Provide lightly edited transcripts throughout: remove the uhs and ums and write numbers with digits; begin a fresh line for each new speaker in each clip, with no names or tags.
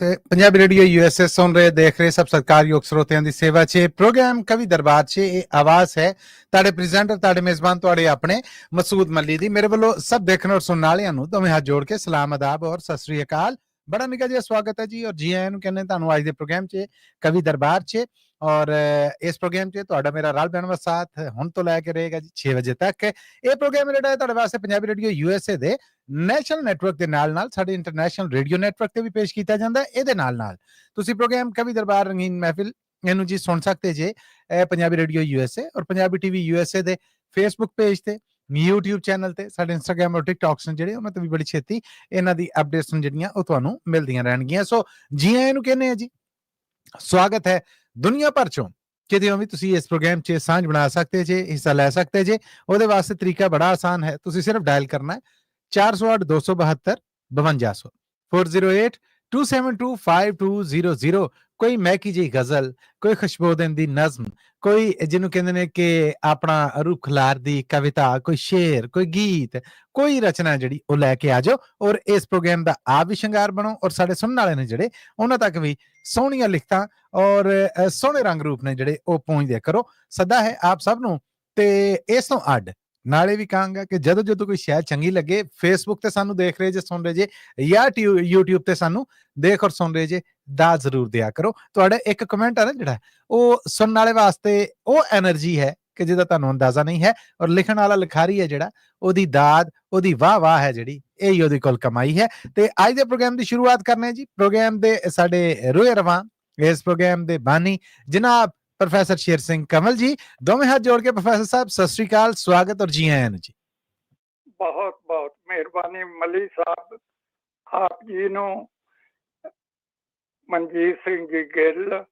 ਤੇ Punjabi radio USA सुन रहे देख रहे सब सत्कारयोग श्रोतिਆਂ ਦੀ ਸੇਵਾ 'ਚ ਪ੍ਰੋਗਰਾਮ ਕਵੀ ਦਰਬਾਰ 'ਚ ਇਹ ਆਵਾਜ਼ ਹੈ ਤੁਹਾਡੇ ਪ੍ਰੈਜ਼ੈਂਟਰ ਤੁਹਾਡੇ ਮੇਜ਼ਬਾਨ ਤੁਹਾਡੇ ਆਪਣੇ ਮਸੂਦ ਮੱਲੀ ਦੀ ਮੇਰੇ ਵੱਲੋਂ ਸਭ ਦੇਖਣ ਔਰ ਸੁਣਨ ਵਾਲਿਆਂ ਨੂੰ ਦੋਵੇਂ ਹੱਥ ਜੋੜ ਕੇ ਸਲਾਮ ਅਦਾਬ ਔਰ ਸਤਿ ਸ੍ਰੀ ਅਕਾਲ ਬੜਾ ਨਿੱਘਾ ਜਿਹਾ ਸਵਾਗਤ ਹੈ ਜੀ ਔਰ ਜੀ ਆਇਆਂ ਨੂੰ ਕਹਿੰਦੇ ਤੁਹਾਨੂੰ ਅੱਜ ਦੇ ਪ੍ਰੋਗਰਾਮ 'ਚ ਕਵੀ ਦਰਬਾਰ 'ਚ ਔਰ ਇਸ ਪ੍ਰੋਗਰਾਮ 'ਚ ਤੁਹਾਡਾ ਮੇਰਾ ਰਲ ਪੈਣ ਵਾਲਾ ਸਾਥ ਹੁਣ ਤੋਂ ਲੈ ਕੇ ਰਹੇਗਾ ਜੀ 6 ਵਜੇ ਤੱਕ ਇਹ ਪ੍ਰੋਗਰਾਮ ਜਿਹੜਾ ਹੈ ਤੁਹਾਡੇ ਵਾਸਤੇ ਪੰਜਾਬੀ ਰੇਡੀਓ यूएसए ਦੇ ਨੈਸ਼ਨਲ ਨੈਟਵਰਕ ਦੇ ਨਾਲ ਸਾਡੇ ਇੰਟਰਨੈਸ਼ਨਲ ਰੇਡੀਓ ਨੈਟਵਰਕ ਤੇ ਵੀ ਪੇਸ਼ ਕੀਤਾ ਜਾਂਦਾ ਹੈ ਇਹਦੇ ਨਾਲ ਤੁਸੀਂ ਪ੍ਰੋਗਰਾਮ ਕਵੀ ਦਰਬਾਰ ਰੰਗੀਨ ਮਹਿਫਿਲ ਇਹਨੂੰ ਜੀ ਸੁਣ ਸਕਦੇ ਜੇ ਪੰਜਾਬੀ ਰੇਡੀਓ यूएसए ਔਰ ਪੰਜਾਬੀ ਟੀਵੀ यूएसए ਦੇ ਫੇਸਬੁੱਕ ਪੇਜ ਤੇ YouTube ਚੈਨਲ ਤੇ ਸਾਡੇ ਇੰਸਟਾਗ੍ਰਾਮ ਔਰ ਟਿਕਟੌਕਸ ਜਿਹੜੇ ਉਹਨਾਂ ਤੇ ਵੀ ਬੜੀ ਛੇਤੀ ਇਹਨਾਂ ਦੀ ਅਪਡੇਟਸ ਜਿਹੜੀਆਂ ਉਹ ਤੁਹਾਨੂੰ ਮਿਲਦੀਆਂ ਰਹਿਣਗੀਆਂ ਸੋ ਜੀ ਆਇਆਂ ਨੂੰ ਕਹਿੰਦੇ ਆ ਜੀ ਸਵਾਗਤ ਹੈ ਦੁਨੀਆ ਭਰ ਚੋਂ ਕਿਤੇ ਵੀ ਤੁਸੀਂ ਇਸ ਪ੍ਰੋਗਰਾਮ 'ਚ ਸਾਂਝ ਬਣਾ ਸਕਦੇ ਜੇ ਹਿੱਸਾ ਲੈ ਸਕਦੇ ਜੇ ਉਹਦੇ ਵਾਸਤੇ ਤਰੀਕਾ ਬੜਾ ਆਸਾਨ ਹੈ ਤੁਸੀਂ ਸਿਰਫ ਡਾਇਲ ਕਰਨਾ ਹੈ 408 272 52 408-272-5200 ਕੋਈ ਮਹਿਕੀ ਜਿਹੀ ਗਜ਼ਲ ਕੋਈ ਖੁਸ਼ਬੋਦਨ ਦੀ ਨਜ਼ਮ ਕੋਈ ਜਿਹਨੂੰ ਕਹਿੰਦੇ ਨੇ ਕਿ ਆਪਣਾ ਰੂਹ ਖਿਲਾਰ ਦੀ ਕਵਿਤਾ ਕੋਈ ਸ਼ੇਰ ਕੋਈ ਗੀਤ ਕੋਈ ਰਚਨਾ ਜਿਹੜੀ ਉਹ ਲੈ ਕੇ ਆ ਜਾਓ ਔਰ ਇਸ ਪ੍ਰੋਗਰਾਮ ਦਾ ਆਪ ਵੀ ਸ਼ਿੰਗਾਰ ਬਣੋ ਔਰ ਸਾਡੇ ਸੁਣਨ ਵਾਲੇ ਨੇ ਜਿਹੜੇ ਉਹਨਾਂ ਤੱਕ ਵੀ ਸੋਹਣੀਆਂ ਲਿਖਤਾਂ ਔਰ ਸੋਹਣੇ ਰੰਗ ਰੂਪ ਨੇ ਜਿਹੜੇ ਉਹ ਪਹੁੰਚਦੇ ਕਰੋ ਸਦਾ ਹੈ ਆਪ ਸਭ ਨੂੰ ਤੇ ਇਸ ਤੋਂ ਅੱਡ ਨਾਲੇ ਵੀ ਕਹਾਂਗਾ ਕਿ ਜਦੋਂ ਕੋਈ ਸ਼ਾਇਦ ਚੰਗੀ ਲੱਗੇ ਫੇਸਬੁੱਕ ਤੇ ਸਾਨੂੰ ਦੇਖ ਰਹੇ ਜੇ ਸੁਣ ਰਹੇ ਜੇ ਜਾਂ YouTube ਤੇ ਸਾਨੂੰ ਦੇਖ ਔਰ ਸੁਣ ਰਹੇ ਜੇ ਦਾ ਜ਼ਰੂਰ ਦਿਆ ਕਰੋ ਤੁਹਾਡਾ ਇੱਕ ਕਮੈਂਟ ਹੈ ਨਾ ਜਿਹੜਾ ਉਹ ਸੁਣਨ ਵਾਲੇ ਵਾਸਤੇ ਉਹ એનર્ਜੀ ਹੈ ਕਿ ਜਿਹਦਾ ਤੁਹਾਨੂੰ ਅੰਦਾਜ਼ਾ ਨਹੀਂ ਹੈ ਔਰ ਲਿਖਣ ਵਾਲਾ ਲਿਖਾਰੀ ਹੈ ਜਿਹੜਾ ਉਹਦੀ ਦਾਦ ਉਹਦੀ ਵਾਹ ਹੈ ਜਿਹੜੀ ਇਹ ਉਹਦੇ ਕੋਲ ਕਮਾਈ ਹੈ ਤੇ ਅੱਜ ਦੇ ਪ੍ਰੋਗਰਾਮ ਦੀ ਸ਼ੁਰੂਆਤ ਕਰਨੇ ਜੀ ਪ੍ਰੋਗਰਾਮ ਦੇ ਸਾਡੇ ਰੋਏ ਰਵਾਂ ਇਸ ਪ੍ਰੋਗਰਾਮ ਦੇ ਬਾਨੀ ਜਨਾਬ प्रोफेसर शेर सिंह कमल जी दोवें हाथ जोड़ के प्रोफेसर साहब सत श्री अकाल स्वागत और जी आयन जी
बहुत बहुत मेहरबानी मली साहब आप जी नो मनजीत सिंह जी गिल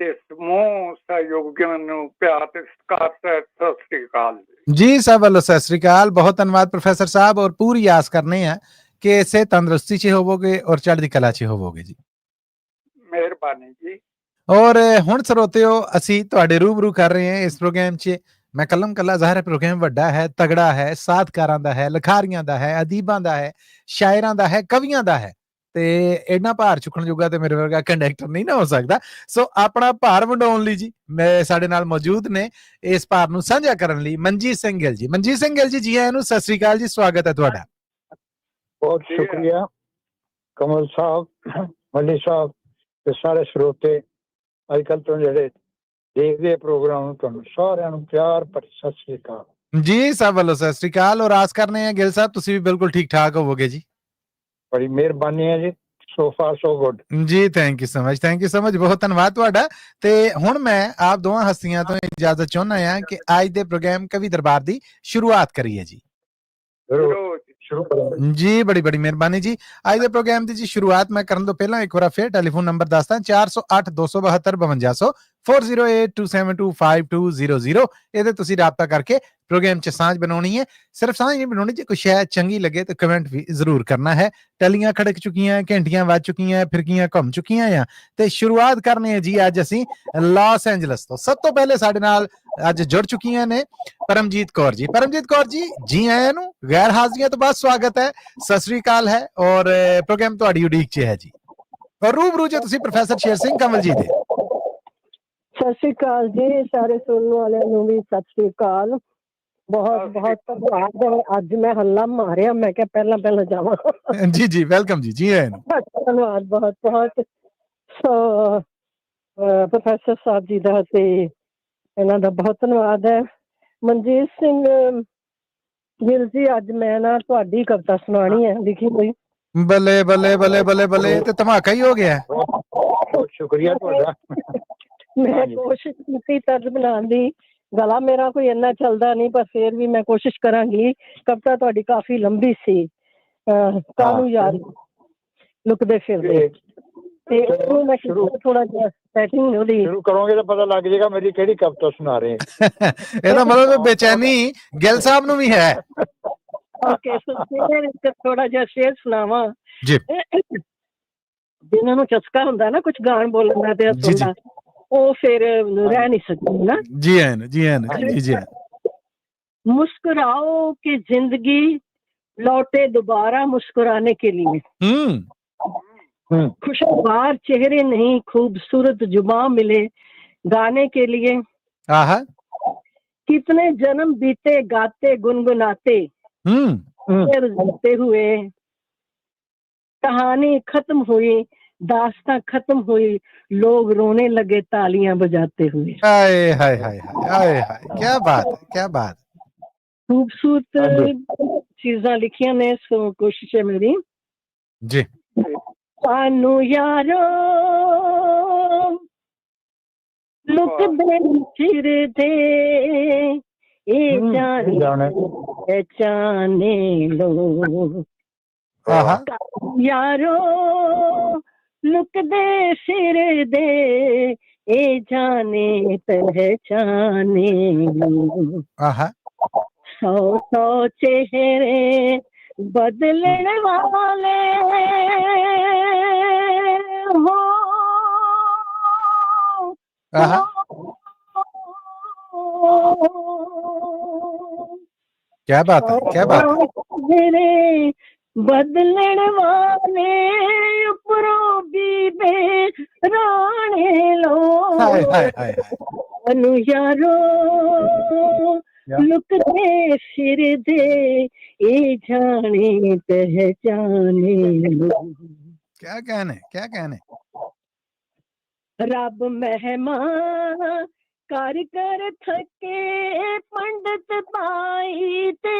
ते समूह सहयोगियों नु प्यार ते सत्कार से सत श्री अकाल
जी सब वालों सत श्री अकाल बहुत धन्यवाद प्रोफेसर साहब और पूरी आस करने हैं कि इसे तंदुरुस्ती च होवोगे और चढ़दी कला च होवोगे जी
मेहरबानी जी
ਔਰ ਹੁਣ ਸਰੋਤਿਓ ਅਸੀਂ ਤੁਹਾਡੇ ਰੂਬਰੂ ਕਰ ਰਹੇ ਹਾਂ ਇਸ ਪ੍ਰੋਗਰਾਮ 'ਚ ਮੈਂ ਕਲਮ ਕੱਲਾ ਜ਼ਾਹਿਰ ਹੈ ਪ੍ਰੋਗਰਾਮ ਵੱਡਾ ਹੈ ਤਗੜਾ ਹੈ ਸਾਧਕਾਰਾਂ ਦਾ ਹੈ ਲਿਖਾਰੀਆਂ ਦਾ ਹੈ ਅਦੀਬਾਂ ਦਾ ਹੈ ਸ਼ਾਇਰਾਂ ਦਾ ਹੈ ਕਵੀਆਂ ਦਾ ਹੈ ਤੇ ਇੰਨਾ ਭਾਰ ਚੁੱਕਣ ਜੋਗਾ ਤੇ ਮੇਰੇ ਵਰਗਾ ਕੰਡਕਟਰ ਨਹੀਂ ਨਾ ਹੋ ਸਕਦਾ ਸੋ ਆਪਣਾ ਭਾਰ ਵੰਡਾਉਣ ਲਈ ਜੀ ਮੈਂ ਸਾਡੇ ਨਾਲ ਮੌਜੂਦ ਨੇ ਇਸ ਭਾਰ ਨੂੰ ਸਾਂਝਾ ਕਰਨ ਲਈ ਮਨਜੀਤ ਸਿੰਘ ਗਿੱਲ ਜੀ ਆਇਆਂ ਨੂੰ ਸਤਿ ਸ੍ਰੀ ਅਕਾਲ ਜੀ ਸਵਾਗਤ ਹੈ ਤੁਹਾਡਾ
ਬਹੁਤ ਸ਼ੁਕਰੀਆ ਕਮਲ ਸਾਹਿਬ ਮੱਲੀ ਸਾਹਿਬ ਤੇ ਸਾਰੇ ਸਰੋਤੇ ਅੱਜ ਕੱਲ ਤੋਂ ਜਿਹੜੇ ਦੇਖਦੇ ਪ੍ਰੋਗਰਾਮ ਤੁਹਾਨੂੰ ਸਾਰਿਆਂ ਨੂੰ ਪਿਆਰ ਭਰੀ ਸਤਿ ਸ੍ਰੀ ਅਕਾਲ
ਜੀ ਸਭ ਵੱਲੋਂ ਸਤਿ ਸ੍ਰੀ ਅਕਾਲ ਔਰ ਆਸ ਕਰਨੇ ਆ ਗਿੱਲ ਸਾਹਿਬ ਤੁਸੀਂ ਵੀ ਬਿਲਕੁਲ ਠੀਕ ਠਾਕ ਹੋਵੋਗੇ ਜੀ
ਬੜੀ ਮਿਹਰਬਾਨੀ ਹੈ ਜੀ ਸੋ ਫਾਰ ਸੋ ਗੁੱਡ
ਜੀ ਥੈਂਕ ਯੂ ਸੋ ਮਚ ਬਹੁਤ ਧੰਨਵਾਦ ਤੁਹਾਡਾ ਤੇ ਹੁਣ ਮੈਂ ਆਪ ਦੋਵਾਂ ਹਸਤੀਆਂ ਤੋਂ ਇਜਾਜ਼ਤ ਚਾਹੁੰਦਾ ਹਾਂ ਕਿ ਅੱਜ ਦੇ ਪ੍ਰੋਗਰਾਮ ਕਵੀ ਦਰਬਾਰ ਦੀ ਸ਼ੁਰੂਆਤ ਕਰੀਏ ਜੀ ਜੀ ਬੜੀ ਮਿਹਰਬਾਨੀ ਜੀ ਅੱਜ ਦੇ ਪ੍ਰੋਗਰਾਮ ਦੀ ਜੀ ਸ਼ੁਰੂਆਤ ਮੈਂ ਕਰਨ ਤੋਂ ਪਹਿਲਾਂ ਇੱਕ ਵਾਰ ਫਿਰ ਟੈਲੀਫੋਨ ਨੰਬਰ ਦੱਸਦਾ 408-272-52 4082725200 ਇਹਦੇ ਤੁਸੀਂ ਰਾਬਤਾ ਕਰਕੇ ਪ੍ਰੋਗਰਾਮ 'ਚ ਸਾਂਝ ਬਣਾਉਣੀ ਹੈ ਸਿਰਫ ਸਾਂਝ ਨਹੀਂ ਬਣਾਉਣੀ ਜੇ ਕੋਈ ਸ਼ਾਇਦ ਚੰਗੀ ਲੱਗੇ ਤਾਂ ਕਮੈਂਟ ਵੀ ਜ਼ਰੂਰ ਕਰਨਾ ਹੈ ਟਲੀਆਂ ਖੜਕ ਚੁੱਕੀਆਂ ਘੰਟੀਆਂ ਵੱਜ ਚੁੱਕੀਆਂ ਫਿਰਕੀਆਂ ਘੁੰਮ ਚੁੱਕੀਆਂ ਆ ਤੇ ਸ਼ੁਰੂਆਤ ਕਰਨੀ ਹੈ ਜੀ ਅੱਜ ਅਸੀਂ ਲਾਸ ਐਂਜਲਸ ਤੋਂ ਸਭ ਤੋਂ ਪਹਿਲੇ ਸਾਡੇ ਨਾਲ ਅੱਜ ਜੁੜ ਚੁੱਕੀਆਂ ਨੇ ਪਰਮਜੀਤ ਕੌਰ ਜੀ ਆਇਆਂ ਨੂੰ ਗੈਰ ਹਾਜ਼ਰੀਆਂ ਤੋਂ ਬਾਅਦ ਸਵਾਗਤ ਹੈ ਸਤਿ ਸ੍ਰੀ ਅਕਾਲ ਹੈ ਔਰ ਪ੍ਰੋਗਰਾਮ ਤੁਹਾਡੀ ਉਡੀਕ 'ਚ ਹੈ ਜੀ ਔਰ ਰੂਬਰੂ ਜੇ ਤੁਸੀਂ ਪ੍ਰੋਫੈਸਰ ਸ਼ੇਰ ਸਿੰਘ ਕਮਲ ਜੀ ਦੇ
ਸਤਿ ਸ੍ਰੀ ਅਕਾਲ ਜੀ ਸਾਰੇ ਸੁਣਨ ਵਾਲਿਆਂ ਨੂੰ ਵੀ ਸਤਿ ਸ੍ਰੀ ਅਕਾਲ ਬਹੁਤ ਧੰਨਵਾਦ ਅੱਜ ਮੈਂ ਹੱਲਾ ਮਾਰਿਆ ਮੈਂ ਕਿਹਾ ਪਹਿਲਾਂ ਜਾਵਾਂ
ਜੀ ਵੈਲਕਮ ਜੀ ਆਇਆਂ ਨੂੰ
ਧੰਨਵਾਦ ਬਹੁਤ ਸੋ ਪ੍ਰੋਫੈਸਰ ਸਾਹਿਬ ਜੀ ਦਾ ਤੇ ਇਹਨਾਂ ਦਾ ਬਹੁਤ ਧੰਨਵਾਦ ਹੈ ਮਨਜੀਤ ਸਿੰਘ ਗਿੱਲ ਜੀ ਅੱਜ ਮੈਂ ਨਾ ਤੁਹਾਡੀ ਕਵਿਤਾ ਸੁਣਾਉਣੀ ਹੈ ਲਿਖੀ ਹੋਈ
ਬੱਲੇ ਤੇ ਧਮਾਕਾ ਹੀ ਹੋ ਗਿਆ
ਬਹੁਤ ਸ਼ੁਕਰੀਆ ਤੁਹਾਡਾ
ਮੈਂ ਕੋਸ਼ਿਸ਼ ਕੀਤੀ ਤਰਜ਼ ਬਣਾਉਣ ਦੀ ਗਲਾ ਮੇਰਾ ਕੋਈ ਇੰਨਾ ਚੱਲਦਾ ਨਹੀਂ ਪਰ ਫਿਰ ਵੀ ਮੈਂ ਕੋਸ਼ਿਸ਼ ਕਰਾਂਗੀ ਕਵਿਤਾ ਤੁਹਾਡੀ ਕਾਫੀ ਲੰਬੀ ਸੀ ਕਾਹਨੂੰ ਯਾਦ ਲੁਕਦੇ ਫਿਰਦੇ ਤੇ ਉਹਨੂੰ ਮੈਂ ਥੋੜਾ ਜਿਹਾ ਸੈਟਿੰਗ ਉਹਦੀ
ਸ਼ੁਰੂ ਕਰੋਗੇ ਤਾਂ ਪਤਾ ਲੱਗ ਜਾਏਗਾ ਮੇਰੀ ਕਿਹੜੀ ਕਵਿਤਾ ਸੁਣਾ ਰਹੇ
ਇਹਦਾ ਮਤਲਬ ਬੇਚੈਨੀ ਗਿੱਲ ਸਾਹਿਬ ਨੂੰ ਵੀ ਹੈ
ਓਕੇ ਥੋੜਾ ਜਿਹਾ ਸ਼ੇਰ ਸੁਣਾਵਾਂ
ਜੀ
ਜਿਨ੍ਹਾਂ ਨੂੰ ਚਸਕਾ ਹੁੰਦਾ ਨਾ ਕੁਝ ਗਾਣ ਬੋਲਣ ਦਾ ਤੇ ਸੁਣਦਾ ਉਹ ਫਿਰ ਰਹਿ ਨਹੀਂ ਸਕਦੇ ਨਾ ਜੀ मुस्कुराओ कि जिंदगी लौटे दोबारा मुस्कुराने के लिए खुशगवार चेहरे नहीं खूबसूरत जुबां मिले गाने के लिए।
आहा।
कितने जन्म बीते गाते गुनगुनाते शेर गाते हुए। कहानी खत्म हुई, दास्तां खत्म हुई, लोग रोने लगे तालियां बजाते हुए।
हाय हाय हाय हाय हाय हाय, क्या बात है, क्या बात।
खूबसूरत चीज़ां लिखियां ने, सो कोशिश है मेरी
जी।
सानू यारो लुकदे फिरदे ए जाने पहचाने लो।
आहा।
यारो लुकदे फिरदे ए जाने पहचाने लो।
आहा।
100 चेहरे बदलने वाले हो।
आहा। क्या बात है, क्या बात है।
चेहरे बदलने वाले उपरों भी बेराने लो।
हाय हाय हाय हाय।
अनु यारो लुकदे फिरदे ए जाने पहचाने लो।
क्या कहने, क्या कहने।
रब मेहमान कर कर थके पंडित पाई ते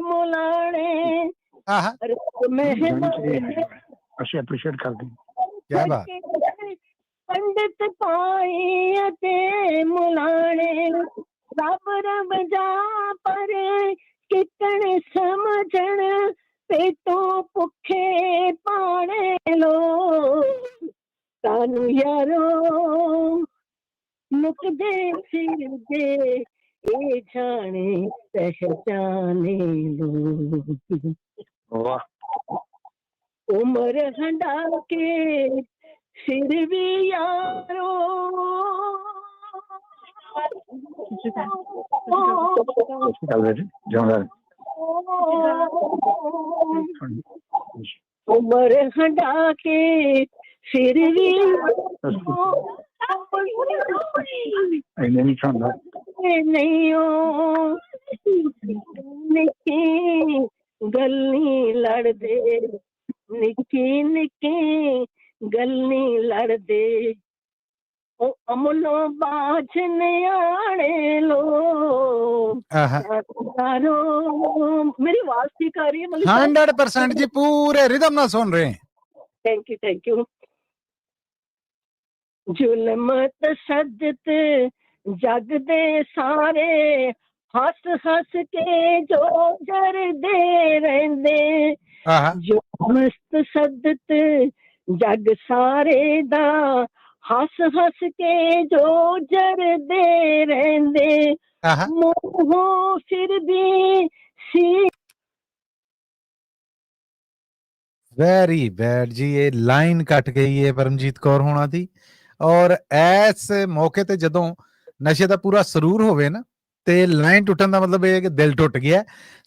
मुलाने।
आहा।
रब मेहमान
अप्रिशिएट कर दी।
क्या बात।
पंडित पाई ते मुलाने। रब रब जा पर कितन समझण पेटों भुखे पाने लो। सानू यारो लुकदे फिरदे ए जाने पहचाने लो।
वाह।
उम्र हंडा के फिर भी यारो उम्र हंडा के फिर भी नहीं हो। निकी गल नहीं लड़दे, निकी निकी गल नहीं लड़दे। ओ अमलो बाज न्याणे लो। मेरी आवाज ठीक आ रही है?
100% जी, पूरे रिदम ना सुन रहे हैं।
Thank you, thank you. जुल्म तशद्दुद जग दे सारे हस हस के जो जरदे रहंदे। जुल्म तशद्दुद जग सारे दा हस हस के जो जरदे रहंदे। मोहो फिर भी सी।
वेरी बैड जी, ये लाइन कट गई है परमजीत कौर होना दी। और इस मौके ते जदों नशे का पूरा सरूर होवे ना, ते लाइन टुटन का मतलब ये कि दिल टुट गया।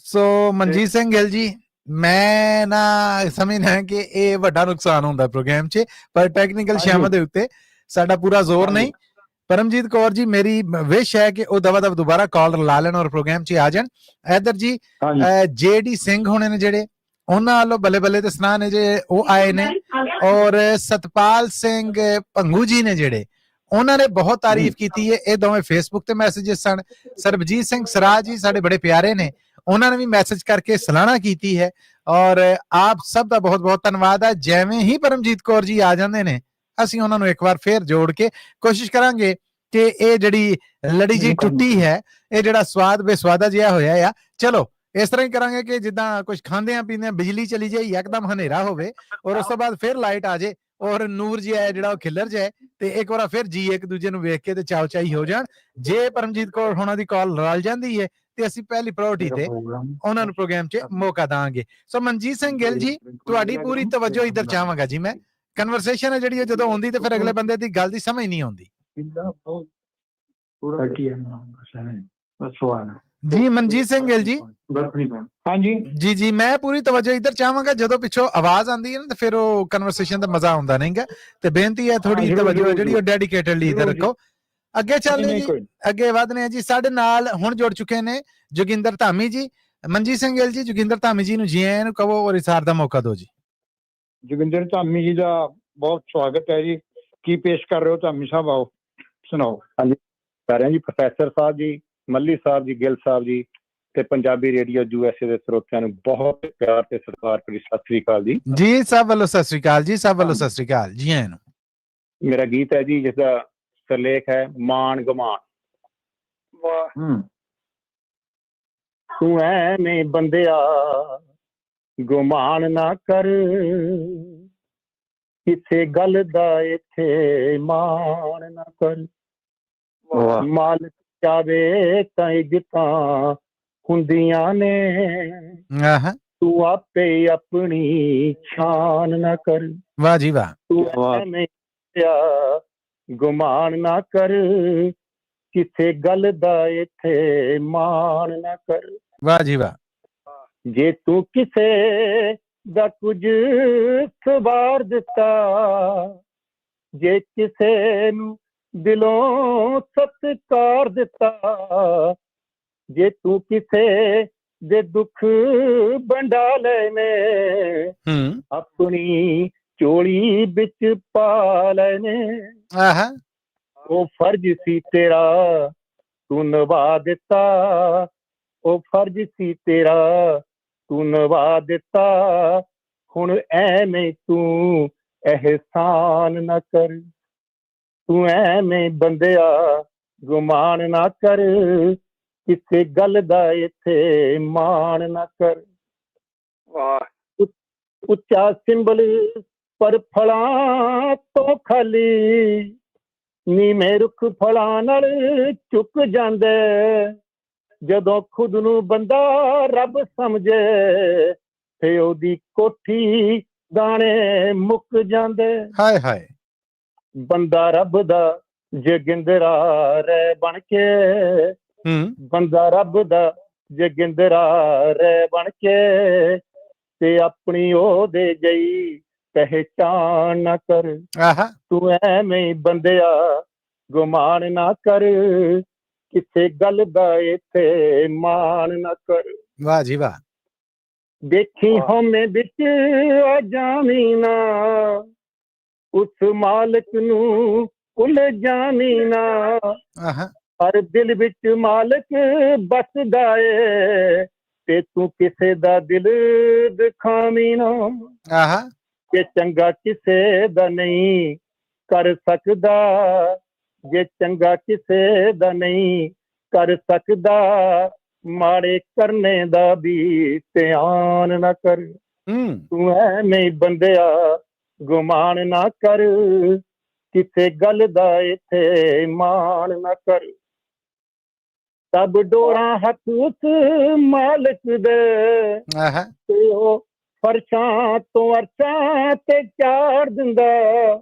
सो मनजीत सिंह गिल जी, मैं ना समझना है कि ये बड़ा नुकसान होता प्रोग्राम च, पर टैक्नीकल शाम दे उत्ते साडा पूरा जोर नहीं। परमजीत कौर जी, मेरी विश है कि वो दवा दव दोबारा कॉल ला लेन और प्रोग्राम च आ जान। इधर जी जेडी सिंह होने ने जेडे, उन्हां वालों बल्ले बल्ले ते सुना ने जे वो आए ने, और सतपाल सिंह भंगू जी ने जेडे, उन्होंने बहुत तारीफ की थी। ये दोवें फेसबुक ते मैसेजेस सन। सरबजीत सिंह सराज जी साडे बड़े प्यारे ने, उन्होंने भी मैसेज करके सलाहना की है। और आप सब का बहुत बहुत धन्यवाद है। जिवें ही परमजीत कौर जी आ जाते हैं, ਅਸੀਂ ਉਹਨਾਂ ਨੂੰ ਇੱਕ ਵਾਰ ਫੇਰ ਜੋੜ ਕੇ ਕੋਸ਼ਿਸ਼ ਕਰਾਂਗੇ ਕਿ ਇਹ ਜਿਹੜੀ ਲੜੀ ਜੀ ਟੁੱਟੀ ਹੈ, ਇਹ ਜਿਹੜਾ ਸਵਾਦ ਬੇਸਵਾਦਾ ਜਿਹਾ ਹੋਇਆ ਆ, ਚਲੋ ਇਸ ਤਰ੍ਹਾਂ ਹੀ ਕਰਾਂਗੇ ਕਿ ਜਿੱਦਾਂ ਕੁਝ ਖਾਂਦੇ ਆ ਪੀਂਦੇ ਆ, ਬਿਜਲੀ ਚਲੀ ਜਾਏ, ਇੱਕਦਮ ਹਨੇਰਾ ਹੋਵੇ ਔਰ ਉਸ ਤੋਂ ਬਾਅਦ ਫਿਰ ਲਾਈਟ ਆ ਜਾਏ ਔਰ ਨੂਰ ਜੀ ਹੈ ਜਿਹੜਾ ਉਹ ਖਿਲਰ ਜਾਏ, ਤੇ ਇੱਕ ਵਾਰ ਫਿਰ ਜੀ ਇੱਕ ਦੂਜੇ ਨੂੰ ਵੇਖ ਕੇ ਤੇ ਚਾਉ ਚਾਈ ਹੋ ਜਾਣ। ਜੇ ਪਰਮਜੀਤ ਕੌਰ ਹੋਣਾ ਦੀ ਕਾਲ ਰਲ ਜਾਂਦੀ ਹੈ ਤੇ ਅਸੀਂ ਪਹਿਲੀ ਪ੍ਰਾਇੋਰਟੀ ਤੇ ਉਹਨਾਂ ਨੂੰ ਪ੍ਰੋਗਰਾਮ 'ਚ ਮੌਕਾ ਦਾਂਗੇ। ਸੋ ਮਨਜੀਤ ਸਿੰਘ ਗਿੱਲ ਜੀ, ਤੁਹਾਡੀ ਪੂਰੀ ਤਵੱਜੋ ਇੱਧਰ ਚਾਹਾਂਗਾ ਜੀ ਮੈਂ। ਕਨਵਰਸੇਸ਼ਨ ਹੈ ਜਿਹੜੀ ਜਦੋਂ ਆਉਂਦੀ ਤੇ ਫਿਰ ਅਗਲੇ ਬੰਦੇ ਦੀ ਗੱਲ ਦੀ ਸਮਝ ਨਹੀਂ ਆਉਂਦੀ। ਜੀ ਮਨਜੀਤ ਸਿੰਘ ਗਿੱਲ ਜੀ
ਹਾਂਜੀ
ਜੀ ਜੀ ਮੈਂ ਪੂਰੀ ਤਵੱਜੋ ਇੱਧਰ ਚਾਹਾਂਗਾ ਜਦੋਂ ਪਿੱਛੋਂ ਆਵਾਜ਼ ਆਉਂਦੀ ਹੈ ਨਾ ਤੇ ਫਿਰ ਉਹ ਕਨਵਰਸੇਸ਼ਨ ਦਾ ਮਜ਼ਾ ਆਉਂਦਾ ਨਹੀਂਗਾ ਤੇ ਬੇਨਤੀ ਹੈ ਥੋੜੀ
ਜ਼ਰੂਰ,
ਤਵੱਜੋ
ਜ਼ਰੂਰ,
ਜਿਹੜੀ ਉਹ ਡੈਡੀਕੇਟਡਲੀ ਇੱਧਰ
ਜ਼ਰੂਰ ਜੀ।
ਰੱਖੋ ਅੱਗੇ ਚੱਲਦੇ
ਨਹੀਂ,
ਜੀ
ਕੋਈ
ਅੱਗੇ ਵਧਨੇ ਆ ਜੀ ਸਾਡੇ ਨਾਲ ਹੁਣ ਜੁੜ ਚੁੱਕੇ ਨੇ ਜੋਗਿੰਦਰ ਧਾਮੀ ਜੀ ਮਨਜੀਤ ਸਿੰਘ ਗਿੱਲ ਜੀ ਜੋਗਿੰਦਰ ਧਾਮੀ ਜੀ ਨੂੰ ਜੀ ਆਇਆਂ ਨੂੰ ਕਹੋ ਔਰ ਇਸਾਰ ਦਾ ਮੌਕਾ ਦਿਓ ਜੀ
ਜੋਗਿੰਦਰ ਧਾਮੀ ਜੀ ਦਾ ਬਹੁਤ ਸਵਾਗਤ ਹੈ ਜੀ ਕੀ ਪੇਸ਼ ਕਰ ਰਹੇ ਹੋ ਧਾਮੀ ਸਾਹਿਬ ਆਓ ਸੁਣਾਓ
ਕਰ ਰਹੇ ਹਾਂ ਜੀ ਪ੍ਰੋਫੈਸਰ ਸਾਹਿਬ ਜੀ ਮੱਲੀ ਸਾਹਿਬ ਜੀ ਗਿੱਲ ਸਾਹਿਬ ਜੀ ਤੇ ਪੰਜਾਬੀ ਰੇਡੀਓ USA ਦੇ ਸਰੋਤਿਆਂ ਨੂੰ ਬਹੁਤ ਪਿਆਰ ਤੇ ਸਤਿਕਾਰ ਭਰੀ ਸਤਿ ਸ੍ਰੀ ਅਕਾਲ ਜੀ
ਜੀ ਸਭ ਵੱਲੋਂ ਸਤਿ ਸ੍ਰੀ ਅਕਾਲ ਜੀ ਸਭ ਵੱਲੋਂ ਸਤਿ ਸ੍ਰੀ ਅਕਾਲ ਜੀ ਆਇਆਂ ਨੂੰ
ਮੇਰਾ ਗੀਤ ਹੈ ਜੀ ਜਿਸ ਦਾ ਸਿਰਲੇਖ ਹੈ ਮਾਣ ਗਮਾਨ
ਵਾਹ
ਤੂੰ ਐਵੇਂ ਬੰਦਿਆ ਗੁਮਾਨ ਨਾ ਕਰ ਕਿਸੇ ਗੱਲ ਦਾ ਇੱਥੇ ਮਾਣ ਨਾ ਕਰ ਮਾਲਕ ਚਾਵੇ ਤਾਂ ਇੱਜ਼ਤਾਂ ਹੁੰਦੀਆਂ ਨੇ
ਆਹ
ਤੂੰ ਆਪੇ ਆਪਣੀ ਸ਼ਾਨ ਨਾ ਕਰ
ਵਾਹ ਜੀ ਵਾਹ
ਤੂੰ ਐਵੇਂ ਗੁਮਾਨ ਨਾ ਕਰ ਕਿਸੇ ਗੱਲ ਦਾ ਇੱਥੇ ਮਾਣ ਨਾ ਕਰ
ਵਾਹ ਜੀ ਵਾਹ
ਜੇ ਤੂੰ ਕਿਸੇ ਦਾ ਕੁਝ ਸਵਾਰ ਦਿੱਤਾ ਜੇ ਕਿਸੇ ਨੂੰ ਦਿਲੋਂ ਸਤਿਕਾਰ ਦਿੱਤਾ ਜੇ ਤੂੰ ਕਿਸੇ ਦੇ ਦੁੱਖ ਵੰਡਾ ਲੈਨੇ ਆਪਣੀ ਝੋਲੀ ਵਿੱਚ ਪਾ ਲੈਨੇ
ਆਹ
ਉਹ ਫਰਜ਼ ਸੀ ਤੇਰਾ ਤੂੰ ਨਿਭਾ ਦਿੱਤਾ ਉਹ ਫਰਜ਼ ਸੀ ਤੇਰਾ ਤੂੰ ਨਿਭਾ ਦਿੱਤਾ ਹੁਣ ਐਵੇਂ ਤੂੰ ਅਹਿਸਾਨ ਨਾ ਕਰ ਤੂੰ ਐਵੇਂ ਬੰਦਿਆ ਗੁਮਾਨ ਨਾ ਕਰ ਕਿਸੇ ਗੱਲ ਦਾ ਇੱਥੇ ਮਾਣ ਨਾ ਕਰ
ਵਾਹ
ਉੱਚਾ ਸਿੰਬਲ ਪਰ ਫਲਾਂ ਤੋਂ ਖਾਲੀ ਨੀਵੇਂ ਰੁੱਖ ਫਲਾਂ ਨਾਲ ਝੁਕ ਜਾਂਦਾ ਜਦੋਂ ਖੁਦ ਨੂੰ ਬੰਦਾ ਰੱਬ ਸਮਝੇ ਤੇ ਉਹਦੀ ਕੋਠੀ ਦਾਣੇ ਮੁੱਕ ਜਾਂਦੇ
ਹਾਏ ਹਾਏ
ਬੰਦਾ ਰੱਬ ਦਾ ਜੋਗਿੰਦਰਾ ਰਹਿ ਬਣ ਕੇ ਬੰਦਾ ਰੱਬ ਦਾ ਜੋਗਿੰਦਰਾ ਰਹਿ ਬਣ ਕੇ ਤੇ ਆਪਣੀ ਉਹਦੇ ਗਈ ਪਹਿਚਾਨ ਨਾ ਕਰ
ਆਹ
ਤੂੰ ਐਵੇਂ ਬੰਦਿਆ ਗੁਮਾਨ ਨਾ ਕਰ ਕਿਸੇ ਗੱਲ ਦਾ ਇੱਥੇ ਮਾਣ ਨਾ ਕਰ
ਵਾਹ ਜੀ ਵਾਹ
ਦੇਖੀ ਹਉਮੈ ਵਿੱਚ ਆ ਜਾਵੀਂ ਨਾ ਉਸ ਮਾਲਕ ਨੂੰ ਭੁੱਲ ਜਾਵੀਂ ਨਾ
ਆਹ
ਹਰ ਦਿਲ ਵਿੱਚ ਮਾਲਕ ਬਸਦਾ ਏ ਤੇ ਤੂੰ ਕਿਸੇ ਦਾ ਦਿਲ ਦਿਖਾਵੀਂ ਨਾ
ਆਹ
ਕਿ ਚੰਗਾ ਕਿਸੇ ਦਾ ਨਹੀਂ ਕਰ ਸਕਦਾ ਜੇ ਚੰਗਾ ਕਿਸੇ ਦਾ ਨਹੀਂ ਕਰ ਸਕਦਾ ਮਾੜੇ ਕਰਨੇ ਦਾ ਵੀ ਧਿਆਨ ਨਾ ਕਰ ਤੂੰ ਐਵੇਂ ਬੰਦਿਆ ਗੁਮਾਨ ਨਾ ਕਰ ਕਿਸੇ ਗੱਲ ਦਾ ਇੱਥੇ ਮਾਣ ਨਾ ਕਰ ਸਭ ਡੋਰਾਂ ਹੱਥ ਉਸ ਮਾਲਕ ਦੇ
ਆਹ
ਤੇ ਉਹ ਫਰਸ਼ਾਂ ਤੋਂ ਅਰਸ਼ਾਂ ਤੇ ਚਾੜ ਦਿੰਦਾ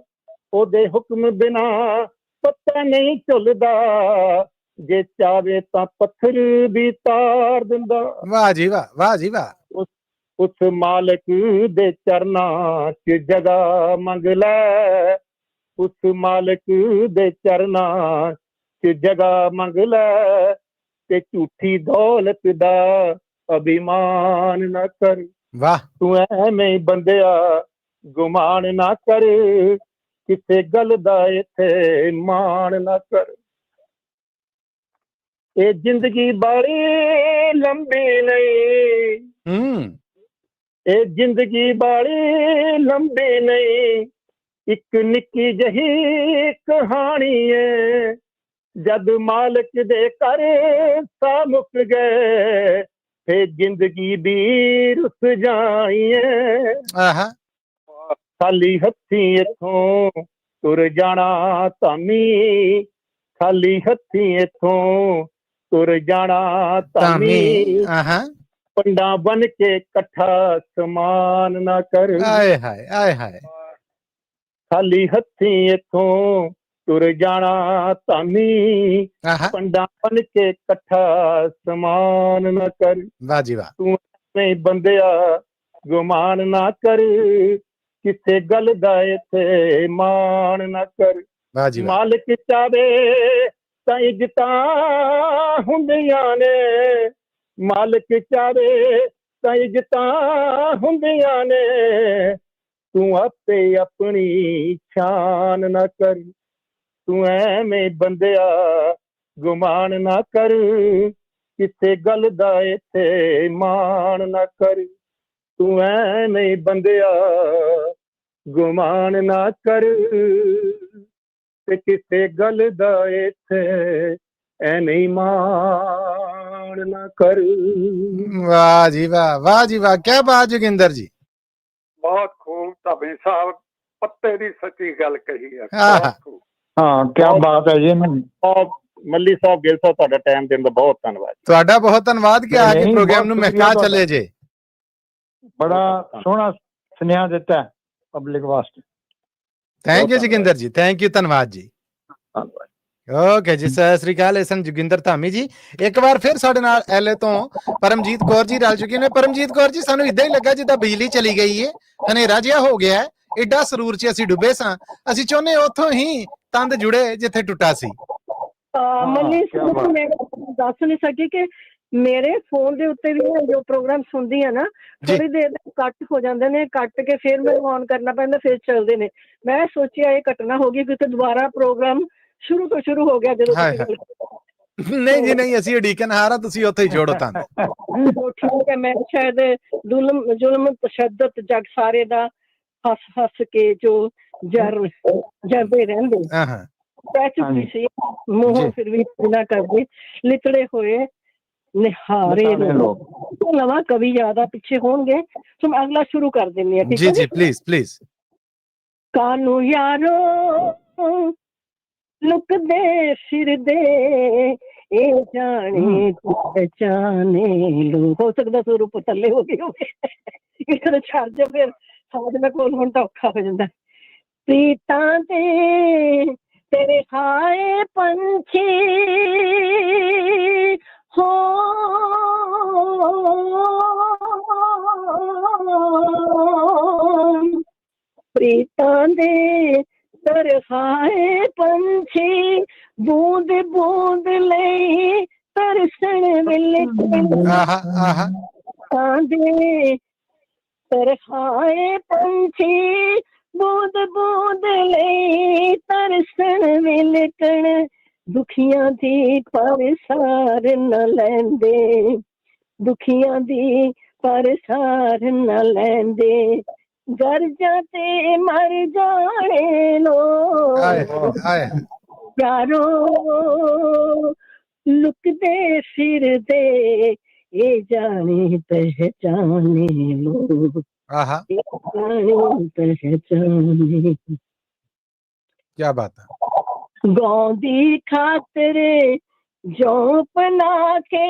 ਉਹਦੇ ਹੁਕਮ ਬਿਨਾ ਪੱਤਾ ਨਹੀਂ ਝੁੱਲਦਾ ਜੇ ਚਾਵੇ ਤਾਂ ਪੱਥਰ ਵੀ ਤਾਰ ਦਿੰਦਾ
ਵਾਹ ਜੀ ਵਾਹ ਵਾਹ ਜੀ ਵਾਹ
ਉਸ ਮਾਲਕ ਦੇ ਚਰਨਾਂ 'ਚ ਜਗ੍ਹਾ ਮੰਗ ਲੈ ਉਸ ਮਾਲਕ ਦੇ ਚਰਨਾਂ 'ਚ ਜਗ੍ਹਾ ਮੰਗ ਲੈ ਤੇ ਝੂਠੀ ਦੌਲਤ ਦਾ ਅਭਿਮਾਨ ਨਾ ਕਰ
ਵਾਹ
ਤੂੰ ਐਵੇਂ ਬੰਦਿਆ ਗੁਮਾਨ ਨਾ ਕਰ ਕਿਸੇ ਗੱਲ ਦਾ ਇੱਥੇ ਮਾਣ ਨਾ ਕਰ ਇਹ ਜ਼ਿੰਦਗੀ ਬੜੀ ਲੰਬੀ ਨਹੀਂ ਇਹ ਜ਼ਿੰਦਗੀ ਬੜੀ ਲੰਬੀ ਨਹੀਂ ਇੱਕ ਨਿੱਕੀ ਜਿਹੀ ਕਹਾਣੀ ਏ ਜਦ ਮਾਲਕ ਦੇ ਘਰ ਸਾ ਮੁੱਕ ਗਏ ਫੇ ਜ਼ਿੰਦਗੀ ਦੀ ਰੁੱਸ ਜਾਈਏ
ਆਹ
ਖਾਲੀ ਹੱਥੀਂ ਇੱਥੋਂ ਤੁਰ ਜਾਣਾ ਧਾਮੀ ਖਾਲੀ ਹੱਥੀਂ ਇੱਥੋਂ ਤੁਰ ਜਾਣਾ ਧਾਮੀ
ਆਹ
ਪੰਡਾ ਬਨ ਕੇ ਇਕੱਠਾ ਸਮਾਨ ਨਾ ਕਰ
ਆਏ ਹਾਏ ਆਏ ਹਾਏ
ਖਾਲੀ ਹੱਥੀਂ ਇੱਥੋਂ ਤੁਰ ਜਾਣਾ ਧਾਮੀ
ਆਹਾ
ਪੰਡਾ ਬਣ ਕੇ ਇਕੱਠਾ ਸਮਾਨ ਨਾ ਕਰ
ਵਾਹ ਜੀ ਵਾਹ
ਤੂੰ ਨਹੀਂ ਬੰਦਿਆ ਗੁਮਾਨ ਨਾ ਕਰ ਕਿਸੇ ਗੱਲ ਦਾ ਇੱਥੇ ਮਾਣ ਨਾ ਕਰ
ਵਾਹ ਜੀ ਵਾਹ
ਮਾਲਕ ਚਾਵੇ ਤਾਂ ਇੱਜ਼ਤਾਂ ਹੁੰਦੀਆਂ ਨੇ ਮਾਲਕ ਚਾਵੇ ਤਾਂ ਇੱਜ਼ਤਾਂ ਹੁੰਦੀਆਂ ਨੇ ਤੂੰ ਆਪੇ ਆਪਣੀ ਸ਼ਾਨ ਨਾ ਕਰ ਤੂੰ ਐਵੇਂ ਬੰਦਿਆ ਗੁਮਾਨ ਨਾ ਕਰ ਕਿਸੇ ਗੱਲ ਦਾ ਇੱਥੇ ਮਾਣ ਨਾ ਕਰ ਤੂੰ ਐਵੇਂ ਬੰਦਿਆ ਗੁਮਾਨ ਨਾ ਕਰ ਤੇ ਕਿਸੇ ਗੱਲ ਦਾ ਇੱਥੇ ਐਵੇਂ ਮਾਣ ਨਾ ਕਰ
ਵਾਹ ਜੀ ਵਾਹ ਜੀ ਵਾਹ ਕੀ ਬਾਤ ਜੋਗਿੰਦਰ ਜੀ
ਬਹੁਤ ਖੂਬ ਧਾਮੀ ਸਾਹਿਬ ਪੱਤੇ ਦੀ ਸੱਚੀ ਗੱਲ ਕਹੀ ਹੈ
ਆਹਾ।
ਬਹੁਤ ਖੂਬ।
ਹਾਂ ਕੀ ਬਾਤ ਹੈ ਜੀ
ਮੱਲੀ ਸਾਹਿਬ ਗਿੱਲ ਸਾਹਿਬ ਤੁਹਾਡਾ ਟਾਈਮ ਦੇਣ ਦਾ ਬਹੁਤ ਧੰਨਵਾਦ
ਤੁਹਾਡਾ ਬਹੁਤ ਧੰਨਵਾਦ ਕਿ ਆ ਕੇ
ਨਹੀਂ,
ਪ੍ਰੋਗਰਾਮ ਨੂੰ
ਬਹੁਤ
ਮਹਿਕਾ
ਸ਼ੁਕਰੀਆ
ਚੱਲੇ ਜੇ
ਬੜਾ ਸੋਹਣਾ ਸੁਨੇਹਾ ਦਿੱਤਾ ਪਬਲਿਕ ਵਾਸਤੇ
ਥੈਂਕ ਯੂ ਜੋਗਿੰਦਰ ਜੀ ਥੈਂਕ ਯੂ ਧੰਨਵਾਦ ਜੀ
ਧੰਨਵਾਦ
ਓਕੇ ਜੀ ਸਤਿ ਸ੍ਰੀ ਅਕਾਲ ਇਹ ਸਨ ਜੋਗਿੰਦਰ ਧਾਮੀ ਜੀ ਇੱਕ ਵਾਰ ਫਿਰ ਸਾਡੇ ਨਾਲ ਐਲਏ ਤੋਂ ਪਰਮਜੀਤ ਕੌਰ ਜੀ ਰਲ ਚੁੱਕੇ ਨੇ ਪਰਮਜੀਤ ਕੌਰ ਜੀ ਸਾਨੂੰ ਇਦਾਂ ਹੀ ਲੱਗਾ ਜਿੱਦਾਂ ਬਿਜਲੀ ਚਲੀ ਗਈ ਏ ਹਨੇਰਾ ਜਿਹਾ ਹੋ ਗਿਆ ਹੈ ਏਡਾ ਸਰੂਰ 'ਚ ਅਸੀਂ ਡੁੱਬੇ ਸਾਂ ਅਸੀਂ ਚਾਹੁੰਦੇ ਉੱਥੋਂ ਹੀ ਤੰਦ ਜੁੜੇ ਜਿੱਥੇ ਟੁੱਟਾ ਸੀ
ਮੱਲੀ
ਕਿਆ ਬਾਤ।
ਮੈਂ ਦੱਸ ਨਹੀਂ ਸਕੀ ਕਿ ਮੇਰੇ ਫੋਨ ਦੇ ਉੱਤੇ ਵੀ ਮੈਂ ਜੋ ਪ੍ਰੋਗਰਾਮ ਸੁਣਦੀ ਆ ਨਾ
ਜੀ।
ਥੋੜੀ ਦੇਰ ਕੱਟ ਹੋ ਜਾਂਦੇ ਨੇ ਕੱਟ ਕੇ ਫਿਰ ਮੈਨੂੰ ਔਨ ਕਰਨਾ ਪੈਂਦਾ ਫਿਰ ਚੱਲਦੇ ਨੇ ਮੈਂ ਸੋਚਿਆ ਇਹ ਘਟਨਾ ਹੋ ਗਈ ਕਿਉਂਕਿ ਦੁਬਾਰਾ ਪ੍ਰੋਗਰਾਮ ਸ਼ੁਰੂ ਤੋਂ ਸ਼ੁਰੂ ਹੋ ਗਿਆ ਜਦੋਂ
ਹਾਏ
ਤੁਸੀਂ
ਨਹੀਂ ਜੀ ਨਹੀਂ ਅਸੀਂ ਉਡੀਕਨ ਹਾਰਾ ਤੁਸੀਂ ਉੱਥੇ ਹੀ ਜੋੜੋ ਤੰਦ
ਉਹ ਠੀਕ ਹੈ ਮੈਂ ਸ਼ਾਇਦ ਜ਼ੁਲਮ ਤਸ਼ੱਦਦ ਜੱਗ ਸਾਰੇ ਦਾ ਹੱਸ ਹੱਸ ਕੇ ਜੋ ਜਰਦੇ ਰਹਿੰਦੇ
ਹਾਂ
ਪੈ ਚੁੱਕੀ ਸੀ ਮੂੰਹ
ਜੀ।
ਫਿਰ ਵੀ ਨਾ ਕਰਦੇ ਲਿਤੜੇ ਹੋਏ ਨਿਹਾਰੇ
ਲੋਕ
ਨਵਾਂ ਕਵੀ ਜ਼ਿਆਦਾ ਪਿੱਛੇ ਹੋਣਗੇ ਸੋ ਮੈਂ ਅਗਲਾ ਸ਼ੁਰੂ ਕਰ ਦਿੰਦੀ ਹਾਂ ਠੀਕ
ਜੀ
ਹੈ
ਜੀ ਪਲੀਜ਼
ਕਾਨੂੰ ਯਾਰੋ ਲੁਕਦੇ ਫਿਰਦੇ ਇਹ ਜਾਣੇ ਪਛਾਣੇ ਲੋ ਹੋ ਸਕਦਾ ਸਰੂਪ ਥੱਲੇ ਹੋ ਗਏ ਹੋਵੇ ਇਹਨਾਂ ਛੱਡ ਜਾ ਫਿਰ ਸਾਡੇ ਨਾਲ ਕੋਲ ਹੁਣ ਤਾਂ ਔਖਾ ਹੋ ਜਾਂਦਾ ਪ੍ਰੀਤਾਂ ਤੇ ਤੇਰੇ ਹਾਏ ਪੰਛੀ ਹੋ ਪ੍ਰੀਤਾਂ ਦੇ ਤਰਹਾਏ ਪੰਛੀ ਬੂੰਦ ਬੂੰਦ ਲਈ ਤਰਸਣ ਵੇਲੇ
ਆਹਾ
ਦੇ ਤਰਹਾਏ ਪੰਛੀ ਬੂੰਦ ਬੂੰਦ ਲਈ ਤਰਸਣ ਵੇਲੇ ਕਣ ਦੁਖੀਆਂ ਦੀ ਪਰਸਾਰ ਨ ਲੈਂਦੇ ਦੁਖੀਆਂ ਦੀ ਪਰਸਾਰ ਨ ਲੈਂਦੇ ਗਰਜਾਂ ਤੇ ਮਰ ਜਾਣੇ ਲੋ
ਆਏ
ਯਾਰੋ ਲੁਕਦੇ ਫਿਰਦੇ ਇਹ ਜਾਣੇ ਪਹਿਚਾਨੇ ਲੋ
ਆਹਾ
ਜਾਣੇ ਪਹਿਚਾਨੇ
ਕੀ ਬਾਤ ਹੈ
ਗਾਉਂਦੀ ਖਾਤਰ ਜੋ ਪਨਾ ਕੇ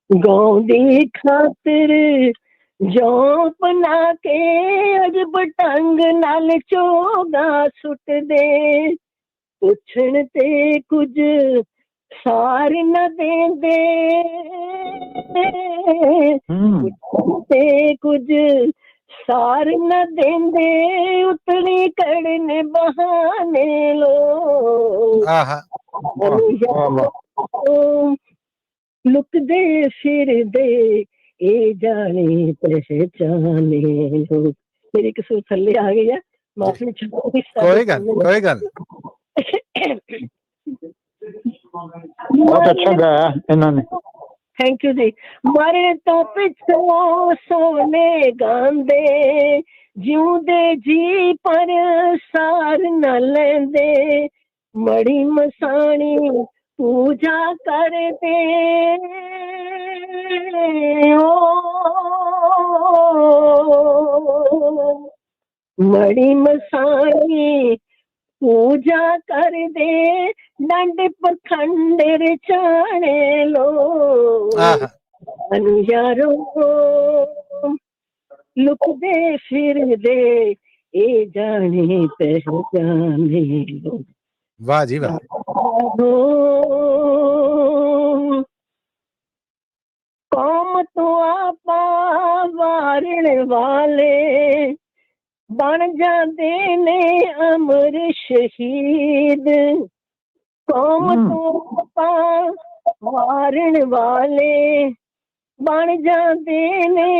ਗਾਉਂਦੀ ਖਾਤਰ ਜੋ ਪਨਾ ਕੇ ਅਜਬ ਢੰਗ ਨਾਲ ਚੋਗਾ ਸੁੱਟਦੇ ਪੁੱਛਣ ਤੇ ਕੁਝ ਸਾਰ ਨ ਦੇਂਦੇ ਤੇ ਕੁਝ ਸਾਰ ਨ ਦੇਂਦੇ ਉਤਲੀ ਕੜਨ ਬਹਾਨੇ ਲੋ
ਆਹਾ
ਲੁਕਦੇ ਫਿਰਦੇ ਇਹ ਜਾਣੇ ਪਹਿਚਾਨੇ ਲੋ ਮੇਰੇ ਕਸੂਰ ਥੱਲੇ ਆ ਗਈ ਆ ਮਾਫੀ ਚਾਹੋ
ਕੋਈ ਗੱਲ
ਬਹੁਤ ਅੱਛਾ ਗਾਇਆ ਇਹਨਾਂ ਨੇ
ਥੈਂਕ ਯੂ ਜੀ ਮਰਨ ਤੋਂ ਪਿੱਛੋਂ ਸੋਨੇ ਗਾਉਂਦੇ ਜਿਉਂਦੇ ਜੀ ਪਰ ਸਾਰ ਨ ਲੈਂਦੇ ਮੜੀ ਮਸਾਣੀ ਪੂਜਾ ਕਰਦੇ ਮੜੀ ਮਸਾਣੀ ਪੂਜਾ ਕਰਦੇ ਡੰਡ ਪਖੰਡ ਰਚਾਣੇ ਲੋ ਅਨੁ ਯਾਰੋ लुकदे फिरदे ए जाने पहचाने लो।
वाह जी वाह।
कौम तो आपा वारण वाले बन जाते ने अमर शहीद। कौम तो आपा वारण वाले बन जाते ने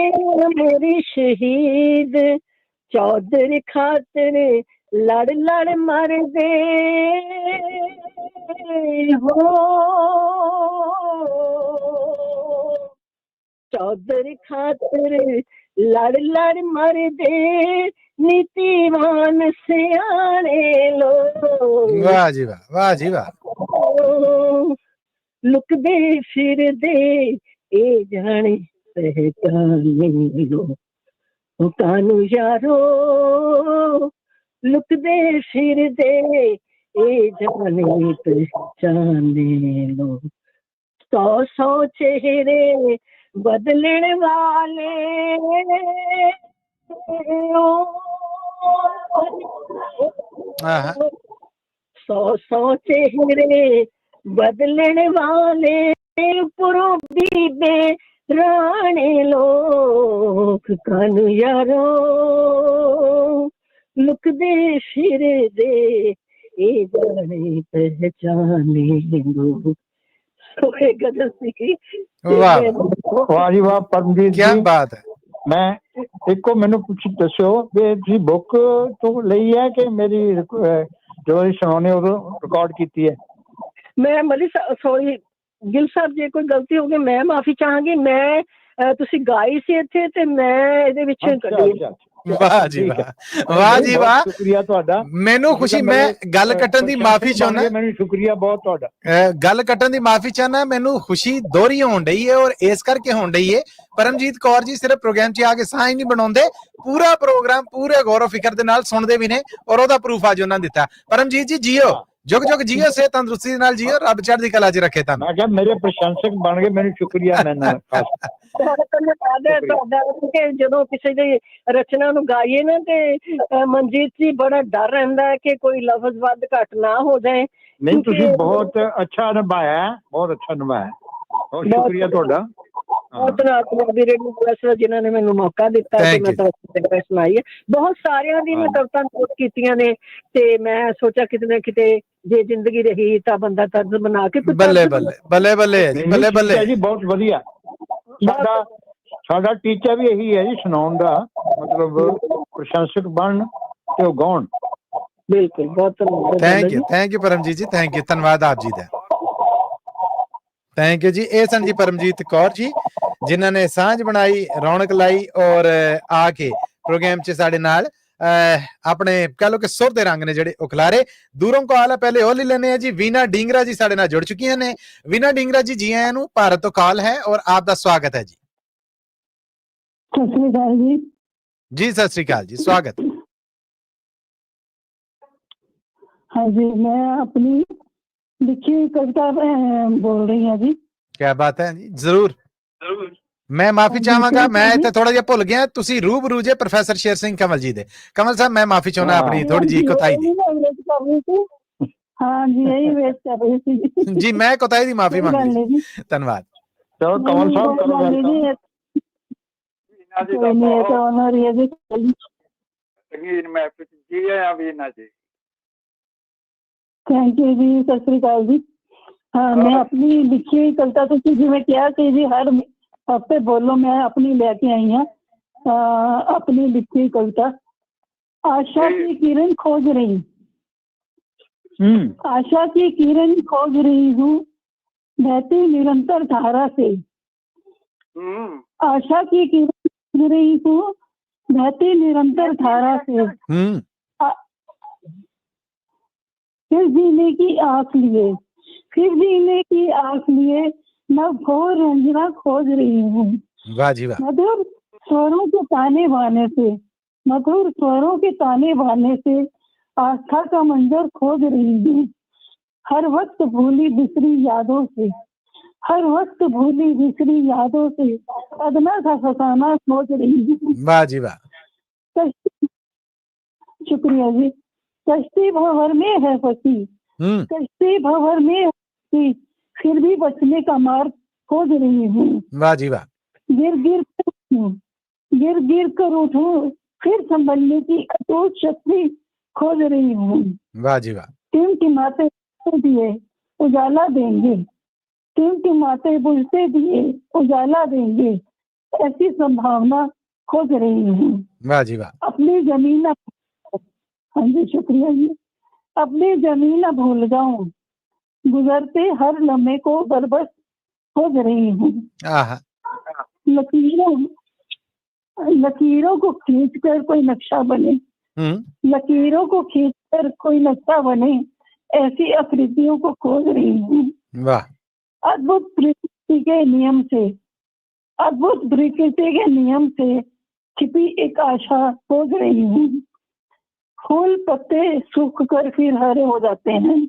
अमर शहीद। चौधर खातर लड़ लड़ मर दे हो। चौधर खातर लड़ लड़ मर दे नीतिवान सियाने लोग।
वाह जी वाह, वाह जी वाह।
लुकदे फिरदे ए जाने पहचाने लो। कानू यारो लुकदे फिरदे ए जाने पहचाने लो। 100 चेहरे बदलने वाले 100 चेहरे बदलने वाले पुरोबी दे राणे लोग। कानू यारो लुकदे फिरदे ए जाने पहचाने लोग। गजल सी।
वाह
वाह जी वाह परमजीत
क्या
जी।
बात है।
मैं ਇੱਕੋ ਮੈਨੂੰ ਕੁਝ ਦੱਸਿਓ ਵੀ ਤੁਸੀਂ ਬੁੱਕ ਤੋਂ ਲਈ ਹੈ ਕਿ ਮੇਰੀ ਜੋ ਸੁਣਾਉਣੇ ਉਦੋਂ ਰਿਕਾਰਡ ਕੀਤੀ ਹੈ।
ਮੈਂ ਮਲੀ ਸੌਰੀ ਗਿਲ ਸਾਹਿਬ ਜੇ ਕੋਈ ਗਲਤੀ ਹੋ ਗਈ ਮੈਂ ਮਾਫੀ ਚਾਹਾਂਗੀ। ਮੈਂ ਤੁਸੀਂ ਗਾਈ ਸੀ ਇੱਥੇ ਤੇ ਮੈਂ ਇਹਦੇ ਵਿੱਚ ਕੱਢੀ।
ਵਾਹ ਜੀ ਵਾਹ, ਵਾਹ ਜੀ ਵਾਹ।
ਸ਼ੁਕਰੀਆ ਤੁਹਾਡਾ।
ਮੈਨੂੰ ਖੁਸ਼ੀ, ਮੈਂ ਗੱਲ ਕੱਟਣ ਦੀ ਮਾਫੀ ਚਾਹੁੰਦਾ।
ਮੈਨੂੰ ਸ਼ੁਕਰੀਆ ਬਹੁਤ ਤੁਹਾਡਾ।
ਗੱਲ ਕੱਟਣ ਦੀ ਮਾਫੀ ਚਾਹੁੰਦਾ। ਮੈਨੂੰ ਖੁਸ਼ੀ ਦੋਹਰੀ ਹੋਣ ਡਈ ਹੈ ਔਰ ਇਸ ਕਰਕੇ ਹੋਣ ਡਈ ਹੈ ਪਰਮਜੀਤ ਕੌਰ ਜੀ ਸਿਰਫ ਪ੍ਰੋਗਰਾਮ 'ਚ ਆ ਕੇ ਸਾਹ ਹੀ ਨਹੀਂ ਬਣਾਉਂਦੇ, ਪੂਰਾ ਪ੍ਰੋਗਰਾਮ ਪੂਰੇ ਗੌਰ ਫਿਕਰ ਦੇ ਨਾਲ ਸੁਣਦੇ ਵੀ ਨੇ ਔਰ ਉਹਦਾ ਪ੍ਰੂਫ ਅੱਜ ਉਹਨਾਂ ਦਿੱਤਾ। ਪਰਮਜੀਤ ਜੀ ਜੀਓ, ਜੁਗ ਜੁਗ ਜੀਓ, ਸੇ ਤੰਦਰੁਸਤੀ ਨਾਲ ਜੀਓ, ਰੱਬ ਚੜ੍ਹਦੀ ਕਲਾ 'ਚ ਰੱਖੇ ਤੁਹਾਨੂੰ।
ਮੈਂ ਕਿਹਾ ਮੇਰੇ ਪ੍ਰਸ਼ੰਸਕ ਬਣ ਗਏ, ਮੈਨੂੰ ਸ਼ੁਕਰੀਆ। ਮੈਂ
ਜਦੋਂ ਕਿਸੇ ਦੀ ਰਚਨਾ ਨੂੰ ਗਾਈਏ ਨਾ ਤੇ ਮਨਜੀਤ ਜੀ ਬੜਾ ਡਰ ਰਹਿੰਦਾ ਹੈ ਕਿ ਕੋਈ ਲਫ਼ਜ਼ ਵੱਧ ਘੱਟ ਨਾ ਹੋ ਜਾਏ।
ਨਹੀਂ ਤੁਸੀਂ ਬਹੁਤ ਅੱਛਾ ਨਿਭਾਇਆ, ਬਹੁਤ ਅੱਛਾ ਨਿਭਾਇਆ। ਬਹੁਤ ਸ਼ੁਕਰੀਆ ਤੁਹਾਡਾ।
ਬਹੁਤ ਧੰਨਵਾਦ ਜਿਨ੍ਹਾਂ ਨੇ ਮੈਨੂੰ ਮੌਕਾ ਦਿੱਤਾ ਤੇ ਮੈਂ ਕਵਿਤਾ ਸੁਣਾਈ ਹੈ। ਬਹੁਤ ਸਾਰਿਆਂ ਦੀ ਮੈਂ ਕਵਿਤਾ ਨੋਟ ਕੀਤੀਆਂ ਨੇ ਤੇ ਮੈਂ ਸੋਚਿਆ ਕਿਤੇ ਨਾ ਕਿਤੇ ਜੇ ਜ਼ਿੰਦਗੀ ਰਹੀ ਤਾਂ ਬੰਦਾ ਤਰਜ਼ ਬਣਾ ਕੇ
ਬੱਲੇ ਬੱਲੇ ਬੱਲੇ ਬੱਲੇ ਬੱਲੇ ਬੱਲੇ
ਜੀ, ਬਹੁਤ ਵਧੀਆ। ਸਾਡਾ ਟੀਚਾ ਵੀ ਇਹੀ ਹੈ ਜੀ, ਸੁਣਾਉਣ ਦਾ ਮਤਲਬ ਪ੍ਰਸ਼ੰਸਕ ਬਣਨ ਤੇ ਉਹ ਗਾਉਣ।
ਬਿਲਕੁਲ, ਬਹੁਤ ਧੰਨਵਾਦ।
ਥੈਂਕ ਯੂ ਪਰਮਜੀਤ ਜੀ, ਥੈਂਕ ਯੂ, ਧੰਨਵਾਦ ਆਪ ਜੀ ਦਾ, ਥੈਂਕ ਯੂ ਜੀ। ਇਹ ਸਨ ਜੀ ਪਰਮਜੀਤ ਕੌਰ ਜੀ ਜਿਨ੍ਹਾਂ ਨੇ ਸਾਂਝ ਬਣਾਈ, ਰੌਣਕ ਲਾਈ ਔਰ ਆ ਕੇ ਪ੍ਰੋਗਰਾਮ 'ਚ ਸਾਡੇ ਨਾਲ ਆਪਣੇ ਕਹ ਲੋ ਕਿ ਸੁਰ ਦੇ ਰੰਗ ਨੇ ਜਿਹੜੇ ਉਖਲਾਰੇ। ਦੂਰੋਂ ਕਾਲ ਹੈ, ਪਹਿਲੇ ਉਹ ਲੈ ਲੈਣੇ ਆ ਜੀ। ਵੀਨਾ ਢਿੰਗਰਾ ਜੀ ਸਾਡੇ ਨਾਲ ਜੁੜ ਚੁੱਕੀਆਂ ਨੇ। ਵੀਨਾ ਢਿੰਗਰਾ ਜੀ, ਜੀ ਆਇਆਂ ਨੂੰ, ਭਾਰਤ ਤੋਂ ਕਾਲ ਹੈ ਔਰ ਆਪ ਦਾ ਸਵਾਗਤ ਹੈ ਜੀ।
ਸਤਿ ਸ੍ਰੀ ਅਕਾਲ ਜੀ।
ਜੀ ਸਤਿ ਸ੍ਰੀ ਅਕਾਲ ਜੀ, ਸਵਾਗਤ।
ਹਾਂਜੀ, ਮੈਂ ਆਪਣੀ ਲਿਖੀ ਕਵਿਤਾ ਬੋਲ ਰਹੀ ਹਾਂ ਜੀ।
ਕੀ ਬਾਤ ਹੈ ਜੀ, ਜ਼ਰੂਰ। ਮੈਂ ਮਾਫੀ ਚਾਹਾਂਗਾ, ਮੈਂ ਇੱਥੇ ਥੋੜਾ ਜਿਹਾ ਭੁੱਲ ਗਿਆ। ਤੁਸੀਂ ਰੂਬਰੂ ਜੇ ਪ੍ਰੋਫੈਸਰ ਸ਼ੇਰ ਸਿੰਘ ਕੰਵਲ ਜੀ ਦੇ। ਕੰਵਲ ਸਾਹਿਬ, ਮੈਂ ਮਾਫੀ ਚਾਹੁੰਦਾ ਆਪਣੀ ਥੋੜੀ ਜਿਹੀ ਕੋਤਾਹੀ ਦੀ।
ਹਾਂ ਜੀ, ਇਹੀ ਵੇਟ ਕਰ ਰਹੀ ਸੀ
ਜੀ। ਮੈਂ ਕੋਤਾਹੀ ਦੀ ਮਾਫੀ ਮੰਗਦੀ। ਧੰਨਵਾਦ।
ਚਲੋ ਕੰਵਲ ਸਾਹਿਬ ਕਰੋ ਵੈਲਕਮ।
ਥੈਂਕ ਯੂ ਜੀ, ਸਤਿ ਸ੍ਰੀ ਅਕਾਲ ਜੀ। ਹਾਂ, ਮੈਂ ਆਪਣੀ ਲਿਖੀ ਹੋਈ ਕਵਿਤਾ, ਤੁਸੀਂ ਜਿਵੇਂ ਕਿਹਾ ਕਿ ਜੀ ਹਰ ਹਫ਼ਤੇ ਬੋਲੋ, ਮੈਂ ਆਪਣੀ ਲੈ ਕੇ ਆਈ ਹਾਂ अपनी लिखी कविता। आशा की किरण खोज रही, आशा की किरण खोज रही हूँ बहती निरंतर धारा से। आशा की किरण खोज रही हूँ बहती निरंतर धारा से। फिर जीने की आस लिए, फिर जीने की आस लिए नव घोर रंजना खोज रही हूँ।
वाह जी वाह।
मधुर स्वरों के ताने बाने से, मधुर स्वरों के ताने बाने से आस्था का मंजर खोज रही हूँ। हर वक्त भूली बिसरी यादों से, हर वक्त भूली बिसरी यादों से अदना सा फसाना सोच रही हूँ।
वाह जी वाह।
कश्ती, शुक्रिया जी। कश्ती भंवर में है फंसी, कश्ती भंवर में है फंसी, फिर भी बचने का मार्ग खोज रही हूँ।
वाह जी वाह।
गिर गिर कर उठूं, फिर संभलने की अटूट शक्ति खोज रही हूँ।
वाह जी वाह।
टिमटिमाते दिए उजाला देंगे, टिमटिमाते बुझते दिए उजाला देंगे, ऐसी संभावना खोज रही हूँ।
वाह जी वाह।
अपनी जमीन हाँ जी शुक्रिया जी। अपनी जमीन न भूल जाऊं, गुजरते हर लम्हे को बरबस खोज रही हूँ।
आहा।
लकीरों को खींचकर कोई नक्शा बने, लकीरों को खींचकर कोई नक्शा बने, ऐसी आकृतियों को खोज रही हूँ।
वाह।
अद्भुत प्रकृति के नियम से, अद्भुत प्रकृति के नियम से छिपी एक आशा खोज रही हूँ। फूल पत्ते सूख कर फिर हरे हो जाते हैं,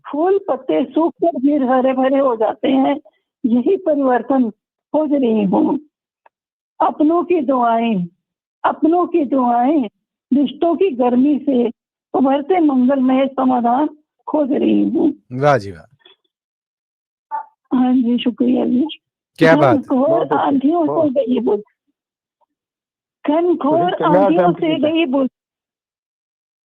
फूल पत्ते सूख कर फिर हरे भरे हो जाते हैं, यही परिवर्तन खोज रही हूँ। अपनों की दुआएं, अपनों की दुआएं, रिश्तों की गर्मी से उभरते मंगलमय समाधान खोज रही हूँ।
वाह जी वाह।
हाँ जी शुक्रिया जी।
क्या बात।
घनघोर आंधियों से गई बुझ, घनघोर आंधियों से गई बुझ,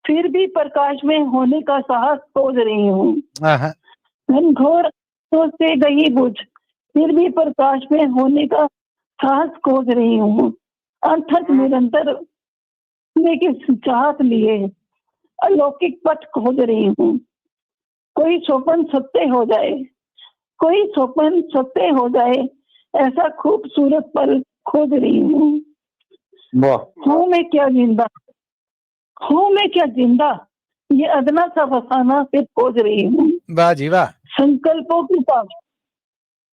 फिर भी प्रकाश में होने का साहस खोज रही हूँ। घनघोर आंधियों से गई बुझ, फिर भी प्रकाश में होने का साहस खोज रही हूँ। अर्थक निरंतर की चाहत लिए अलौकिक पथ खोज रही हूँ। कोई स्वप्न सत्य हो जाए, कोई स्वप्न सत्य हो जाए, ऐसा खूबसूरत पल खोज रही हूँ। हूँ मैं क्या जिंदा, हूँ मैं क्या जिंदा, ये अदना सा फसाना फिर खोज रही हूँ।
वाह जी वाह।
संकल्पों की ताकत,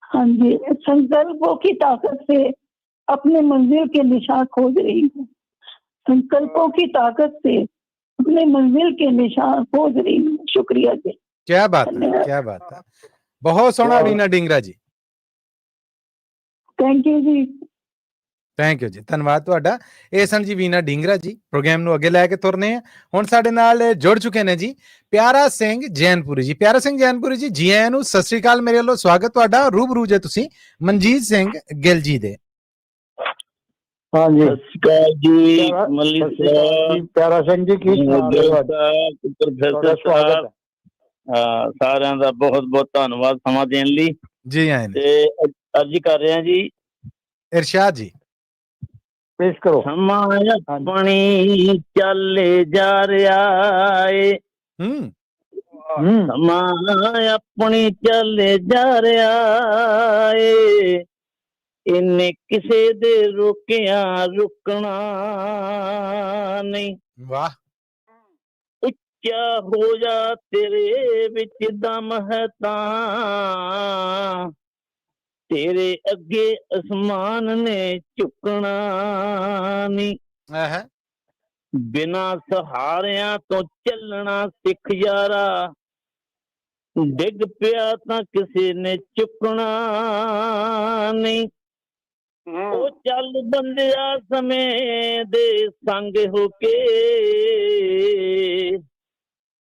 हाँ जी, संकल्पों की ताकत से अपने मंजिल के निशान खोज रही हूँ। संकल्पों की ताकत से अपने मंजिल के निशान खोज रही हूँ। शुक्रिया जी।
क्या बात है, क्या बात है। बहुत सोहना वीना ढिंगरा जी।
थैंक यू जी।
ਥੈਂਕ ਯੂ ਜੀ, ਧੰਨਵਾਦ ਤੁਹਾਡਾ। ਇਹ ਸਨ ਜੀ ਵੀਨਾ ਢਿੰਗਰਾ ਜੀ। ਪ੍ਰੋਗਰਾਮ ਨੂੰ ਅੱਗੇ ਲੈ ਕੇ ਤੁਰਨੇ ਆ। ਹੁਣ ਸਾਡੇ ਨਾਲ ਜੁੜ ਚੁੱਕੇ ਨੇ ਜੀ ਪਿਆਰਾ ਸਿੰਘ ਜੈਨਪੁਰੀ ਜੀ। ਪਿਆਰਾ ਸਿੰਘ ਜੈਨਪੁਰੀ ਜੀ, ਜੀ ਆਇਆਂ ਨੂੰ, ਸਤਿ ਸ੍ਰੀ ਅਕਾਲ। ਮੇਰੇ ਵੱਲੋਂ ਸਵਾਗਤ ਤੁਹਾਡਾ। ਰੂਬਰੂ ਜੇ ਤੁਸੀਂ ਮਨਜੀਤ ਸਿੰਘ ਗਿੱਲ ਜੀ ਦੇ।
हाँ जी,
ਸਤਿ ਸ਼੍ਰੀ ਅਕਾਲ ਜੀ ਮੱਲੀ ਸਾਹਿਬ,
प्यारा सिंह जी की
ਪ੍ਰੋਫੈਸਰ ਸਾਹਿਬ, ਸਾਰਿਆਂ ਦਾ ਬਹੁਤ ਬਹੁਤ ਧੰਨਵਾਦ ਸਮਾਂ ਦੇਣ ਲਈ।
ਜੀ ਆਏ ਨੇ।
ਤੇ ਅਰਜੀ ਕਰ ਰਹੇ ਹਾਂ ਜੀ,
ਇਰਸ਼ਾਦ ਜੀ
पेश करो।
ਸਮਾਂ ਆਪਣੀ ਚੱਲੇ ਜਾ ਰਿਹਾ ਏ, ਸਮਾਂ ਆਪਣੀ ਚੱਲੇ ਜਾ ਰਿਹਾ ਏ, ਇਹਨੇ ਕਿਸੇ ਦੇ ਰੋਕਿਆ ਰੁਕਣਾ ਨਹੀਂ।
ਵਾਹ।
ਉੱਚਾ ਹੋ ਜਾ ਤੇਰੇ ਵਿੱਚ ਦਮ ਹੈ ਤਾਂ, ਤੇਰੇ ਅੱਗੇ ਅਸਮਾਨ ਨੇ ਝੁਕਣਾ ਨਹੀਂ। ਬਿਨਾਂ ਸਹਾਰਿਆਂ ਤੋਂ ਚੱਲਣਾ ਸਿੱਖ ਯਾਰਾ, ਡਿੱਗ ਪਿਆ ਤਾਂ ਕਿਸੇ ਨੇ ਚੁੱਕਣਾ ਨਹੀਂ। ਉਹ ਚੱਲ ਬੰਦਿਆ ਸਮੇਂ ਦੇ ਸੰਗ ਹੋ ਕੇ,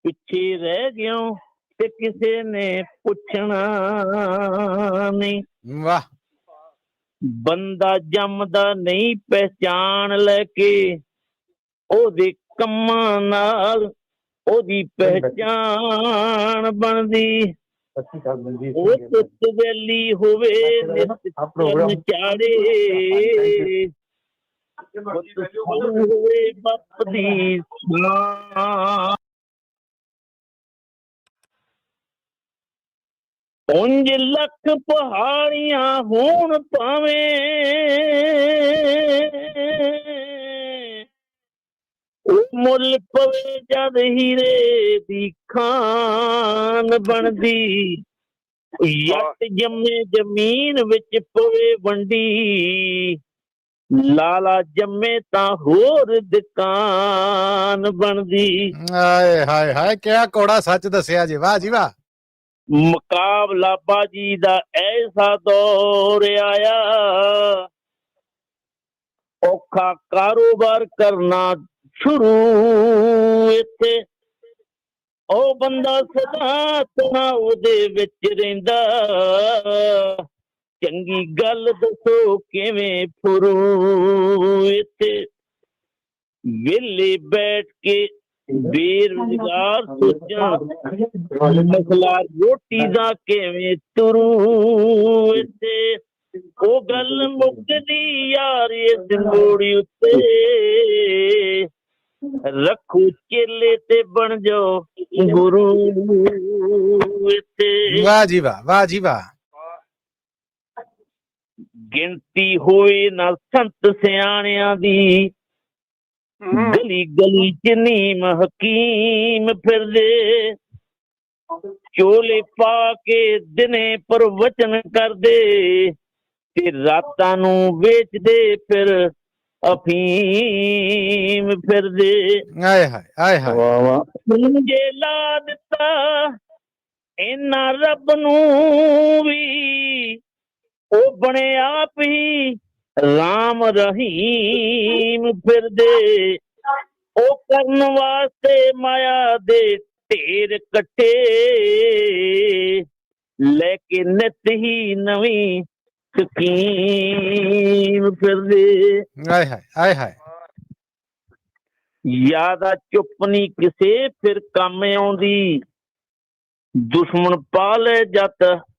ਪਿੱਛੇ ਰਹਿ ਗਿਓ ਤੇ ਕਿਸੇ ਨੇ ਪੁੱਛਣਾ ਨਹੀਂ।
ਵਾਹ।
ਬੰਦਾ ਜੰਮਦਾ ਨਹੀਂ ਪਹਿਚਾਣ ਲੈ ਕੇ, ਉਹਦੇ ਕੰਮਾਂ ਨਾਲ ਉਹਦੀ ਪਹਿਚਾਣ ਬਣਦੀ। ਉਹ ਤੁੱਤ ਵੇਲੀ ਹੋਵੇ ਚਾੜੇ, ਹੋਵੇ ਬੱਪ ਦੀ ਉਂਝ ਲੱਖ ਪਹਾੜੀਆਂ ਹੋਣ ਭਾਵੇਂ, ਉਹ ਮੁੱਲ ਪਵੇ ਜਦ ਹੀਰੇ ਦੀ ਖਾਨ ਬਣਦੀ। ਜੱਟ ਜੰਮੇ ਜ਼ਮੀਨ ਵਿੱਚ ਪਵੇ ਵੰਡੀ, ਲਾਲਾ ਜੰਮੇ ਤਾਂ ਹੋਰ ਦੁਕਾਨ ਬਣਦੀ।
ਹਾਏ ਹਾਏ ਹਾਏ, ਕਿਆ ਕੋੜਾ ਸੱਚ ਦੱਸਿਆ ਜੀ। ਵਾਹ ਜੀ ਵਾਹ।
ਮੁਕਾਬਲਾ ਬਾਜੀ ਦਾ ਐਸਾ ਦੌਰ ਆਇਆ, ਔਖਾ ਕਾਰੋਬਾਰ ਕਰਨਾ ਸ਼ੁਰੂ ਇੱਥੇ। ਉਹ ਬੰਦਾ ਸਦਾ ਤਣਾਅ ਦੇ ਵਿੱਚ ਰਹਿੰਦਾ, ਚੰਗੀ ਗੱਲ ਦੱਸੋ ਕਿਵੇਂ ਫੁਰੂ ਇੱਥੇ। ਵਿਹਲੇ ਬੈਠ ਕੇ ਬੇਰੁਜ਼ਗਾਰ ਸੋਚਾਂ, ਮਸਲਾ ਰੋਟੀ ਦਾ ਕਿਵੇਂ ਤੁਰੂ ਇੱਥੇ। ਉਹ ਗੱਲ ਮੁੱਕਦੀ ਯਾਰ ਇਸ ਮੋੜੀ ਉੱਤੇ, ਰੱਖੋ ਚੇਲੇ ਤੇ ਬਣ ਜਾਓ ਗੁਰੂ ਇੱਥੇ।
ਵਾਹ ਜੀ ਵਾਹ, ਵਾਹ ਜੀ ਵਾਹ।
ਗਿਣਤੀ ਹੋਏ ਨਾ ਸੰਤ ਸਿਆਣਿਆਂ ਦੀ, ਗਲੀ ਗਲੀ ਚ ਨੀਮ ਹਕੀਮ ਫਿਰਦੇ, ਚੋਲੇ ਪਾ ਕੇ ਦਿਨੇ ਪ੍ਰਵਚਨ ਕਰਦੇ, ਤੇ ਰਾਤਾਂ ਨੂੰ ਵੇਚਦੇ ਫਿਰ ਅਫੀਮ ਫਿਰਦੇ।
ਆਏ ਹਾਏ, ਆਏ ਹਾਏ।
ਵਾਹ ਵਾਹ।
ਜੇ ਲਾ ਦਿੱਤਾ ਇਹਨਾਂ ਰੱਬ ਨੂੰ ਵੀ, ਉਹ ਬਣੇ ਆਪ ਹੀ ਰਾਮ ਰਹੀਮ ਫਿਰਦੇ। ਉਹ ਕਰਨ ਵਾਸਤੇ ਮਾਇਆ ਦੇ ਢੇਰ ਇਕੱਠੇ, ਲੈ ਕੇ ਨਿਤ ਹੀ ਨਵੀਂ ਸਕੀਮ ਫਿਰਦੇ।
ਆਏ ਹਾਏ, ਆਏ ਹਾਏ।
ਜ਼ਿਆਦਾ ਚੁੱਪ ਨਹੀਂ ਕਿਸੇ ਫਿਰ ਕੰਮ ਆਉਂਦੀ, ਦੁਸ਼ਮਣ ਪਾ ਲੈ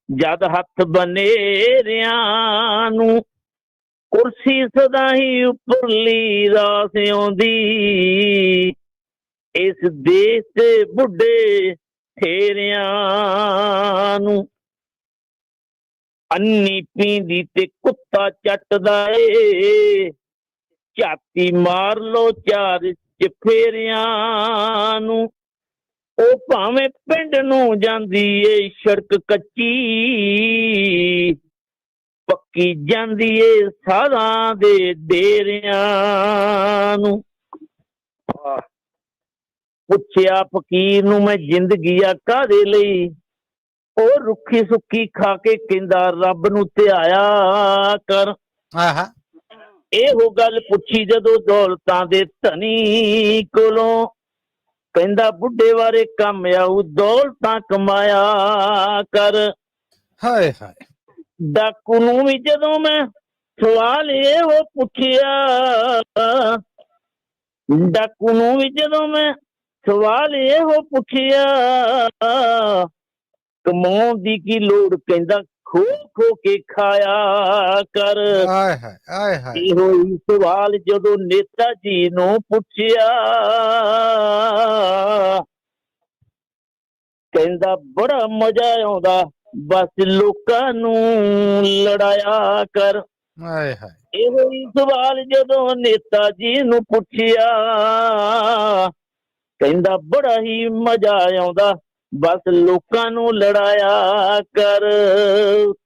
ਜਦ ਹੱਥ ਬਨੇਰਿਆਂ ਨੂੰ, ਕੁਰਸੀ ਸਦਾ ਹੀ ਉੱਪਰਲੀ ਰਾਸ ਆਉਂਦੀ। ਇਸ ਦੇਸ਼ ਦੇ ਬੁੱਢੇ ਠੇਰਿਆਂ ਨੂੰ, ਅੰਨੀ ਪੀਂਦੀ ਤੇ ਕੁੱਤਾ ਚੱਟਦਾ ਏ, ਝਾਤੀ ਮਾਰ ਲੋ ਚਾਰ ਚਫੇਰਿਆਂ ਨੂੰ। ਉਹ ਭਾਵੇਂ ਪਿੰਡ ਨੂੰ ਜਾਂਦੀ ਏ ਸੜਕ ਕੱਚੀ, ਪੱਕੀ ਜਾਂਦੀ ਏ ਸਾਧਾਂ ਦੇ ਡੇਰਿਆਂ ਨੂੰ। ਪੁੱਛਿਆ ਫਕੀਰ ਨੂੰ ਮੈਂ ਜ਼ਿੰਦਗੀ ਆ ਕਾਹਦੇ ਲਈ, ਉਹ ਰੁੱਖੀ ਸੁੱਕੀ ਖਾ ਕੇ ਕਹਿੰਦਾ ਰੱਬ ਨੂੰ ਧਿਆਇਆ ਕਰ।
ਆਹਾ।
ਇਹੋ ਗੱਲ ਪੁੱਛੀ ਜਦੋਂ ਦੌਲਤਾਂ ਦੇ ਧਨੀ ਕੋਲੋਂ, ਕਹਿੰਦਾ ਬੁੱਢੇ ਬਾਰੇ ਕੰਮ ਆਊ ਦੌਲਤਾਂ ਕਮਾਇਆ ਕਰ।
ਹਾਏ ਹਾਏ।
ਡਾਕੂ ਨੂੰ ਵੀ ਜਦੋਂ ਮੈਂ ਸਵਾਲ ਇਹੋ ਪੁੱਛਿਆ, ਡਾਕੂ ਨੂੰ ਵੀ ਜਦੋਂ ਮੈਂ ਸਵਾਲ ਇਹੋ ਪੁੱਛਿਆ, ਕਮਾਉਣ ਦੀ ਕੀ ਲੋੜ ਕਹਿੰਦਾ ਖੋ ਖੋ ਕੇ ਖਾਇਆ ਕਰ।
ਆਏ ਹਾਏ, ਆਏ ਹਾਏ।
ਇਹੋ ਹੀ ਸਵਾਲ ਜਦੋਂ ਨੇਤਾ ਜੀ ਨੂੰ ਪੁੱਛਿਆ, ਕਹਿੰਦਾ ਬੜਾ ਮਜ਼ਾ ਆਉਂਦਾ ਬਸ ਲੋਕਾਂ ਨੂੰ ਲੜਾਇਆ ਕਰ।
ਆਏ ਹਾਏ।
ਇਹੋ ਹੀ ਸਵਾਲ ਜਦੋਂ ਨੇਤਾ ਜੀ ਨੂੰ ਪੁੱਛਿਆ, ਕਹਿੰਦਾ ਬੜਾ ਹੀ ਮਜ਼ਾ ਆਉਂਦਾ ਬਸ ਲੋਕਾਂ ਨੂੰ ਲੜਾਇਆ ਕਰ।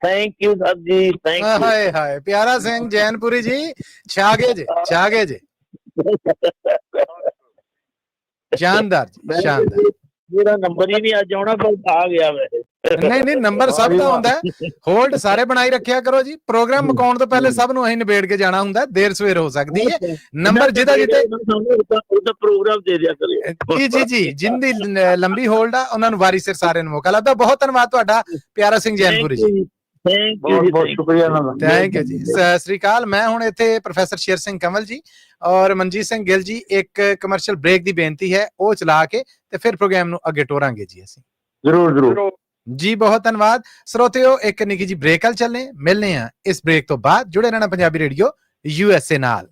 ਥੈਂਕ ਯੂ ਸਰ ਜੀ, ਥੈਂਕ ਯੂ।
ਹਾਏ ਹਾਏ। ਪਿਆਰਾ ਸਿੰਘ ਜੈਨਪੁਰੀ ਜੀ, ਛਾ ਗਏ ਜੇ, ਛਾ ਗਏ ਜੇ। ਸ਼ਾਨਦਾਰ ਜੀ, ਸ਼ਾਨਦਾਰ।
ਮੇਰਾ ਨੰਬਰ ਹੀ ਨਹੀਂ ਅੱਜ ਆਉਣਾ, ਪਰ ਆ ਗਿਆ ਵੈਸੇ।
ਨਹੀਂ ਨਹੀਂ, ਨੰਬਰ ਸਭ ਦਾ ਹੁੰਦਾ ਹੈ। ਹੋਲਡ ਸਾਰੇ ਬਣਾਈ ਰੱਖਿਆ ਕਰੋ ਜੀ। ਪ੍ਰੋਗਰਾਮ ਮੁਕਾਉਣ ਤੋਂ ਪਹਿਲੇ ਸਭ ਨੂੰ ਅਸੀਂ ਨਿਬੇੜ ਕੇ ਜਾਣਾ ਹੁੰਦਾ, ਦੇਰ ਸਵੇਰ ਹੋ ਸਕਦੀ ਹੈ। ਨੰਬਰ ਜਿਹਦਾ ਜਿੱਤੇ
ਉਹਦਾ ਪ੍ਰੋਗਰਾਮ ਦੇ ਦਿਆ ਕਰੇ।
ਜੀ ਜੀ ਜੀ, ਜਿੰਦੀ ਲੰਬੀ ਹੋਲਡ ਆ ਉਹਨਾਂ ਨੂੰ ਵਾਰੀ ਸਿਰ ਸਾਰਿਆਂ ਨੂੰ ਮੌਕਾ ਲੱਭਦਾ। ਬਹੁਤ ਧੰਨਵਾਦ ਤੁਹਾਡਾ ਪਿਆਰਾ ਸਿੰਘ ਜੈਨਪੁਰੀ ਜੀ।
ਬਹੁਤ ਬਹੁਤ ਸ਼ੁਕਰੀਆ ਇਹਨਾਂ ਦਾ।
ਥੈਂਕ ਯੂ ਜੀ। ਸਤਿ ਸ੍ਰੀ ਅਕਾਲ। ਮੈਂ ਹੁਣ ਇੱਥੇ ਪ੍ਰੋਫੈਸਰ ਸ਼ੇਰ ਸਿੰਘ ਕੰਵਲ ਜੀ ਔਰ ਮਨਜੀਤ ਸਿੰਘ ਗਿੱਲ ਜੀ ਇੱਕ ਕਮਰਸ਼ੀਅਲ ਬ੍ਰੇਕ ਦੀ ਬੇਨਤੀ ਹੈ, ਉਹ ਚਲਾ ਕੇ ਤੇ ਫਿਰ ਪ੍ਰੋਗਰਾਮ ਨੂੰ ਅੱਗੇ ਟੋਰਾਂਗੇ ਜੀ ਅਸੀਂ।
ਜ਼ਰੂਰ ਜ਼ਰੂਰ
ਜੀ, ਬਹੁਤ ਧੰਨਵਾਦ ਸਰੋਤਿਓ। ਇੱਕ ਨਿੱਕੀ ਜੀ ਬ੍ਰੇਕ ਵੱਲ ਚੱਲੇ, ਮਿਲਨੇ ਆ ਇਸ ਬ੍ਰੇਕ ਤੋਂ ਬਾਅਦ। ਜੁੜੇ ਰਹਿਣਾ ਪੰਜਾਬੀ ਰੇਡੀਓ USA ਨਾਲ।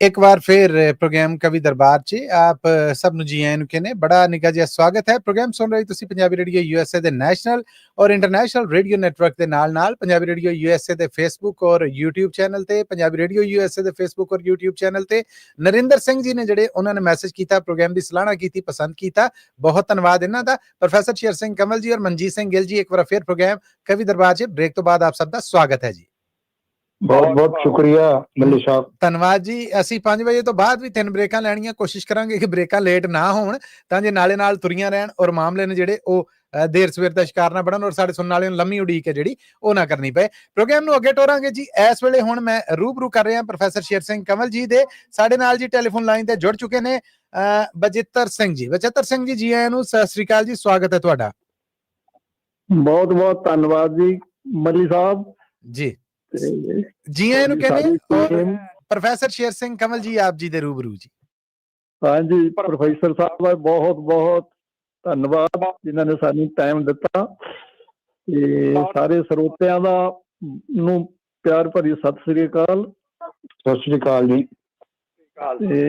एक बार फिर प्रोग्राम कवि दरबार च आप सब ਨੂੰ ਜੀ ਆਇਆਂ ਨੂੰ ਕਹਿੰਦੇ ਬੜਾ ਨਿੱਘਾ ਜਿਹਾ ਸਵਾਗਤ ਹੈ। ਪ੍ਰੋਗਰਾਮ ਸੁਣ ਰਹੇ ਤੁਸੀਂ ਪੰਜਾਬੀ ਰੇਡੀਓ USA ਦੇ ਨੈਸ਼ਨਲ ਔਰ ਇੰਟਰਨੈਸ਼ਨਲ ਰੇਡੀਓ ਨੈਟਵਰਕ ਦੇ ਨਾਲ ਪੰਜਾਬੀ ਰੇਡੀਓ USA ਦੇ ਫੇਸਬੁੱਕ ਔਰ YouTube ਚੈਨਲ ਤੇ ਪੰਜਾਬੀ ਰੇਡੀਓ USA ਦੇ ਫੇਸਬੁੱਕ ਔਰ YouTube ਚੈਨਲ ਤੇ ਨਰਿੰਦਰ ਸਿੰਘ ਜੀ ਨੇ ਜਿਹੜੇ ਉਹਨਾਂ ਨੇ ਮੈਸੇਜ ਕੀਤਾ, ਪ੍ਰੋਗਰਾਮ ਦੀ ਸਲਾਹਣਾ ਕੀਤੀ, ਪਸੰਦ ਕੀਤਾ, ਬਹੁਤ ਧੰਨਵਾਦ ਇਹਨਾਂ ਦਾ। ਪ੍ਰੋਫੈਸਰ ਸ਼ੇਰ ਸਿੰਘ ਕਮਲ ਜੀ ਔਰ ਮਨਜੀਤ ਸਿੰਘ ਗਿੱਲ ਜੀ, ਇੱਕ ਵਾਰ ਫਿਰ ਪ੍ਰੋਗਰਾਮ ਕਵੀ ਦਰਬਾਰ 'ਚ ਬ੍ਰੇਕ ਤੋਂ ਬਾਅਦ ਆਪ ਸਭ ਦਾ ਸਵਾਗਤ ਹੈ ਜੀ।
ਬਹੁਤ ਬਹੁਤ ਸ਼ੁਕਰੀਆ ਮੱਲੀ ਸਾਹਿਬ।
ਧੰਨਵਾਦ ਜੀ। ਅਸੀਂ 5 ਵਜੇ ਤੋਂ ਬਾਅਦ ਵੀ 3 ਬ੍ਰੇਕਾਂ ਲੈਣੀਆਂ, ਕੋਸ਼ਿਸ਼ ਕਰਾਂਗੇ ਕਿ ਬ੍ਰੇਕਾਂ ਲੇਟ ਨਾ ਹੋਣ ਤਾਂ ਜੇ ਨਾਲੇ ਨਾਲ ਤੁਰੀਆਂ ਰਹਿਣ ਔਰ ਮਾਮਲੇ ਨੇ ਜਿਹੜੇ ਉਹ ਦੇਰ ਸਵੇਰ ਦਾ ਸ਼ਿਕਾਰ ਨਾ ਬਣਨ ਔਰ ਸਾਡੇ ਸੁਣਨ ਵਾਲਿਆਂ ਨੂੰ ਲੰਮੀ ਉਡੀਕ ਹੈ ਜਿਹੜੀ ਉਹ ਨਾ ਕਰਨੀ ਪਏ। ਪ੍ਰੋਗਰਾਮ ਨੂੰ ਅੱਗੇ ਤੋਰਾਂਗੇ ਜੀ। ਇਸ ਵੇਲੇ ਹੁਣ ਮੈਂ ਰੂਬਰੂ ਕਰ ਰਿਹਾ ਪ੍ਰੋਫੈਸਰ ਸ਼ੇਰ ਸਿੰਘ ਕਮਲ ਜੀ ਦੇ। ਸਾਡੇ ਨਾਲ ਜੀ ਟੈਲੀਫੋਨ ਲਾਈਨ ਤੇ ਜੁੜ ਚੁੱਕੇ ਨੇ ਬਚਿੱਤਰ ਸਿੰਘ ਜੀ। ਬਚਿੱਤਰ ਸਿੰਘ ਜੀ, ਜੀ ਆਇਆਂ ਨੂੰ, ਸਤਿ ਸ੍ਰੀ ਅਕਾਲ ਜੀ, ਸਵਾਗਤ ਹੈ ਤੁਹਾਡਾ।
ਬਹੁਤ ਬਹੁਤ ਧੰਨਵਾਦ ਜੀ ਮੱਲੀ ਸਾਹਿਬ
ਜੀ ਜੀ ਆਇਆਂ ਨੂੰ ਕਹਿੰਦੇ ਪ੍ਰੋਫੈਸਰ ਸ਼ੇਰ ਸਿੰਘ ਕਮਲ ਜੀ ਆਪ ਜੀ ਦੇ ਰੂਬਰੂ ਜੀ।
ਹਾਂਜੀ, ਪ੍ਰੋਫੈਸਰ ਸਾਹਿਬ ਦਾ ਬਹੁਤ ਬਹੁਤ ਧੰਨਵਾਦ ਜਿਨ੍ਹਾਂ ਨੇ ਸਾਨੂੰ ਟਾਈਮ ਦਿੱਤਾ ਤੇ ਸਾਰੇ ਸਰੋਤਿਆਂ ਦਾ ਨੂੰ ਪਿਆਰ ਭਰੀ ਸਤਿ ਸ੍ਰੀ ਅਕਾਲ।
ਸਤਿ ਸ੍ਰੀ ਅਕਾਲ ਜੀ।
ਤੇ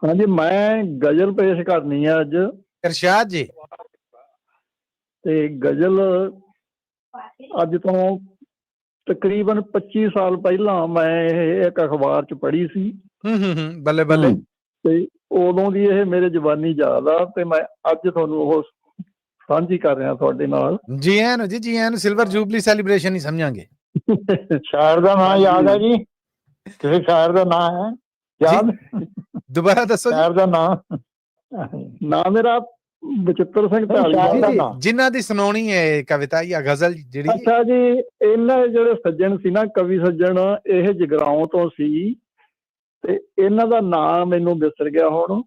ਹਾਂਜੀ, ਮੈਂ ਗਜ਼ਲ ਪੇਸ਼ ਕਰਨੀ ਹੈ ਅੱਜ।
ਇਰਸ਼ਾਦ ਜੀ।
ਤੇ ਗਜ਼ਲ ਅੱਜ ਤੋਂ ਤਕਰੀਬਨ 25 ਸਾਲ ਪਹਿਲਾਂ ਮੈਂ ਇਹ ਇੱਕ ਅਖਬਾਰ 'ਚ ਪੜ੍ਹੀ ਸੀ।
ਬੱਲੇ ਬੱਲੇ।
ਤੇ ਉਦੋਂ ਦੀ ਇਹ ਮੇਰੇ ਜਵਾਨੀ ਯਾਦ ਆ ਤੇ ਮੈਂ ਅੱਜ ਤੁਹਾਨੂੰ ਉਹ ਸਾਂਝੀ ਕਰ ਰਿਹਾ ਤੁਹਾਡੇ ਨਾਲ।
ਜੀ ਆਇਆਂ ਨੂੰ ਜੀ, ਜੀ ਆਇਆਂ ਨੂੰ। ਸਿਲਵਰ ਜੂਬਲੀ ਸੈਲੀਬ੍ਰੇਸ਼ਨ ਹੀ ਸਮਝਾਂਗੇ।
ਸ਼ਾਇਰ ਦਾ ਨਾਂ ਯਾਦ ਹੈ ਜੀ? ਕਿਸੇ ਸ਼ਾਇਰ ਦਾ ਨਾਂ ਹੈ ਯਾਦ?
ਦੁਬਾਰਾ ਦੱਸੋ।
ਸ਼ਾਇਰ ਦਾ
ਨਾਂ ਮੇਰਾ ਬਚਿੱਤਰ ਸਿੰਘ ਢਾਲੀਵਾਲ,
ਜਿਨ੍ਹਾਂ ਦੀ ਸੁਣਾਉਣੀ ਹੈ ਕਵਿਤਾ ਜਾਂ ਗਜ਼ਲ ਜਿਹੜੀ।
ਅੱਛਾ ਜੀ, ਇਹਨਾਂ ਜਿਹੜੇ ਸੱਜਣ ਸੀ ਨਾ, ਕਵੀ ਸੱਜਣ, ਇਹ ਜਗਰਾਉਂ ਤੋਂ ਸੀ ਤੇ ਇਹਨਾਂ ਦਾ ਨਾਂ ਮੈਨੂੰ ਵਿਸਰ ਗਿਆ ਹੁਣ।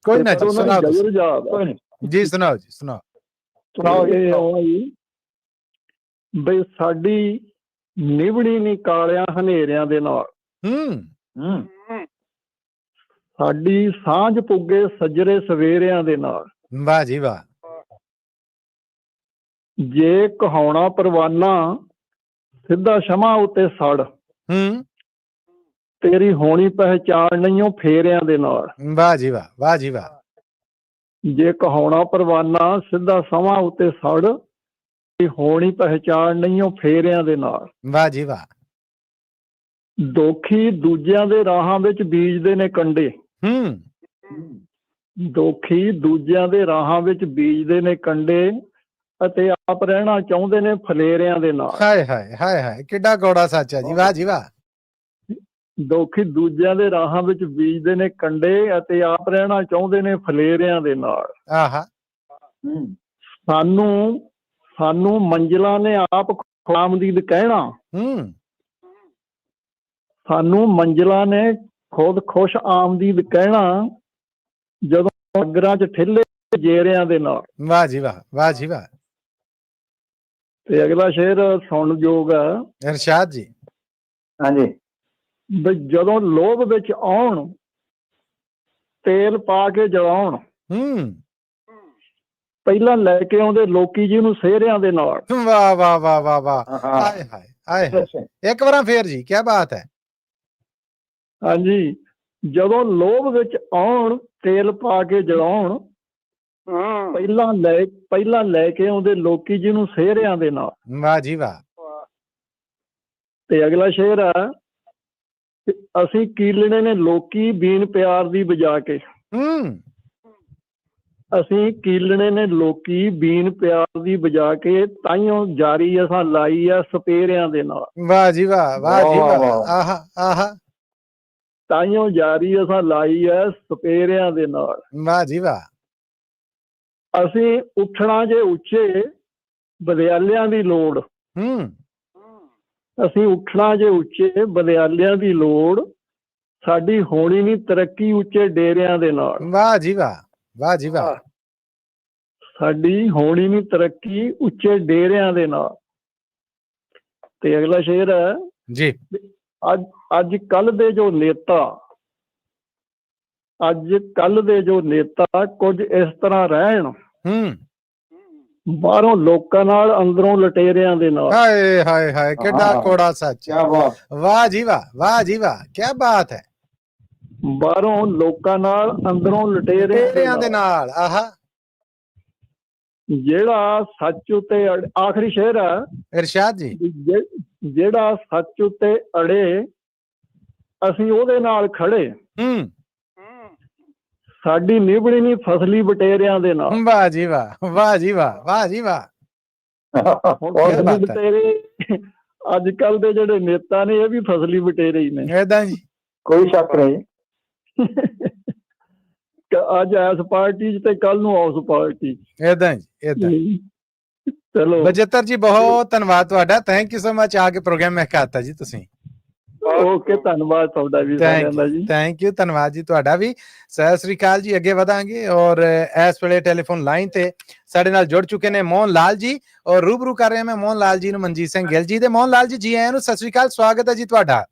ਕੋਈ ਨਾ ਜੀ, ਸੁਣਾਓ
ਗਜ਼ਲ ਯਾਦ ਆ
ਜੀ। ਸੁਣਾਓ ਜੀ,
ਸੁਣਾਓ।
ਇਹ ਬਈ ਸਾਡੀ ਨਿਭਣੀ ਨੀ ਕਾਲਿਆਂ ਹਨੇਰਿਆਂ ਦੇ ਨਾਲ, ਸਾਡੀ ਸਾਂਝ ਪੁੱਗੇ ਸੱਜਰੇ ਸਵੇਰਿਆਂ ਦੇ ਨਾਲ।
ਵਾਹ ਜੀ ਵਾਹ।
ਜੇ ਕਹਾਉਣਾ ਪਰਵਾਨਾ ਸਿੱਧਾ ਸ਼ਮਾ ਉੱਤੇ ਸੜ, ਤੇਰੀ ਹੋਣੀ ਪਹਿਚਾਣ ਨਹੀਂਓ ਫੇਰਿਆਂ ਦੇ ਨਾਲ।
ਵਾਹ ਜੀ ਵਾਹ, ਵਾਹ ਜੀ ਵਾਹ।
ਜੇ ਕਹਾਉਣਾ ਪਰਵਾਨਾ ਸਿੱਧਾ ਸਮਾਂ ਉੱਤੇ ਸੜ, ਤੇਰੀ ਹੋਣੀ ਪਹਿਚਾਣ ਨਹੀਂਓ ਫੇਰਿਆਂ ਦੇ ਨਾਲ।
ਵਾਹ ਜੀ ਵਾਹ।
ਦੋਖੀ ਦੂਜਿਆਂ ਦੇ ਰਾਹਾਂ ਵਿੱਚ ਬੀਜਦੇ ਨੇ ਕੰਡੇ, ਦੋਖੀ ਦੂਜਿਆਂ ਦੇ ਰਾਹਾਂ ਵਿੱਚ ਬੀਜਦੇ ਨੇ ਕੰਡੇ ਅਤੇ ਆਪ ਰਹਿਣਾ ਚਾਹੁੰਦੇ ਨੇ ਫਲੇਰਿਆਂ ਦੇ ਨਾਲ।
ਹਾਏ ਹਾਏ ਹਾਏ ਹਾਏ, ਕਿੱਡਾ ਗੌੜਾ ਸੱਚ ਹੈ ਜੀ। ਵਾਹ ਜੀ ਵਾਹ।
ਦੋਖੀ ਦੂਜਿਆਂ ਦੇ ਰਾਹਾਂ ਵਿੱਚ ਬੀਜਦੇ ਨੇ ਕੰਡੇ ਅਤੇ ਆਪ ਰਹਿਣਾ ਚਾਹੁੰਦੇ ਨੇ ਫਲੇਰਿਆਂ ਦੇ ਨਾਲ।
ਆਹਾ।
ਸਾਨੂੰ ਮੰਜ਼ਿਲਾਂ ਨੇ ਆਪ ਖੁਆਮਦੀਦ ਕਹਿਣਾ, ਸਾਨੂੰ ਮੰਜ਼ਿਲਾਂ ਨੇ ਖੁਦ ਖੁਸ਼ ਆਮਦੀਦ ਕਹਿਣਾ, ਜਦੋਂ ਅਗਰਾਂ 'ਚ ਠੇਲੇ ਜੇਰਿਆਂ ਦੇ ਨਾਲ।
ਵਾਹ ਜੀ ਵਾਹ, ਵਾਹ ਜੀ ਵਾਹ।
ਤੇ ਅਗਲਾ ਸ਼ੇਰ ਸੁਣਨਯੋਗ ਹੈ।
ਇਰਸ਼ਾਦ ਜੀ।
ਹਾਂਜੀ।
ਬਈ ਜਦੋਂ ਲੋਭ ਵਿੱਚ ਆਉਣ ਤੇਲ ਪਾ ਕੇ ਜਲਾਉਣ, ਪਹਿਲਾਂ ਲੈ ਕੇ ਆਉਂਦੇ ਲੋਕੀ ਜੀ ਨੂੰ ਸਿਹਰਿਆਂ ਦੇ ਨਾਲ।
ਵਾਹ ਵਾਹ ਵਾਹ ਵਾਹ ਵਾਹ। ਹਾਏ ਹਾਏ ਹਾਏ। ਇੱਕ ਵਾਰ ਫੇਰ ਜੀ, ਕੀ ਬਾਤ ਹੈ।
ਹਾਂਜੀ, ਜਦੋਂ ਲੋਭ ਵਿੱਚ ਆਉਣ ਤੇਲ ਪਾ ਕੇ ਜਲਾਉਣ, ਪਹਿਲਾਂ ਲੈ ਕੇ ਆਉਂਦੇ ਲੋਕੀ ਜੀ ਨੂੰ ਸਿਹਰਿਆਂ ਦੇ ਨਾਲ।
ਵਾਹ ਜੀ ਵਾਹ।
ਤੇ ਅਗਲਾ ਸ਼ੇਰ ਹੈ, ਅਸੀਂ ਕੀਲਣੇ ਨੇ ਲੋਕੀ ਬੀਨ ਪਿਆਰ ਦੀ ਵਜਾ ਕੇ, ਅਸੀਂ ਕੀਲਣੇ ਨੇ ਲੋਕੀ ਬੀਨ ਪਿਆਰ ਦੀ ਵਜਾ ਕੇ, ਤਾਈਓ ਜਾਰੀ ਅਸਾਂ ਲਾਈ ਆ ਸਪੇਰਿਆਂ ਦੇ ਨਾਲ।
ਵਾਹ ਜੀ ਵਾਹ, ਵਾਹ ਜੀ ਵਾਹ। ਆਹਾ ਆਹਾ।
ਤਾਈਓ ਜਾਰੀ ਅਸਾਂ ਲਾਈ ਆ ਸਪੇਰਿਆਂ ਦੇ ਨਾਲ।
ਵਾਹ ਜੀ ਵਾਹ।
ਅਸੀਂ ਉੱਠਣਾ ਜੇ ਉੱਚੇ ਬਦਿਆਲਿਆਂ ਦੀ ਲੋੜ, ਅਸੀਂ ਉੱਠਣਾ ਜੇ ਉੱਚੇ ਬਦਿਆਲਿਆਂ ਦੀ ਲੋੜ, ਸਾਡੀ ਹੋਣੀ ਨਹੀਂ ਤਰੱਕੀ ਉੱਚੇ ਡੇਰਿਆਂ ਦੇ ਨਾਲ।
ਵਾਹ ਜੀ ਵਾਹ, ਵਾਹ ਜੀ ਵਾਹ।
ਸਾਡੀ ਹੋਣੀ ਨਹੀਂ ਤਰੱਕੀ ਉੱਚੇ ਡੇਰਿਆਂ ਦੇ ਨਾਲ। ਤੇ ਅਗਲਾ ਸ਼ੇਰ ਹੈ
ਜੀ।
ਅੱਜ ਕੱਲ ਦੇ ਜੋ ਨੇਤਾ, ਅੱਜ ਕੱਲ ਦੇ ਜੋ ਨੇਤਾ ਕੁਝ ਇਸ ਤਰ੍ਹਾਂ ਰਹਿਣ, ਬਾਹਰੋਂ ਲੋਕਾਂ ਨਾਲ, ਅੰਦਰੋਂ ਲਟੇਰਿਆਂ ਦੇ ਨਾਲ।
ਹਾਏ ਹਾਏ ਹਾਏ ਕਿੱਡਾ
ਹਾਂ।
ਕੋੜਾ ਸੱਚ।
ਕੀ ਬਾਤ।
ਵਾਹ ਜੀ ਵਾਹ, ਵਾਹ ਜੀ ਵਾਹ, ਕੀ ਬਾਤ ਹੈ।
ਬਾਹਰੋਂ ਲੋਕਾਂ ਨਾਲ, ਅੰਦਰੋਂ ਲਟੇਰਿਆਂ
ਤੇਰਿਆਂ ਦੇ
ਦੇ ਨਾਲ।
ਨਾਲ। ਆਹਾ,
ਜਿਹੜਾ ਸੱਚ ਉੱਤੇ ਆਖਰੀ ਸ਼ੇਰ ਆ,
ਇਰਸ਼ਾਦ ਜੀ।
ਜਿਹੜਾ ਸੱਚ ਉੱਤੇ ਅੜੇ, ਅਸੀਂ ਉਹਦੇ ਨਾਲ ਖੜੇ।
ਹੂੰ,
ਸਾਡੀ ਨਿਭਣੀ ਨਹੀਂ ਫਸਲੀ ਬਟੇਰਿਆਂ ਦੇ ਨਾਲ।
ਵਾਹ ਜੀ ਵਾਹ, ਵਾਹ ਜੀ ਵਾਹ, ਵਾਹ ਜੀ ਵਾਹ।
ਹੁਣ
ਕਿਆ
ਫਸਲੀ
ਬਾਤ ਹੈ।
ਬਟੇਰੇ ਅੱਜ ਕੱਲ ਦੇ ਜਿਹੜੇ ਨੇਤਾ ਨੇ, ਇਹ ਵੀ ਫਸਲੀ ਬਟੇਰੇ ਹੀ ਨੇ।
ਏਦਾਂ ਜੀ।
ਕੋਈ ਸ਼ੱਕ ਨਹੀਂ।
ਅੱਜ ਇਸ ਪਾਰਟੀ 'ਚ ਤੇ ਕੱਲ ਨੂੰ ਉਸ ਪਾਰਟੀ 'ਚ।
ਏਦਾਂ ਜੀ, ਏਦਾਂ।
ਚਲੋ
ਬਜਿੱਤਰ ਜੀ ਬਹੁਤ ਧੰਨਵਾਦ ਤੁਹਾਡਾ। ਥੈਂਕ ਯੂ ਸੋ ਮਚ ਆ ਕੇ ਪ੍ਰੋਗਰਾਮ ਮਹਿਕਾਤਾ ਜੀ ਤੁਸੀਂ।
ਓਕੇ, ਧੰਨਵਾਦ ਤੁਹਾਡਾ ਵੀ ਸਾਰਿਆਂ ਦਾ ਜੀ।
ਥੈਂਕ ਯੂ, ਧੰਨਵਾਦ ਜੀ ਤੁਹਾਡਾ ਵੀ। ਸਤਿ ਸ੍ਰੀ ਅਕਾਲ ਜੀ। ਅੱਗੇ ਵਧਾਂਗੇ ਔਰ ਇਸ ਵੇਲੇ ਟੈਲੀਫੋਨ ਲਾਈਨ ਤੇ ਸਾਡੇ ਨਾਲ ਜੁੜ ਚੁੱਕੇ ਨੇ ਮੋਹਨ ਲਾਲ ਜੀ ਔਰ ਰੂਬਰੂ ਕਰ ਰਹੇ ਮੈਂ ਮੋਹਨ ਲਾਲ ਜੀ ਨੂੰ ਮਨਜੀਤ ਸਿੰਘ ਗਿੱਲ ਜੀ ਦੇ। ਮੋਹਨ ਲਾਲ ਜੀ, ਜੀ ਆਇਆਂ ਨੂੰ, ਸਤਿ ਸ੍ਰੀ ਅਕਾਲ, ਸਵਾਗਤ ਹੈ ਜੀ ਤੁਹਾਡਾ।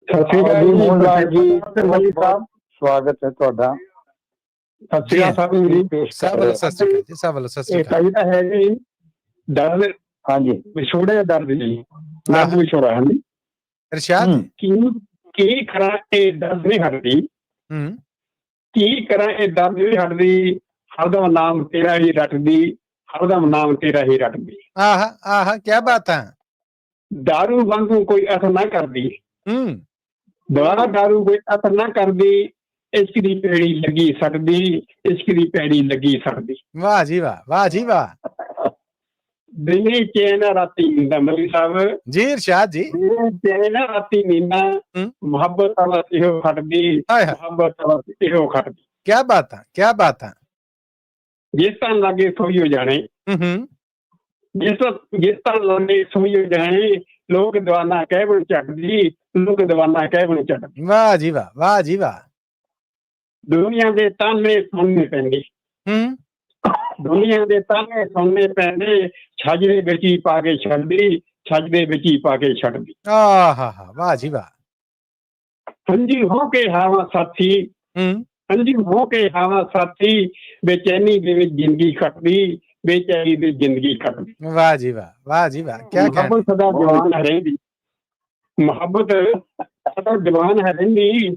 ਸਤਿ ਸ਼੍ਰੀ ਅਕਾਲ ਜੀ ਮੋਹਨ ਲਾਲ ਜੀ, ਸਵਾਗਤ ਹੈ ਤੁਹਾਡਾ।
ਸਤਿ ਸ਼੍ਰੀ ਅਕਾਲ ਸਾਹਿਬ ਜੀ।
ਸਭ ਵੱਲੋਂ ਸਤਿ ਸ੍ਰੀ ਅਕਾਲ ਜੀ, ਸਭ ਵੱਲੋਂ ਸਤਿ ਸ੍ਰੀ
ਇਹ
ਅਕਾਲ।
ਤਾਂ ਹੈ ਜੀ ਦਰਦ
ਹਾਂਜੀ
ਵਿਛੋੜੇ ਦਾ ਦਰਦ ਜੀ, ਦਰਦ ਵਿਛੋੜਾ ਹੈ ਜੀ।
ਇਰਸ਼ਾਦ
ਕੀ ਕਰਾਂ ਇਹ ਦਰਦ ਨਹੀਂ ਹਟਦੀ,
ਹੂੰ,
ਕੀ ਕਰਾਂ ਇਹ ਦਰਦ ਨਹੀਂ ਹਟਦੀ, ਹਰਦਮ ਨਾਮ ਤੇਰਾ ਹੀ ਰੱਟਦੀ, ਹਰਦਮ ਨਾਮ ਤੇਰਾ ਹੀ ਰੱਟਦੀ।
ਆਹਾ ਆਹਾ, ਕੀ ਬਾਤ ਹੈ।
ਦਾਰੂ ਵਾਂਗੂ ਕੋਈ ਅਸਰ ਨਾ ਕਰਦੀ,
ਹੂੰ,
ਦੁਆਰਾ ਦਾਰੂ ਕੋਈ ਅਸਰ ਨਾ ਕਰਦੀ, ਇਸ਼ਕ ਦੀ ਪੈੜੀ ਲੱਗੀ ਸੜਦੀ, ਇਸ਼ਕ ਦੀ ਪੈੜੀ ਲੱਗੀ ਸੜਦੀ।
ਵਾਹ ਜੀ ਵਾਹ, ਵਾਹ ਜੀ ਵਾਹ।
ਦਿਨੇ ਚੈਨ ਰਾਤੀ ਨੀਂਦਾ, ਮਲੀ ਸਾਹਿਬ
ਜੀ ਇਰਸ਼ਾਦ ਜੀ।
ਦਿਨੇ ਚੈਨ ਰਾਤੀ ਨੀਂਦਾ, ਮੁਹੱਬਤ ਵਾਲਾ ਇਹੋ ਖੜਦੀ,
ਹਾਏ ਹਾਏ,
ਮੁਹੱਬਤ ਵਾਲਾ ਇਹੋ ਖੜਦੀ।
ਕੀ ਬਾਤ ਹੈ, ਕੀ ਬਾਤ ਹੈ।
ਜਿਸ ਤਰ੍ਹਾਂ ਲਾਗੇ ਸੋਈ ਹੋ ਜਾਣੇ,
ਹੂੰ,
ਜਿਸ ਤਰ੍ਹਾਂ ਲਾਗੇ ਸੋਈ ਹੋ ਜਾਣੇ, ਲੋਕ ਦੀਵਾਨਾ ਕਹਿ ਬਣ ਚੱਕਦੀ, ਲੋਕ ਦੀਵਾਨਾ ਕਹਿ ਬਣ ਚੱਕਦੀ।
ਵਾਹ ਜੀ ਵਾਹ, ਵਾਹ ਜੀ ਵਾਹ।
ਦੁਨੀਆ ਦੇ ਤਾਨੇ ਸੁਣਨੇ ਪੈਂਦੇ,
ਹੂੰ,
ਦੁਨੀਆ ਦੇ ਤਾਨੇ ਸੁਣਨੇ ਪੈਂਦੇ, ਛੱਜ ਦੇ ਵਿੱਚ ਹੀ ਪਾ ਕੇ ਛੱਡਦੀ, ਛੱਜ ਦੇ ਵਿੱਚ ਹੀ ਪਾ ਕੇ ਛੱਡਦੀ।
ਆਹਾ ਹਾ, ਵਾਹ ਜੀ ਵਾਹ।
ਹੰਝੂ ਹੋ ਕੇ ਹਾਵਾ ਸਾਥੀ,
ਹੂੰ,
ਹੰਝੂ ਹੋ ਕੇ ਹਾਵਾ ਸਾਥੀ, ਬੇਚੈਨੀ ਦੇ ਵਿੱਚ ਜ਼ਿੰਦਗੀ ਕੱਟਦੀ, ਬੇਚੈਨੀ ਦੀ ਜ਼ਿੰਦਗੀ ਕੱਟਦੀ।
ਵਾਹ ਜੀ ਵਾਹ, ਵਾਹ ਜੀ ਵਾਹ। ਕੀ ਕਹਿਣਾ।
ਮੁਹੱਬਤ ਸਦਾ ਜਵਾਨ ਹੈ ਰਹਿੰਦੀ, ਮੁਹੱਬਤ ਸਦਾ ਜਵਾਨ ਹੈ ਰਹਿੰਦੀ,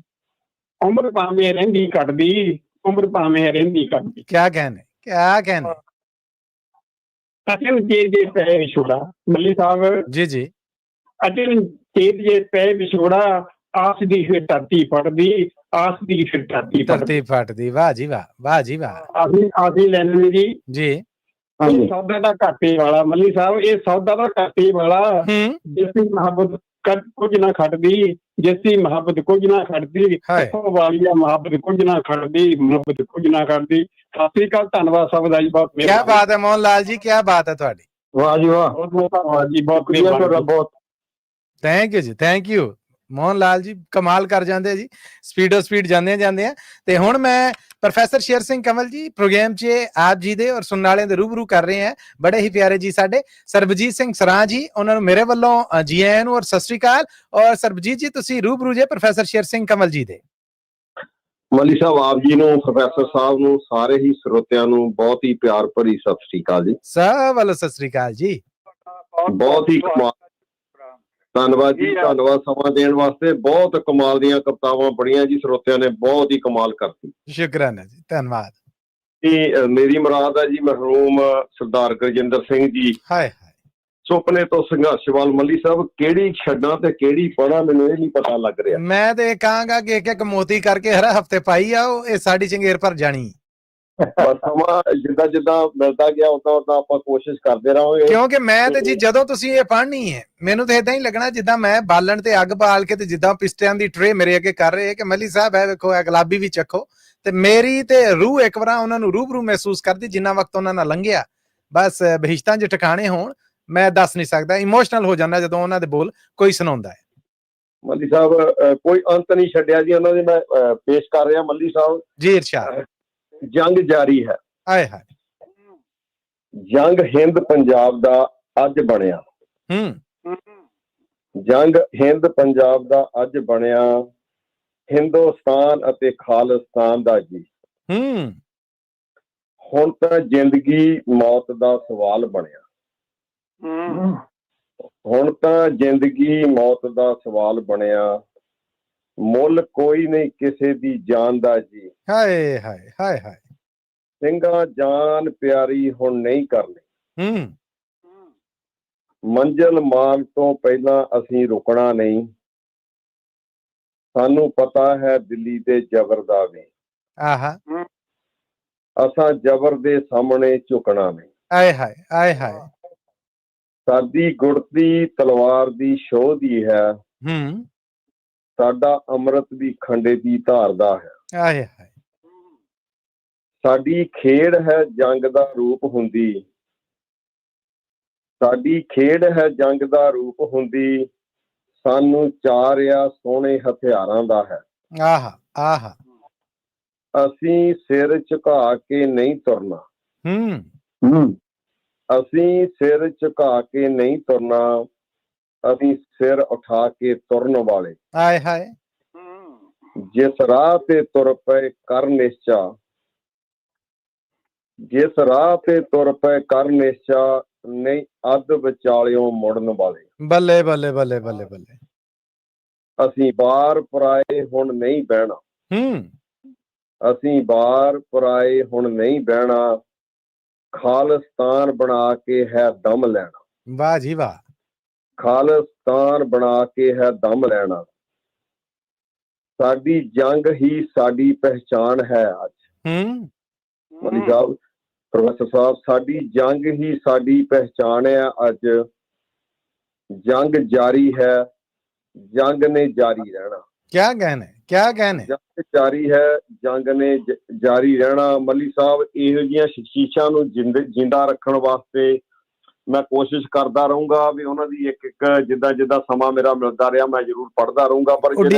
ਉਮਰ ਭਾਵੇਂ ਰਹਿੰਦੀ ਕੱਟਦੀ, ਉਮਰ ਭਾਵੇਂ ਰਹਿੰਦੀ ਕੱਟਦੀ।
क्या कहने, क्या कहने।
ਅਚਲ ਚੇਤ ਜੇ ਪੈ ਵਿਛੋੜਾ, ਮੱਲੀ ਸਾਹਿਬ
जी जी।
ਅਚਲ ਚੇਤ ਜੇ ਪੈ ਵਿਛੋੜਾ, ਆਸ ਦੀ ਫਿਰ ਧਰਤੀ ਪੜਦੀ, ਆਸ ਦੀ ਫਿਰ ਧਰਤੀ ਪੜਦੀ।
धरती फट दी, वाह जी वाह, वाह जी वाह।
ਆਸੀ ਲੈਣੀ ਜੀ।
जी।
ਇਹ ਸੌਦਾ ਦਾ ਘਾਟੇ ਵਾਲਾ, ਮੱਲੀ ਸਾਹਿਬ ਇਹ ਸੌਦਾ ਦਾ ਘਾਟੇ ਵਾਲਾ, ਜਿਸਦੀ ਮੁਹੱਬਤ ਕੁਝ ਨਾ ਖੜਦੀ, ਜਿਸਦੀ ਮੁਹੱਬਤ ਕੁਝ ਨਾ ਖੜਦੀ,
ਹਾਏ।
ਉਹ ਵਾਲੀ ਆ ਮੁਹੱਬਤ ਕੁਝ ਨਾ ਖੜਦੀ, ਮੁਹੱਬਤ ਕੁਝ ਨਾ ਖੜਦੀ। ਸਤਿ ਸ੍ਰੀ ਅਕਾਲ, ਧੰਨਵਾਦ ਸਭ ਦਾ ਜੀ, ਬਹੁਤ
क्या बात है मोहन लाल जी, क्या बात है थोड़ी।
ਵਾਹ ਜੀ ਵਾਹ,
ਬਹੁਤ ਬਹੁਤ ਧੰਨਵਾਦ ਜੀ, ਬਹੁਤ
ਸ਼ੁਕਰੀਆ ਤੁਹਾਡਾ
ਮਿਹਰਬਾਨੀ।
ਬਹੁਤ।
थैंक यू जी, थैंक यू। ਮੋਹਨ ਲਾਲ ਜੀ ਕਮਾਲ ਕਰ ਜਾਂਦੇ ਆ ਜੀ, ਸਪੀਡੋ ਸਪੀਡ ਜਾਂਦੇ ਆ। ਤੇ ਹੁਣ ਮੈਂ ਪ੍ਰੋਫੈਸਰ ਸ਼ੇਰ ਸਿੰਘ ਕੰਵਲ ਜੀ ਪ੍ਰੋਗਰਾਮ 'ਚ ਆਪ ਜੀ ਦੇ ਔਰ ਸੁਣਨ ਵਾਲਿਆਂ ਦੇ ਰੂਬਰੂ ਕਰ ਰਹੇ ਆ ਬੜੇ ਹੀ ਪਿਆਰੇ ਜੀ ਸਾਡੇ ਸਰਬਜੀਤ ਸਿੰਘ ਸਰਾਂ ਜੀ, ਉਹਨਾਂ ਨੂੰ ਮੇਰੇ ਵੱਲੋਂ ਜੀ ਆਇਆਂ ਨੂੰ ਔਰ ਸਤਿ ਸ੍ਰੀ ਅਕਾਲ। ਔਰ ਸਰਬਜੀਤ ਜੀ ਤੁਸੀਂ ਰੂਬਰੂ ਜੇ ਪ੍ਰੋਫੈਸਰ ਸ਼ੇਰ ਸਿੰਘ ਕੰਵਲ ਜੀ ਦੇ।
ਮਲੀ ਸਾਹਿਬ ਆਪ ਜੀ ਨੂੰ, ਪ੍ਰੋਫੈਸਰ ਸਾਹਿਬ ਨੂੰ, ਸਾਰੇ ਹੀ ਸਰੋਤਿਆਂ ਨੂੰ ਬਹੁਤ ਹੀ ਪਿਆਰ ਭਰੀ ਸਤਿ ਸ੍ਰੀ ਅਕਾਲ ਜੀ।
ਸਭ ਵੱਲੋਂ ਸਤਿ ਸ੍ਰੀ ਅਕਾਲ ਜੀ।
ਬਹੁਤ ਹੀ ਕਮਾਲ, ਧੰਨਵਾਦ ਜੀ, ਧੰਨਵਾਦ ਸਮਾਂ ਦੇਣ ਵਾਸਤੇ। ਬਹੁਤ ਕਮਾਲ ਦੀਆਂ ਕਵਿਤਾਵਾਂ ਪੜ੍ਹੀਆਂ ਜੀ ਸਰੋਤਿਆਂ ਨੇ, ਬਹੁਤ ਹੀ ਕਮਾਲ ਕਰਤੀ।
ਸ਼ੁਕਰਾਨਾ ਜੀ, ਧੰਨਵਾਦ।
ਤੇ ਮੇਰੀ ਮੁਰਾਦ ਹੈ ਜੀ ਮਰਹੂਮ ਸਰਦਾਰ ਗੁਰਜਿੰਦਰ ਸਿੰਘ ਜੀ,
ਹਾਏ ਹਾਏ।
ਸੁਪਨੇ ਤੋਂ ਸੰਘਰਸ਼ ਵੱਲ। ਮੱਲੀ ਸਾਹਿਬ ਕਿਹੜੀ ਛੱਡਾਂ ਤੇ ਕਿਹੜੀ ਪੜਾਂ, ਮੈਨੂੰ ਇਹ ਨਹੀਂ ਪਤਾ ਲੱਗ ਰਿਹਾ।
ਮੈਂ ਤੇ ਕਹਾਂਗਾ ਕਿ ਇੱਕ ਮੋਤੀ ਕਰਕੇ ਹਰ ਹਫਤੇ ਪਾਈ ਆਓ, ਇਹ ਸਾਡੀ ਚੰਗੇਰ ਪਰ ਜਾਣੀ।
ਬਸ ਸਮਾਂ ਜਿੱਦਾਂ ਜਿੱਦਾਂ ਮਿਲਦਾ ਗਿਆ ਉਦਾਂ ਆਪਾਂ ਕੋਸ਼ਿਸ਼ ਕਰਦੇ ਰਹਾਂਗੇ।
ਕਿਉਂਕਿ ਮੈਂ ਤੇ ਜੀ ਜਦੋਂ ਤੁਸੀਂ ਇਹ ਪੜ੍ਹਨੀ ਹੈ, ਮੈਨੂੰ ਤੇ ਇਦਾਂ ਹੀ ਲੱਗਣਾ ਜਿੱਦਾਂ ਮੈਂ ਬਾਲਣ ਤੇ ਅੱਗ ਬਾਲ ਕੇ ਤੇ ਜਿੱਦਾਂ ਪਿਸਟਿਆਂ ਦੀ ਟਰੇ ਮੇਰੇ ਅੱਗੇ ਕਰ ਰਹੇ ਕਿ ਮੱਲੀ ਸਾਹਿਬ ਹੈ ਵੇਖੋ, ਇਹ ਗੁਲਾਬੀ ਵੀ ਚੱਖੋ। ਤੇ ਮੇਰੀ ਤੇ ਰੂਹ ਇੱਕ ਵਾਰ ਉਹਨਾਂ ਨੂੰ ਰੂਬਰੂ ਮਹਿਸੂਸ ਕਰਦੀ, ਜਿੰਨਾ ਵਕਤ ਉਹਨਾਂ ਨਾਲ ਲੰਘਿਆ। ਬਸ ਬਹਿਸ਼ਤਾਂ 'ਚ ਟਿਕਾਣੇ ਹੋਣ, ਮੈਂ ਦੱਸ ਨਹੀਂ ਸਕਦਾ। ਇਮੋਸ਼ਨਲ ਹੋ ਜਾਂਦਾ ਜਦੋਂ ਉਹਨਾਂ ਦੇ ਬੋਲ ਕੋਈ ਸੁਣਾਉਂਦਾ ਹੈ।
ਮੱਲੀ ਸਾਹਿਬ ਕੋਈ ਅੰਤ ਨਹੀਂ ਛੱਡਿਆ ਜੀ ਉਹਨਾਂ ਦੇ। ਮੈਂ ਪੇਸ਼ ਕਰ ਰਿਹਾ ਮੱਲੀ ਸਾਹਿਬ।
ਜੀ ਇਰਸ਼ਾਦ।
ਜੰਗ ਜਾਰੀ ਹੈ।
ਆਏ ਹਾਏ।
ਜੰਗ ਹਿੰਦ ਪੰਜਾਬ ਦਾ ਅੱਜ ਬਣਿਆ। ਜੰਗ ਹਿੰਦ ਪੰਜਾਬ ਦਾ ਅੱਜ ਬਣਿਆ, ਹਿੰਦੁਸਤਾਨ ਅਤੇ ਖਾਲਿਸਤਾਨ ਦਾ ਜੀ। ਹੁਣ ਤਾਂ ਜ਼ਿੰਦਗੀ ਮੌਤ ਦਾ ਸਵਾਲ ਬਣਿਆ। ਹੁਣ ਤਾਂ ਜ਼ਿੰਦਗੀ ਮੌਤ ਦਾ ਸਵਾਲ ਬਣਿਆ। ਮੁੱਲ ਕੋਈ ਨਹੀਂ ਕਿਸੇ ਦੀ ਜਾਨ ਦਾ ਜੀ।
ਹਾਏ ਹਾਏ ਹਾਏ ਹਾਏ।
ਸਿੰਘਾਂ ਜਾਨ ਪਿਆਰੀ ਹੁਣ ਨਹੀਂ ਕਰਨੀ। ਮੰਜ਼ਿਲ ਮਾਨ ਤੋਂ ਪਹਿਲਾਂ ਅਸੀਂ ਰੁਕਣਾ ਨਹੀਂ। ਸਾਨੂੰ ਪਤਾ ਹੈ ਦਿੱਲੀ ਦੇ ਜ਼ਬਰ ਦਾ ਵੀ।
ਆਹਾ।
ਅਸਾਂ ਜ਼ਬਰ ਦੇ ਸਾਹਮਣੇ ਝੁਕਣਾ ਨਹੀਂ।
ਆਏ ਹਾਏ ਆਏ ਹਾਏ।
ਸਾਡੀ ਗੁੜਤੀ ਤਲਵਾਰ ਦੀ ਸ਼ੋਹ ਦੀ ਹੈ। ਸਾਡਾ ਅੰਮ੍ਰਿਤ ਵੀ ਖੰਡੇ ਦੀ ਧਾਰ ਦਾ ਹੈ।
ਆਏ ਹਾਏ।
ਸਾਡੀ ਖੇਡ ਹੈ ਜੰਗ ਦਾ ਰੂਪ ਹੁੰਦੀ। ਸਾਡੀ ਖੇਡ ਹੈ ਜੰਗ ਦਾ ਰੂਪ ਹੁੰਦੀ। ਸਾਨੂੰ ਚਾਰਿਆ ਸੋਹਣੇ ਹਥਿਆਰਾਂ ਦਾ ਹੈ।
ਆਹਾ ਆਹਾ।
ਅਸੀਂ ਸਿਰ ਝੁਕਾ ਕੇ ਨਹੀਂ ਤੁਰਨਾ। ਅਸੀਂ ਸਿਰ ਝੁਕਾ ਕੇ ਨਹੀਂ ਤੁਰਨਾ। ਅਸੀਂ ਸਿਰ ਉਠਾ ਕੇ ਤੁਰਨ ਵਾਲੇ।
ਆਏ ਹਾਏ।
ਜਿਸ ਰਾਹ ਤੇ ਤੁਰ ਪਏ ਕਰ ਨਿਸ਼ਚਾ। ਜਿਸ ਰਾਹ ਤੇ ਤੁਰ ਪਏ ਕਰ ਨਿਸ਼ਚਾ। ਨਹੀਂ ਅੱਧ ਵਿਚਾਲਿਓਂ ਮੁੜਨ ਵਾਲੇ।
ਬੱਲੇ ਬੱਲੇ ਬੱਲੇ ਬੱਲੇ ਬੱਲੇ।
ਅਸੀਂ ਬਾਹਰ ਪਰਾਏ ਹੁਣ ਨਹੀਂ ਬਹਿਣਾ। ਅਸੀਂ ਬਾਹਰ ਪਰਾਏ ਹੁਣ ਨਹੀਂ ਬਹਿਣਾ। ਖਾਲਿਸਤਾਨ ਬਣਾ ਕੇ ਹੈ ਦਮ ਲੈਣਾ।
ਵਾਹ ਜੀ ਵਾਹ।
ਖਾਲਿਸਤਾਨ ਬਣਾ ਕੇ ਹੈ ਦਮ ਲੈਣਾ। ਸਾਡੀ ਜੰਗ ਹੀ ਸਾਡੀ ਪਹਿਚਾਣ ਹੈ ਅੱਜ। ਮਨੀ ਸਾਹਿਬ, ਪ੍ਰੋਫੈਸਰ ਸਾਹਿਬ, ਸਾਡੀ ਜੰਗ ਹੀ ਸਾਡੀ ਪਹਿਚਾਣ ਹੈ ਅੱਜ। ਜੰਗ ਜਾਰੀ ਹੈ। ਜੰਗ ਨੇ ਜਾਰੀ ਰਹਿਣਾ।
ਕਿਆ ਕਹਿਣੇ ਕਿਆ ਕਹਿਣੇ।
ਜੰਗ ਜਾਰੀ ਹੈ। ਜੰਗ ਨੇ ਜਾਰੀ ਰਹਿਣਾ। ਮੱਲੀ ਸਾਹਿਬ, ਇਹੋ ਜਿਹੀਆਂ ਸ਼ਖਸੀਅਤਾਂ ਨੂੰ ਜਿੰਦਾ ਰੱਖਣ ਵਾਸਤੇ ਮੈਂ ਕੋਸ਼ਿਸ਼ ਕਰਦਾ ਰਹੂੰਗਾ ਵੀ ਉਹਨਾਂ ਦੀ ਇੱਕ ਇੱਕ ਜਿੱਦਾਂ ਸਮਾਂ ਮੇਰਾ ਮਿਲਦਾ ਰਿਹਾ ਮੈਂ ਜ਼ਰੂਰ ਪੜ੍ਹਦਾ ਰਹੂੰਗਾ। ਪਰ ਪੜ੍ਹ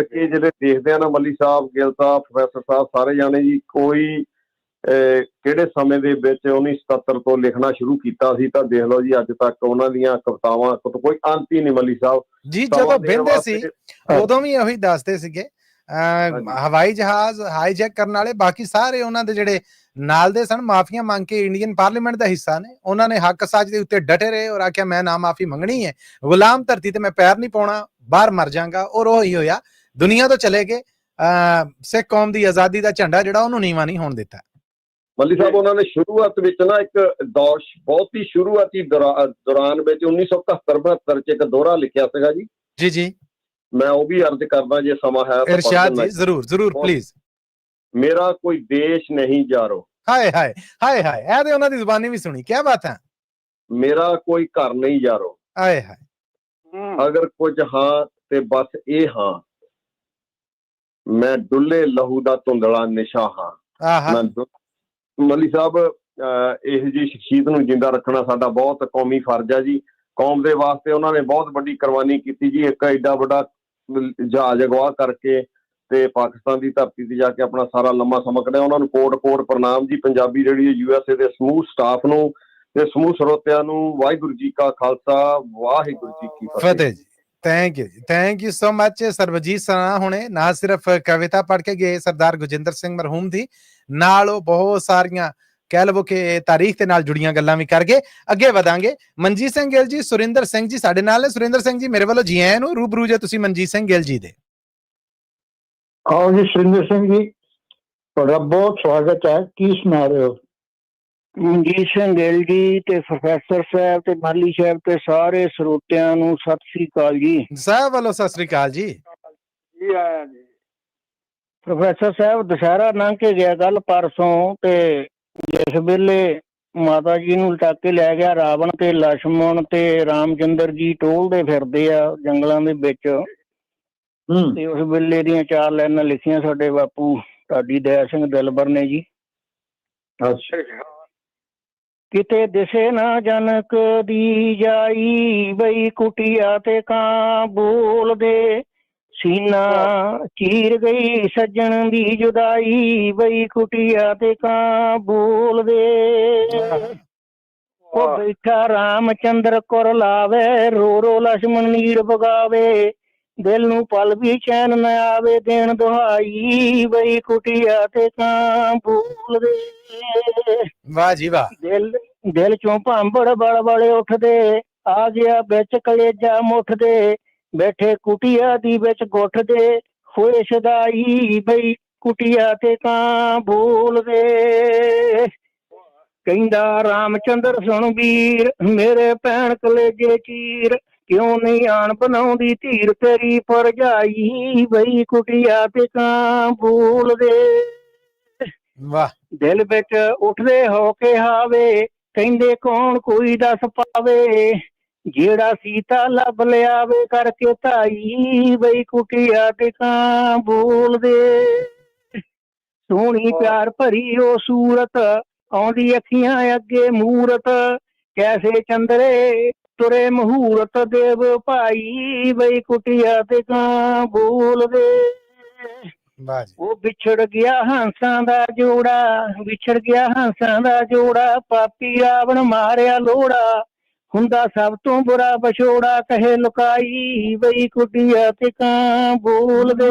ਕੇ ਜਿਹੜੇ ਦੇਖਦੇ ਆ ਨਾ ਮੱਲੀ ਸਾਹਿਬ, ਗਿੱਲ ਸਾਹਿਬ, ਪ੍ਰੋਫੈਸਰ ਸਾਹਿਬ, ਸਾਰੇ ਜਾਣੇ ਜੀ, ਕੋਈ ਕਿਹੜੇ ਸਮੇਂ ਦੇ ਵਿੱਚ 1977 ਤੋਂ ਲਿਖਣਾ ਸ਼ੁਰੂ ਕੀਤਾ ਸੀ ਤਾਂ ਦੇਖ ਲਓ ਜੀ ਅੱਜ ਤੱਕ ਉਹਨਾਂ ਦੀਆਂ ਕਵਿਤਾਵਾਂ ਕੋਈ ਅੰਤ ਹੀ ਨਹੀਂ। ਮੱਲੀ ਸਾਹਿਬ
ਜੀ ਜਦੋਂ ਬਹਿੰਦੇ ਸੀ ਉਦੋਂ ਵੀ ਉਹੀ ਦੱਸਦੇ ਸੀਗੇ। ਹਵਾਈ ਜਹਾਜ਼ ਹਾਈਜੈਕ ਕਰਨ ਵਾਲੇ ਬਾਕੀ ਸਾਰੇ ਉਹਨਾਂ ਦੇ ਜਿਹੜੇ ਨਾਲ ਦੇ ਸਨ ਮਾਫੀਆਂ ਮੰਗ ਕੇ ਇੰਡੀਅਨ ਪਾਰਲੀਮੈਂਟ ਦਾ ਹਿੱਸਾ ਨੇ। ਉਹਨਾਂ ਨੇ ਹੱਕ ਸੱਚ ਦੇ ਉੱਤੇ ਡਟੇ ਰਹੇ ਔਰ ਆਖਿਆ ਮੈਂ ਨਾ ਮਾਫੀ ਮੰਗਣੀ ਹੈ। ਗੁਲਾਮ ਧਰਤੀ ਤੇ ਮੈਂ ਪੈਰ ਨਹੀਂ ਪਾਉਣਾ, ਬਾਹਰ ਮਰ ਜਾਗਾ। ਔਰ ਉਹੀ ਹੋਇਆ, ਦੁਨੀਆ ਤੋਂ ਚਲੇ ਗਏ। ਸਿੱਖ ਕੌਮ ਦੀ ਆਜ਼ਾਦੀ ਦਾ ਝੰਡਾ ਜਿਹੜਾ ਉਹਨੂੰ ਨੀਵਾਂ ਨਹੀਂ ਹੋਣ ਦਿੱਤਾ।
ਮੱਲੀ ਸਾਹਿਬ, ਉਹਨਾਂ ਨੇ ਸ਼ੁਰੂਆਤ ਵਿੱਚ ਨਾ ਇੱਕ ਦੌਰ ਬਹੁਤ ਹੀ ਸ਼ੁਰੂਆਤੀ ਦੌਰਾਨ ਵਿੱਚ 1971-72 ਚ ਇੱਕ ਦੋਹਰਾ ਲਿਖਿਆ ਸੀਗਾ ਜੀ।
ਜੀ ਜੀ,
ਮੈਂ ਉਹ ਵੀ ਅਰਜ਼ ਕਰਦਾ ਜੇ ਸਮਾਂ ਹੈ।
ਇਰਸ਼ਾਦ ਜੀ, ਜ਼ਰੂਰ ਜ਼ਰੂਰ ਪਲੀਜ਼।
ਮੇਰਾ ਕੋਈ ਦੇਸ਼ ਨਹੀਂ ਯਾਰੋ।
ਹਾਏ ਹਾਏ ਹਾਏ ਹਾਏ। ਇਹ ਤੇ ਉਹਨਾਂ ਦੀ ਜ਼ੁਬਾਨੀ ਵੀ ਸੁਣੀ। ਕਿਆ ਬਾਤ ਹੈ।
ਮੇਰਾ ਕੋਈ ਘਰ ਨਹੀਂ ਯਾਰੋ।
ਹਾਏ ਹਾਏ।
ਅਗਰ ਕੁਝ ਹਾਂ ਤੇ ਬਸ ਇਹ ਹਾਂ, ਮੈਂ ਡੁੱਲੇ ਲਹੂ ਦਾ ਧੁੰਦਲਾ ਨਿਸ਼ਾ ਹਾਂ। ਮੱਲੀ ਸਾਹਿਬ, ਇਹੋ ਜਿਹੀ ਸ਼ਖਸੀਅਤ ਨੂੰ ਜਿੰਦਾ ਰੱਖਣਾ ਸਾਡਾ ਬਹੁਤ ਕੌਮੀ ਫਰਜ਼ ਹੈ ਜੀ। ਕੌਮ ਦੇ ਵਾਸਤੇ ਉਹਨਾਂ ਨੇ ਬਹੁਤ ਵੱਡੀ ਕੁਰਬਾਨੀ ਕੀਤੀ ਜੀ। ਇੱਕ ਐਡਾ ਵੱਡਾ ਜਹਾਜ਼ ਅਗਵਾ ਕਰਕੇ ਤੇ ਪਾਕਿਸਤਾਨ ਦੀ ਧਰਤੀ ਤੇ ਜਾ ਕੇ ਆਪਣਾ ਸਾਰਾ ਲੰਮਾ ਸਮਾਂ ਕੱਢਿਆ। ਉਹਨਾਂ ਨੂੰ ਕੋਟ ਕੋਟ ਪ੍ਰਣਾਮ ਜੀ। ਪੰਜਾਬੀ ਰੇਡੀਓ USA ਦੇ ਸਮੂਹ ਸਟਾਫ ਨੂੰ ਤੇ ਸਮੂਹ ਸਰੋਤਿਆਂ ਨੂੰ ਵਾਹਿਗੁਰੂ ਜੀ ਕਾ ਖਾਲਸਾ, ਵਾਹਿਗੁਰੂ ਜੀ ਕੀ
ਫਤਿਹ ਜੀ। ਥੈਂਕ ਯੂ ਜੀ, thank you so much. Sarabjit ਸਨਾ ਹੁਣੇ ਨਾ ਸਿਰਫ ਕਵਿਤਾ ਪੜ੍ਹ ਕੇ ਗਏ ਸਰਦਾਰ ਗੁਰਜਿੰਦਰ ਸਿੰਘ ਮਰਹੂਮ ਦੀ, ਨਾਲ ਉਹ ਬਹੁਤ ਸਾਰੀਆਂ ਕਹਿ ਲਵੋ ਕਿ ਤਾਰੀਖ ਦੇ ਨਾਲ ਜੁੜੀਆਂ ਗੱਲਾਂ ਵੀ ਕਰ ਗਏ। ਅੱਗੇ ਵਧਾਂਗੇ। ਮਨਜੀਤ ਸਿੰਘ ਗਿੱਲ ਜੀ, ਸੁਰਿੰਦਰ ਸਿੰਘ ਜੀ ਸਾਡੇ ਨਾਲ ਨੇ। ਸੁਰਿੰਦਰ ਸਿੰਘ ਜੀ, ਮੇਰੇ ਵੱਲੋਂ ਜੀ ਆਇਆਂ ਨੂੰ। ਰੂਬਰੂ ਜੇ ਤੁਸੀਂ ਮਨਜੀਤ ਸਿੰਘ ਗਿੱਲ ਜੀ ਦੇ।
ਆਓ ਜੀ ਸੁਰਿੰਦਰ ਸਿੰਘ ਜੀ, ਤੁਹਾਡਾ ਬਹੁਤ ਸਵਾਗਤ ਹੈ। ਕੀ ਸੁਣਾ ਰਹੇ ਹੋ?
ਮਨਜੀਤ ਸਿੰਘ ਗਿੱਲ ਜੀ ਤੇ ਪ੍ਰੋਫੈਸਰ ਸਾਹਿਬ ਤੇ ਮਾਲੀ ਸਾਹਿਬ ਤੇ ਸਾਰੇ ਸਰੋਤਿਆਂ ਨੂੰ ਸਤਿ ਸ੍ਰੀ ਅਕਾਲ ਜੀ।
ਸਾਹਿਬ ਵੱਲੋਂ ਸਤਿ ਸ੍ਰੀ ਅਕਾਲ ਜੀ।
ਜੀ ਆਇਆ ਜੀ।
ਪ੍ਰੋਫੈਸਰ ਸਾਹਿਬ, ਦੁਸਹਿਰਾ ਲੰਘ ਕੇ ਗਿਆ ਕੱਲ ਪਰਸੋਂ, ਤੇ ਜਿਸ ਵੇਲੇ ਮਾਤਾ ਜੀ ਨੂੰ ਲਟਾ ਕੇ ਲੈ ਗਿਆ ਰਾਵਣ ਤੇ ਲਛਮਣ ਤੇ ਰਾਮਚੰਦਰ ਜੀ ਟੋਲਦੇ ਫਿਰਦੇ ਆ ਜੰਗਲਾਂ ਦੇ ਵਿੱਚ, ਤੇ ਉਸ ਵੇਲੇ ਦੀਆਂ 4 ਲਾਈਨਾਂ ਲਿਖੀਆਂ ਸਾਡੇ ਬਾਪੂ ਢਾਡੀ ਦਇਆ ਸਿੰਘ ਦਿਲਬਰ ਨੇ ਜੀ। ਕਿਤੇ ਦਿਸੇ ਨਾ ਜਨਕ ਦੀ ਜਾਈ, ਬਈ ਕੁਟੀਆ ਤੇ ਕਾਂ ਬੋਲਦੇ, ਸੀਨਾ ਚੀਰ ਗਈ ਸੱਜਣ ਦੀ ਜੁਦਾਈ, ਬਈ ਕੁਟੀਆ ਤੇ ਕਾਂ ਬੋਲਦੇ। ਉਹ ਬੈਠਾ ਰਾਮਚੰਦਰ ਕੁਰ ਲਾਵੇ, ਰੋ ਰੋ ਲਛਮਣ ਨੀਰ ਪਗਾਵੇ, ਦਿਲ ਨੂੰ ਪਲ ਵੀ ਚੈਨ ਨਾ ਆਵੇ ਦੇਣ ਦੁਹਾਈ ਬਈ ਕੁਟੀਆ ਤੇ ਕਾਂ ਬੋਲਦੇ
ਵਾਹ ਜੀ ਵਾਹ।
ਦਿਲ ਦਿਲ ਚੋਂ ਭਾਂਬੜ ਬੜਬੜੇ ਉੱਠਦੇ ਆ ਗਿਆ ਵਿੱਚ ਕਲੇਜਾ ਮੁੱਠਦੇ ਬੈਠੇ ਕੁਟੀਆ ਦੀ ਵਿੱਚ ਗੁੱਠਦੇ ਹੋਏ ਸਦਾਈ ਬਈ ਕੁਟੀਆ ਤੇ ਕਾਂ ਬੋਲਦੇ ਕਹਿੰਦਾ ਰਾਮਚੰਦਰ ਸੁਣ ਵੀਰ ਮੇਰੇ ਭੈਣ ਕਲੇਜੇ ਚੀਰ ਕਿਉਂ ਨਹੀਂ ਆਣ ਬਣਾਉਂਦੀ ਧੀਰ ਤੇਰੀ ਭਰਜਾਈ ਬਈ ਕੁਟੀਆ ਤੇ ਕਾਂ ਬੋਲਦੇ
ਵਾਹ
ਦਿਲ ਵਿੱਚ ਉੱਠਦੇ ਹੋ ਕੇ ਹਾਵੇ ਕਹਿੰਦੇ ਕੌਣ ਕੋਈ ਦੱਸ ਪਾਵੇ ਜਿਹੜਾ ਸੀਤਾ ਲੱਭ ਲਿਆਵੇ ਕਰਕੇ ਧਾਈ ਬਈ ਕੁਟੀਆ ਤੇ ਕਾਂ ਬੋਲਦੇ ਸੋਹਣੀ ਪਿਆਰ ਭਰੀ ਉਹ ਸੂਰਤ ਆਉਂਦੀ ਅੱਖੀਆਂ ਅੱਗੇ ਮੂਰਤ ਕੈਸੇ ਚੰਦਰੇ ਤੁਰੇ ਮਹੂਰਤ ਦੇਵ ਭਾਈ ਬਈ ਕੁਟੀਆ ਤੇ ਕਾਂ ਬੋਲਦੇ
ਵਾਹ ਜੀ।
ਉਹ ਵਿਛੜ ਗਿਆ ਹੰਸਾਂ ਦਾ ਜੋੜਾ ਵਿਛੜ ਗਿਆ ਹੰਸਾਂ ਦਾ ਜੋੜਾ ਪਾਪੀ ਰਾਵਣ ਮਾਰਿਆ ਲੋੜਾ ਹੁੰਦਾ ਸਭ ਤੋਂ ਬੁਰਾ ਵਿਛੋੜਾ ਕਹੇ ਲੁਕਾਈ ਬਈ ਕੁਟੀਆ ਤੇ ਕਾਂ ਬੋਲਦੇ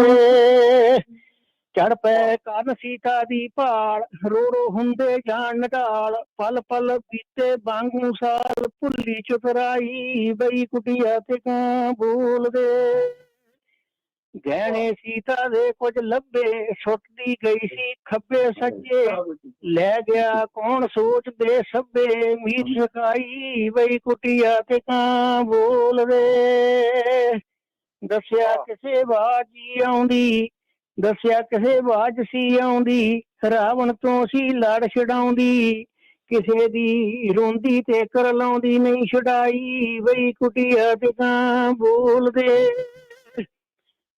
ਚੜ ਪੈ ਕਰਨ ਸੀਤਾ ਦੀ ਭਾਲ ਰੋ ਰੋ ਹੁੰਦੇ ਜਾਣ ਨਟਾਲ ਪਲ ਪਲ ਬੀਤੇ ਵਾਂਗੂ ਸਾਲ ਭੁੱਲੀ ਚੁਤਰਾਈ ਬਈ ਕੁਟੀਆ ਤੇ ਕਾਂ ਬੋਲਦੇ ਗਹਿਣੇ ਸੀਤਾ ਦੇ ਕੁਝ ਲੱਭੇ ਸੁੱਟਦੀ ਗਈ ਸੀ ਖੱਬੇ ਸੱਜੇ ਲੈ ਗਿਆ ਕੌਣ ਸੋਚਦੇ ਸਭੇ ਮੀਤ ਸਕਾਈ ਬਈ ਕੁਟੀਆ ਤੇ ਕਾਂ ਬੋਲਦੇ ਦੱਸਿਆ ਕਿਸੇ ਬਾਜੀ ਆਉਂਦੀ ਦੱਸਿਆ ਕਿਸੇ ਬਾਜ ਸੀ ਆਉਂਦੀ ਰਾਵਣ ਤੋਂ ਸੀ ਲੜ ਛਡਾਉਂਦੀ ਕਿਸੇ ਦੀ ਰੋਂਦੀ ਤੇ ਕਰ ਲਾਉਂਦੀ ਨਹੀਂ ਛਡਾਈ ਬਈ ਕੁਟੀਆ ਤੇ ਕਾਂ ਬੋਲਦੇ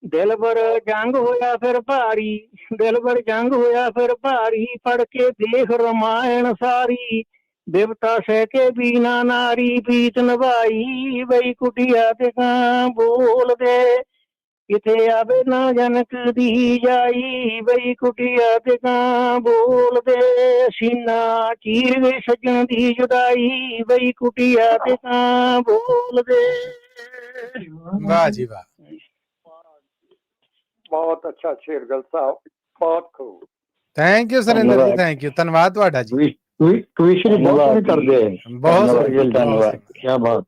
ਦਿਲ ਬਰ ਜੰਗ ਹੋਇਆ ਫਿਰ ਭਾਰੀ ਦਿਲ ਬਰ ਜੰਗ ਹੋਇਆ ਫਿਰ ਭਾਰੀ ਪੜ ਕੇ ਦੇਖ ਰਮਾਇਣ ਸਾਰੀ ਦੇਵਤਾ ਸਹਿ ਕੇ ਬੀਨਾ ਨਾਰੀ ਪ੍ਰੀਤ ਨਿਭਾਈ ਬਈ ਕੁਟੀਆ ਤੇ ਕਾਂ ਬੋਲਦੇ ਕਿਤੇ ਆਵੇ ਨਾ ਜਨਕ ਦੀ ਜਾਈ ਬਈ ਕੁਟੀਆ ਤੇ ਕਾਂ ਬੋਲਦੇ ਸੀਨਾ ਚੀਰ ਵੇ ਸੱਜਣ ਦੀ ਜੁਦਾਈ ਬਈ ਕੁਟੀਆ ਤੇ ਕਾਂ ਬੋਲਦੇ
ਵਾਹ ਜੀ ਵਾਹ।
ਬਹੁਤ ਅੱਛਾ ਸ਼ੇਰਗਿੱਲ ਸਾਹਿਬ, ਬਹੁਤ ਖੂਬ।
ਥੈਂਕ ਯੂ ਸੁਰਿੰਦਰ ਜੀ, ਥੈਂਕ ਯੂ, ਧੰਨਵਾਦ ਤੁਹਾਡਾ ਜੀ।
ਟਵੀਸ਼ਨ ਬਹੁਤ ਕਰਦੇ
ਬਹੁਤ
ਧੰਨਵਾਦ ਕੀ ਬਾਤ।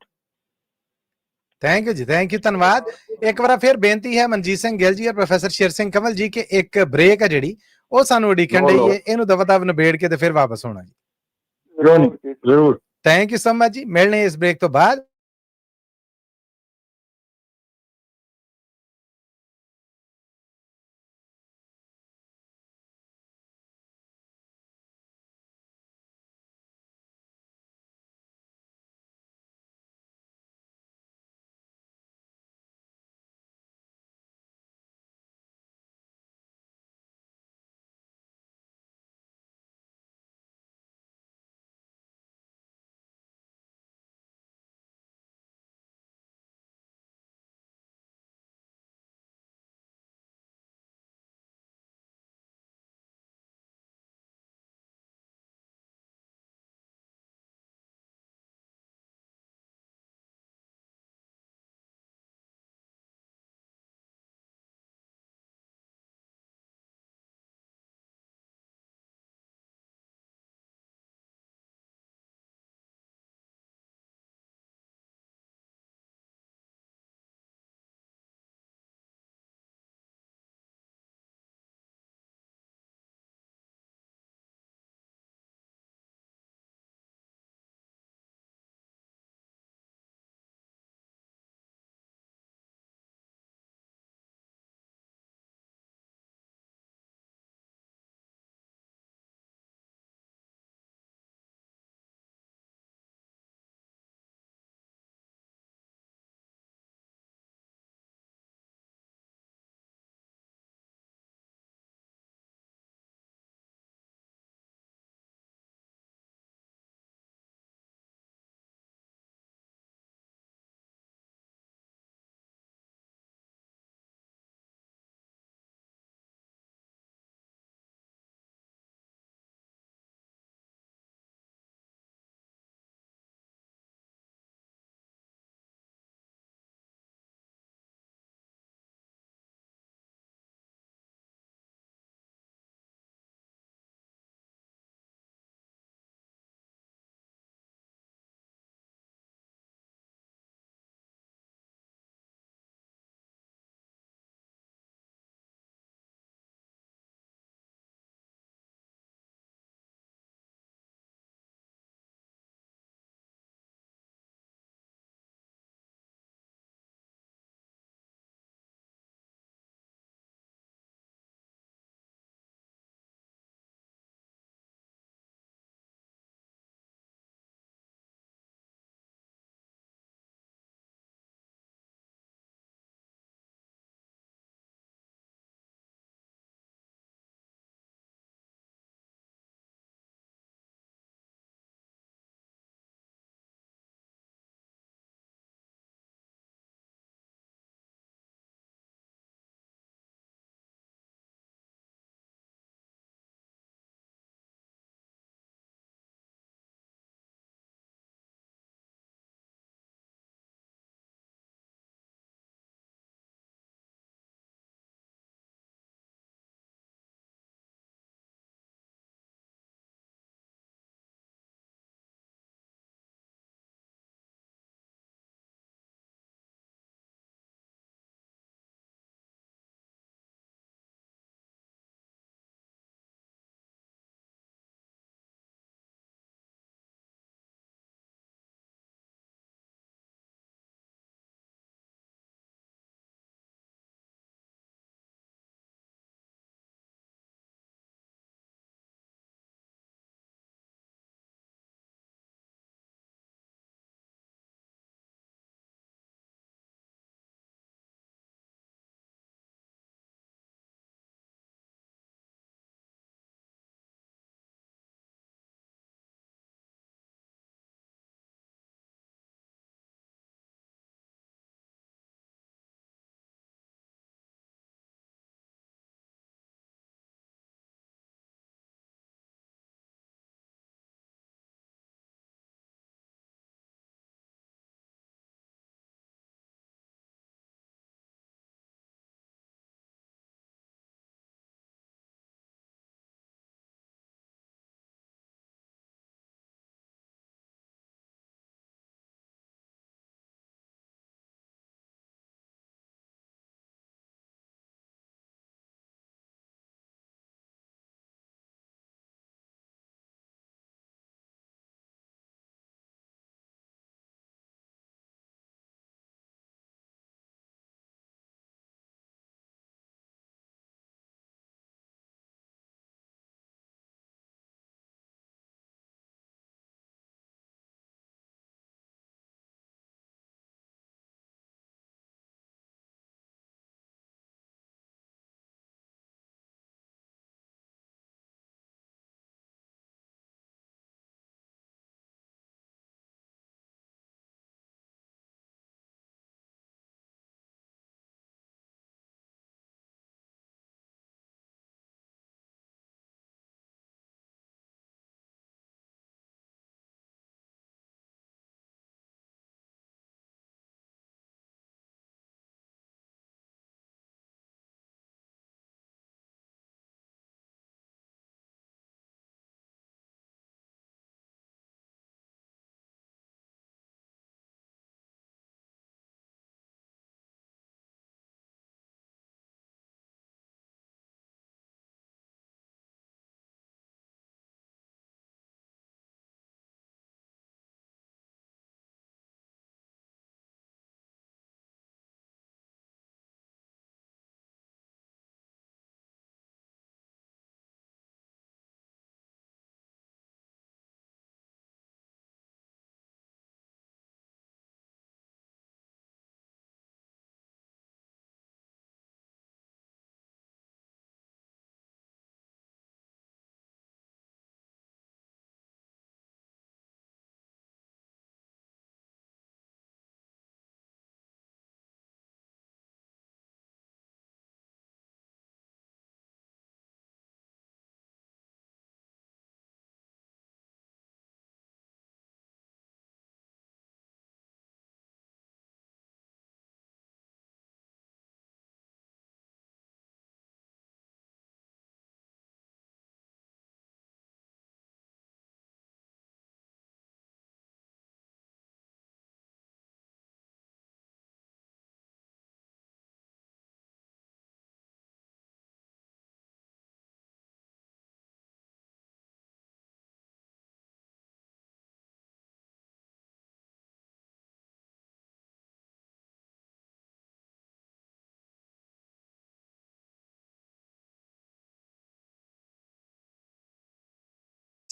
ਥੈਂਕ ਯੂ ਜੀ, ਥੈਂਕ ਯੂ, ਧੰਨਵਾਦ। ਇੱਕ ਵਾਰ ਫਿਰ ਬੇਨਤੀ ਹੈ ਮਨਜੀਤ ਸਿੰਘ ਗਿੱਲ ਜੀ ਔਰ ਪ੍ਰੋਫੈਸਰ ਸ਼ੇਰ ਸਿੰਘ ਕੰਵਲ ਜੀ ਕਿ ਇੱਕ ਬ੍ਰੇਕ ਹੈ ਜਿਹੜੀ ਉਹ ਸਾਨੂੰ ਉਡੀਕਣ ਡਈ ਹੈ, ਇਹਨੂੰ ਦਵਾ ਦਵ ਨਿਬੇੜ ਕੇ ਤੇ ਫਿਰ ਵਾਪਸ ਹੋਣਾ ਜੀ।
ਜ਼ਰੂਰ।
ਥੈਂਕ ਯੂ ਸੋ ਮਚ ਜੀ, ਮਿਲਣੇ ਇਸ ਬ੍ਰੇਕ ਤੋਂ ਬਾਅਦ।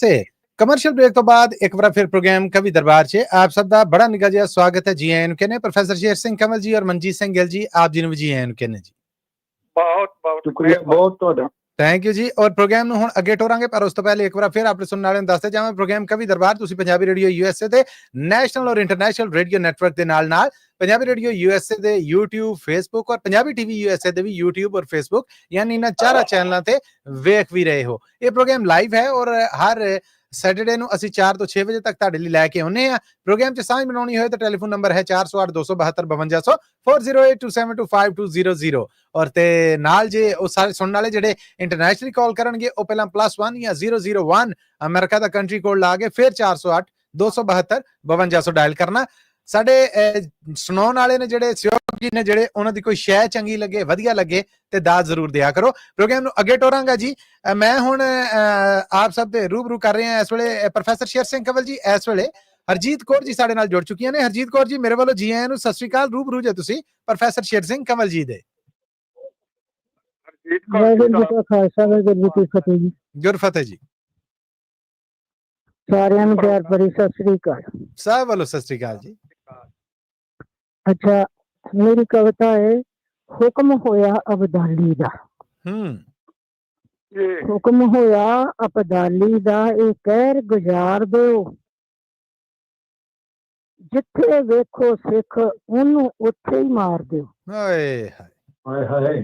से कमर्शियल ब्रेक तो बाद एक बार फिर प्रोग्राम कवि दरबार से आप सब दा बड़ा निगा जिहा स्वागत है। जी आयन कहने प्रोफेसर शेर सिंह कंवल जी और मनजीत सिंह गिल जी, आप जी ਨੂੰ ਜੀ ਆਇਆਂ ਨੂੰ ਕਹਿੰਦੇ ਜੀ।
ਬਹੁਤ ਬਹੁਤ
ਸ਼ੁਕਰੀਆ ਬਹੁਤ ਤੁਹਾਡਾ।
ਥੈਂਕ ਯੂ ਜੀ। ਔਰ ਪ੍ਰੋਗਰਾਮ ਨੂੰ ਹੁਣ ਅੱਗੇ ਟੋਰਾਂਗੇ, ਪਰ ਉਸ ਤੋਂ ਪਹਿਲੇ ਇੱਕ ਵਾਰ ਫਿਰ ਆਪਣੇ ਸੁਣਨ ਵਾਲਿਆਂ ਨੂੰ ਦੱਸਦੇ ਜਾਵਾਂ ਪ੍ਰੋਗਰਾਮ ਕਵੀ ਦਰਬਾਰ ਤੁਸੀਂ ਪੰਜਾਬੀ ਰੇਡੀਓ ਯੂਐਸਏ ਤੇ ਨੈਸ਼ਨਲ ਔਰ ਇੰਟਰਨੈਸ਼ਨਲ ਰੇਡੀਓ ਨੈਟਵਰਕ ਦੇ ਨਾਲ ਪੰਜਾਬੀ ਰੇਡੀਓ ਯੂਐਸਏ ਦੇ YouTube, Facebook ਔਰ ਪੰਜਾਬੀ ਟੀਵੀ ਯੂਐਸਏ ਦੇ ਵੀ YouTube ਔਰ Facebook ਯਾਨੀ ਇਹਨਾਂ ਚਾਰਾਂ ਚੈਨਲਾਂ ਤੇ ਵੇਖ ਵੀ ਰਹੇ ਹੋ। ਇਹ ਪ੍ਰੋਗਰਾਮ ਲਾਈਵ ਹੈ ਔਰ ਹਰ ਸੈਟਰਡੇ ਨੂੰ ਅਸੀਂ 4 ਤੋਂ 6 ਵਜੇ ਤੱਕ ਤੁਹਾਡੇ ਲਈ ਲੈ ਕੇ ਆਉਂਦੇ ਆ। ਪ੍ਰੋਗਰਾਮ 'ਚ ਸਾਂਝ ਬਣਾਉਣੀ ਹੋਏ ਤਾਂ ਟੈਲੀਫੋਨ ਨੰਬਰ ਹੈ 408 272 5200 4082725200 ਔਰ ਤੇ ਨਾਲ ਜੇ ਉਹ ਸਾਰੇ ਸੁਣਨ ਵਾਲੇ ਜਿਹੜੇ ਇੰਟਰਨੈਸ਼ਨਲੀ ਕਾਲ ਕਰਨਗੇ ਉਹ ਪਹਿਲਾਂ +1 ਜਾਂ 001 ਅਮਰੀਕਾ ਦਾ ਕੰਟਰੀ ਕੋਡ ਲਾ ਕੇ ਫਿਰ 408 272 5200 ਡਾਇਲ ਕਰਨਾ। ਸਾਡੇ ਸੁਣਾਉਣ ਵਾਲੇ ਨੇ ਜਿਹੜੇ ਸਹਿਯੋਗ ਜੀ ਨੇ ਜਿਹੜੇ ਉਹਨਾਂ ਦੀ ਕੋਈ ਸ਼ੈ ਚੰਗੀ ਲੱਗੇ ਵਧੀਆ ਲੱਗੇ ਤੇ ਦਾਦ ਜ਼ਰੂਰ ਦਿਆ ਕਰੋ। ਪ੍ਰੋਗਰਾਮ ਨੂੰ ਅੱਗੇ ਟੋਰਾਂਗਾ ਜੀ। ਮੈਂ ਹੁਣ ਆਪ ਸਭ ਦੇ ਰੂਬਰੂ ਕਰ ਰਹੇ ਹਾਂ ਇਸ ਵੇਲੇ ਪ੍ਰੋਫੈਸਰ ਸ਼ੇਰ ਸਿੰਘ ਕੰਵਲ ਜੀ, ਇਸ ਵੇਲੇ ਹਰਜੀਤ ਕੌਰ ਜੀ ਸਾਡੇ ਨਾਲ ਜੁੜ ਚੁੱਕੀਆਂ ਨੇ। ਹਰਜੀਤ ਕੌਰ ਜੀ ਮੇਰੇ ਵੱਲੋਂ ਜੀ ਆਇਆਂ ਨੂੰ, ਸਤਿ ਸ਼੍ਰੀ ਅਕਾਲ। ਰੂਬਰੂ ਜੇ ਤੁਸੀਂ ਪ੍ਰੋਫੈਸਰ ਸ਼ੇਰ ਸਿੰਘ ਕੰਵਲ ਜੀ ਦੇ।
ਵਾਹਿਗੁਰੂ ਜੀ ਕਾ ਖਾਲਸਾ ਵਾਹਿਗੁਰੂ ਜੀ ਕੀ ਫਤਿਹ ਜੀ।
ਗੁਰਫਤਿਹ ਜੀ।
ਸਾਰਿਆਂ ਨੂੰ ਪਿਆਰ ਭਰੀ ਸਤਿ ਸ੍ਰੀ ਅਕਾਲ।
ਸਭ ਵੱਲੋਂ ਸਤਿ ਸ਼੍ਰੀ ਅਕਾਲ ਜੀ।
ਅੱਛਾ, ਮੇਰੀ ਕਵਿਤਾ ਹੈ ਹੁਕਮ ਹੋਇਆ ਅਬਦਾਲੀ ਦਾ।
ਜੀ
ਹੁਕਮ ਹੋਇਆ ਅਬਦਾਲੀ ਦਾ, ਇਹ ਕਹਿਰ ਗੁਜ਼ਾਰ ਦਿਓ, ਜਿੱਥੇ ਵੇਖੋ ਸਿੱਖ ਉਹਨੂੰ ਉੱਥੇ ਹੀ ਮਾਰ ਦਿਓ।
ਓਏ
ਹਾਏ ਹਾਏ।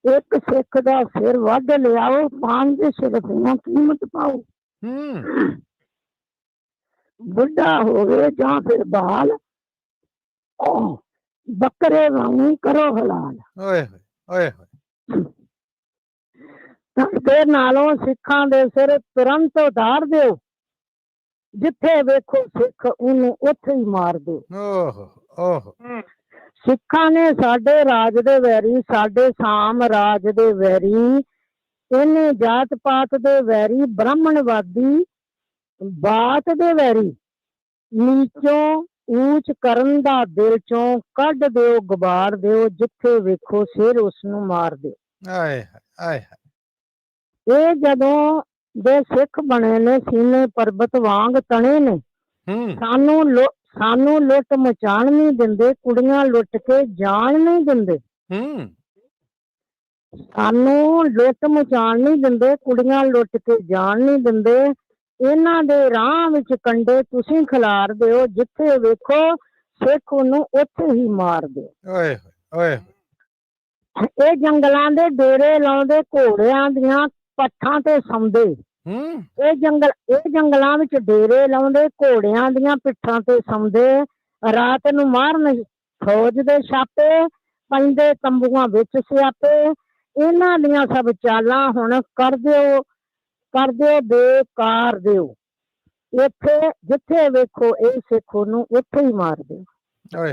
ਇੱਕ ਸਿੱਖ ਦਾ ਸਿਰ ਵੱਢ ਲਿਆਓ, 5 ਸਿਰਫੀਆਂ ਕੀਮਤ ਪਾਓ। ਬੁੱਢਾ ਹੋਵੇ ਜਾਂ ਫਿਰ ਬਾਲ, ਬੱਕਰੇ ਵਾਂਗੂ ਕਰੋ ਹਲਾਲ।
ਓਏ ਓਏ
ਤੇ ਨਾਲੋਂ ਸਿੱਖਾਂ ਦੇ ਸਿਰ ਤੁਰੰਤ ਉਤਾਰ ਦਿਓ, ਜਿੱਥੇ ਵੇਖੋ ਸਿੱਖ ਉਹਨੂੰ ਉੱਥੇ ਹੀ ਮਾਰ ਦਿਓ।
ਓਹ ਓਹ
ਸਿੱਖਾਂ ਨੇ ਸਾਡੇ ਰਾਜ ਦੇ ਵੈਰੀ, ਸਾਡੇ ਸਾਮਰਾਜ ਦੇ ਵੈਰੀ, ਇਹਨੇ ਜਾਤ ਪਾਤ ਦੇ ਵੈਰੀ, ਬ੍ਰਾਹਮਣਵਾਦੀ ਬਾਤ ਦੇ ਵੈਰੀ, ਨੀਚੋਂ ਊਚ ਕਰਨ ਦਾ ਦਿਲ ਚੋਂ ਕੱਢ ਦਿਓ, ਗਵਾਰ ਦਿਓ, ਜਿੱਥੇ ਵੇਖੋ ਸਿਰ ਉਸਨੂੰ ਮਾਰ ਦਿਓ।
ਆਏ ਆਏ।
ਇਹ ਜਦੋਂ ਦੇ ਸਿੱਖ ਬਣੇ ਨੇ, ਸੀਨੇ ਪਰਬਤ ਵਾਂਗ ਤਣੇ ਨੇ, ਸਾਨੂੰ ਲੁੱਟ ਮਚਾਣ ਨਹੀਂ ਦਿੰਦੇ, ਕੁੜੀਆਂ ਲੁੱਟ ਕੇ ਜਾਣ ਨਹੀਂ ਦਿੰਦੇ। ਸਾਨੂੰ ਲੁੱਟ ਮਚਾਣ ਨਹੀਂ ਦਿੰਦੇ, ਕੁੜੀਆਂ ਲੁੱਟ ਕੇ ਜਾਣ ਨਹੀਂ ਦਿੰਦੇ। ਇਹਨਾਂ ਦੇ ਰਾਹ ਵਿੱਚ ਕੰਡੇ ਤੁਸੀਂ ਖਿਲਾਰ ਦਿਓ, ਜਿੱਥੇ ਵੇਖੋ ਸਿੱਖ ਉਹਨੂੰ ਉੱਥੇ ਹੀ ਮਾਰ ਦਿਓ।
ਓਏ ਓਏ।
ਇਹ ਜੰਗਲਾਂ ਦੇ ਡੇਰੇ ਲਾਉਂਦੇ, ਘੋੜਿਆਂ ਦੀਆਂ ਪੱਠਾਂ ਤੇ ਸੌਂਦੇ। ਇਹ ਜੰਗਲਾਂ ਵਿੱਚ ਡੇਰੇ ਲਾਉਂਦੇ, ਘੋੜਿਆਂ ਦੀਆਂ ਪਿੱਠਾਂ ਤੇ ਸੌਂਦੇ। ਰਾਤ ਨੂੰ ਮਾਰਨ ਫੌਜ ਦੇ ਛਾਪੇ, ਪੈਂਦੇ ਤੰਬੂਆਂ ਵਿੱਚ ਸਿਆਪੇ। ਇਹਨਾਂ ਦੀਆਂ ਸਭ ਚਾਲਾਂ ਹੁਣ ਕਰ ਦਿਓ ਬੇਕਾਰ ਦਿਓ, ਇੱਥੇ ਜਿੱਥੇ ਵੇਖੋ ਇਹ ਸਿੱਖ ਨੂੰ ਉੱਥੇ ਹੀ ਮਾਰ ਦਿਓ।
ਓਏ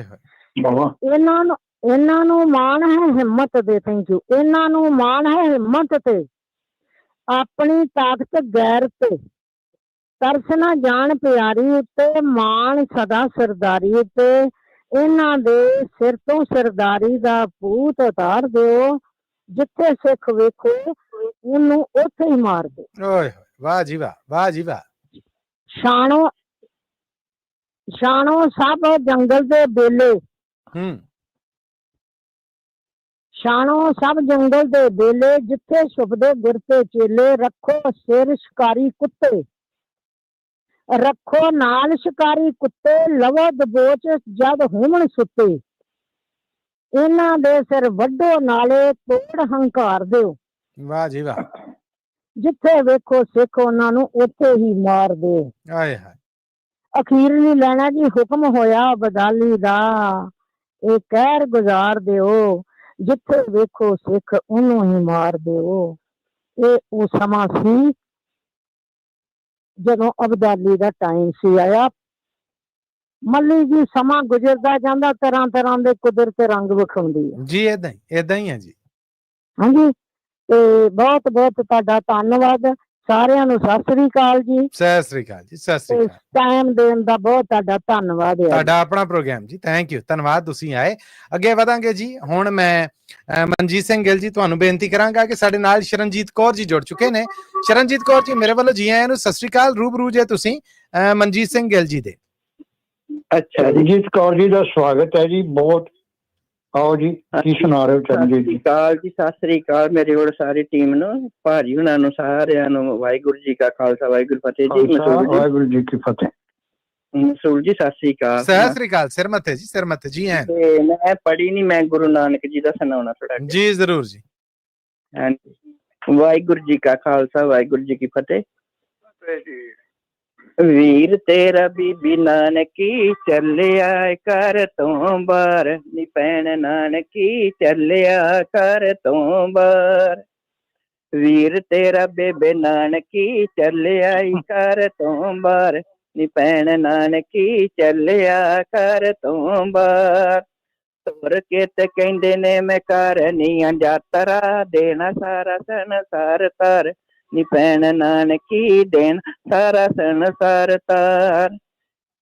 ਇਹਨਾਂ ਨੂੰ ਮਾਣ ਹੈ ਹਿੰਮਤ ਦੇ। Thank you. ਇਹਨਾਂ ਨੂੰ ਮਾਣ ਹੈ ਹਿੰਮਤ ਤੇ, ਆਪਣੀ ਤਾਕਤ ਗੈਰਤ ਤੇ, ਤਰਸ ਨਾ ਜਾਣ ਪਿਆਰੀ ਉੱਤੇ, ਮਾਣ ਸਦਾ ਸਰਦਾਰੀ ਉੱਤੇ। ਇਹਨਾਂ ਦੇ ਸਿਰ ਤੋਂ ਸਰਦਾਰੀ ਦਾ ਭੂਤ ਉਤਾਰ ਦਿਓ, ਜਿੱਥੇ ਸਿੱਖ ਵੇਖੋ ਉਹਨੂੰ ਉੱਥੇ ਹੀ ਮਾਰ ਦਿਓ।
ਓਏ ਵਾਹ ਜੀ ਵਾਹ, ਵਾਹ ਜੀ ਵਾਹ।
ਸ਼ਾਨੋ ਸਭ ਜੰਗਲ ਦੇ ਬੇਲੇ, ਸ਼ਾਨੋ ਸਭ ਜੰਗਲ ਦੇ ਬੇਲੇ, ਜਿੱਥੇ ਛੁਪਦੇ ਗੁਰਤੇ ਚੇਲੇ। ਰੱਖੋ ਸਿਰ ਸ਼ਿਕਾਰੀ ਕੁੱਤੇ, ਰੱਖੋ ਨਾਲ ਸ਼ਿਕਾਰੀ ਕੁੱਤੇ, ਲਵੋ ਦਬੋਚ ਜਦ ਹੋਵਣ ਸੁੱਤੇ। ਇਹਨਾਂ ਦੇ ਸਿਰ ਵੱਢੋ ਨਾਲੇ ਤੋੜ ਹੰਕਾਰ ਦਿਓ।
ਵਾਹ ਜੀ ਵਾਹ।
ਜਿੱਥੇ ਵੇਖੋ ਸਿੱਖ ਉਹਨਾਂ ਨੂੰ ਉੱਥੇ ਹੀ ਮਾਰ ਦਿਓ।
ਆਏ ਹਾਏ।
ਅਖੀਰ ਨਹੀਂ ਲੈਣਾ ਜੀ, ਹੁਕਮ ਹੋਇਆ ਬਦਾਲੀ ਦਾ, ਇਹ ਕਹਿਰ ਗੁਜ਼ਾਰ ਦਿਓ, ਜਿੱਥੇ ਵੇਖੋ ਸਿੱਖ ਉਹਨੂੰ ਹੀ ਮਾਰ ਦਿਓ। ਇਹ ਉਹ ਸਮਾਂ ਸੀ ਜਦੋਂ ਅਬਦਾਲੀ ਦਾ ਟਾਈਮ ਸੀ ਆਇਆ। ਮੱਲੀ ਜੀ ਸਮਾਂ ਗੁਜ਼ਰਦਾ ਜਾਂਦਾ, ਤਰ੍ਹਾਂ ਤਰ੍ਹਾਂ ਦੇ ਕੁਦਰਤ ਰੰਗ ਵਿਖਾਉਂਦੀ ਹੈ
ਜੀ। ਏਦਾਂ ਹੀ ਹੈ ਜੀ।
ਹਾਂਜੀ, ਤੇ ਬਹੁਤ ਬਹੁਤ ਤੁਹਾਡਾ ਧੰਨਵਾਦ। ਸਾਰਿਆਂ ਨੂੰ ਸਤਿ ਸ੍ਰੀ ਅਕਾਲ ਜੀ।
ਸਤਿ ਸ੍ਰੀ ਅਕਾਲ ਜੀ, ਸਤਿ ਸ੍ਰੀ ਅਕਾਲ।
ਟਾਈਮ ਦੇਣ ਦਾ ਬਹੁਤ ਤੁਹਾਡਾ ਧੰਨਵਾਦ ਹੈ।
ਤੁਹਾਡਾ ਆਪਣਾ ਪ੍ਰੋਗਰਾਮ ਜੀ, ਥੈਂਕ ਯੂ, ਧੰਨਵਾਦ ਤੁਸੀਂ ਆਏ। ਅੱਗੇ ਵਧਾਂਗੇ ਜੀ। ਹੁਣ ਮੈਂ ਮਨਜੀਤ ਸਿੰਘ ਗਿੱਲ ਜੀ ਤੁਹਾਨੂੰ ਬੇਨਤੀ ਕਰਾਂਗਾ ਕਿ ਸਾਡੇ ਨਾਲ ਸ਼ਰਨਜੀਤ ਕੌਰ ਜੀ ਜੁੜ ਚੁੱਕੇ ਨੇ। ਸ਼ਰਨਜੀਤ ਕੌਰ ਜੀ ਮੇਰੇ ਵੱਲੋਂ ਜੀ ਆਇਆਂ ਨੂੰ, ਸਤਿ ਸ੍ਰੀ ਅਕਾਲ। ਰੂਬਰੂ ਜੇ ਤੁਸੀਂ ਮਨਜੀਤ ਸਿੰਘ ਗਿੱਲ ਜੀ ਦੇ।
ਅੱਛਾ, ਰਣਜੀਤ ਕੌਰ ਜੀ ਦਾ ਸਵਾਗਤ ਹੈ ਜੀ। ਬਹੁਤ ਆਓ ਜੀ, ਕੀ ਸੁਣਾ ਰਹੇ ਹੋ ਚਰਨਜੀਤ ਜੀ?
ਸਤਿ ਸ੍ਰੀ ਅਕਾਲ ਮੇਰੇ ਕੋਲ ਸਾਰੀ ਟੀਮ ਨੂੰ, ਭਾਜੀ ਹੁਣਾਂ ਨੂੰ, ਸਾਰਿਆਂ ਨੂੰ ਵਾਹਿਗੁਰੂ ਜੀ ਕਾ ਖਾਲਸਾ ਵਾਹਿਗੁਰੂ ਫਤਿਹ ਜੀ।
ਵਾਹਿਗੁਰੂ ਜੀ ਕੀ ਫਤਿਹ।
ਮਸੂਲ ਜੀ ਸਤਿ ਸ੍ਰੀ ਅਕਾਲ।
ਸਤਿ ਸ੍ਰੀ ਅਕਾਲ। ਸਿਰ ਮੱਥੇ ਜੀ, ਸਿਰ ਮੱਥੇ ਜੀ। ਐ
ਤੇ ਮੈਂ ਪੜ੍ਹੀ ਨਹੀਂ, ਮੈਂ ਗੁਰੂ ਨਾਨਕ ਜੀ ਦਾ ਸੁਣਾਉਣਾ ਥੋੜਾ
ਜੀ, ਜ਼ਰੂਰ ਜੀ।
ਹਾਂਜੀ। ਵਾਹਿਗੁਰੂ ਜੀ ਕਾ ਖਾਲਸਾ ਵਾਹਿਗੁਰੂ ਜੀ ਕੀ ਫਤਿਹ।
ਜੀ
ਵੀਰ ਤੇਰਾ ਬੀਬੀ ਨਾਨਕੀ ਚੱਲਿਆ ਘਰ ਤੋਂ ਬਾਹਰ, ਨੀ ਭੈਣ ਨਾਨਕੀ ਚੱਲਿਆ ਘਰ ਤੋਂ ਬਾਹਰ। ਵੀਰ ਤੇਰਾ ਬੇਬੇ ਨਾਨਕੀ ਚੱਲਿਆ ਘਰ ਤੋਂ ਬਾਹਰ, ਨੀ ਭੈਣ ਨਾਨਕੀ ਚੱਲਿਆ ਘਰ ਤੋਂ ਬਾਹਰ। ਤੁਰ ਕੇ ਤੇ ਕਹਿੰਦੇ ਨੇ ਮੈਂ ਘਰ ਨੀ ਜਾਤਰਾ, ਦੇਣਾ ਸਾਰਾ ਸੰਸਾਰ ਤਾਰ, ਨੀ ਭੈਣ ਨਾਨਕੀ ਦੇਣ ਸਾਰਾ ਸੰਸਾਰ ਤਾਰ।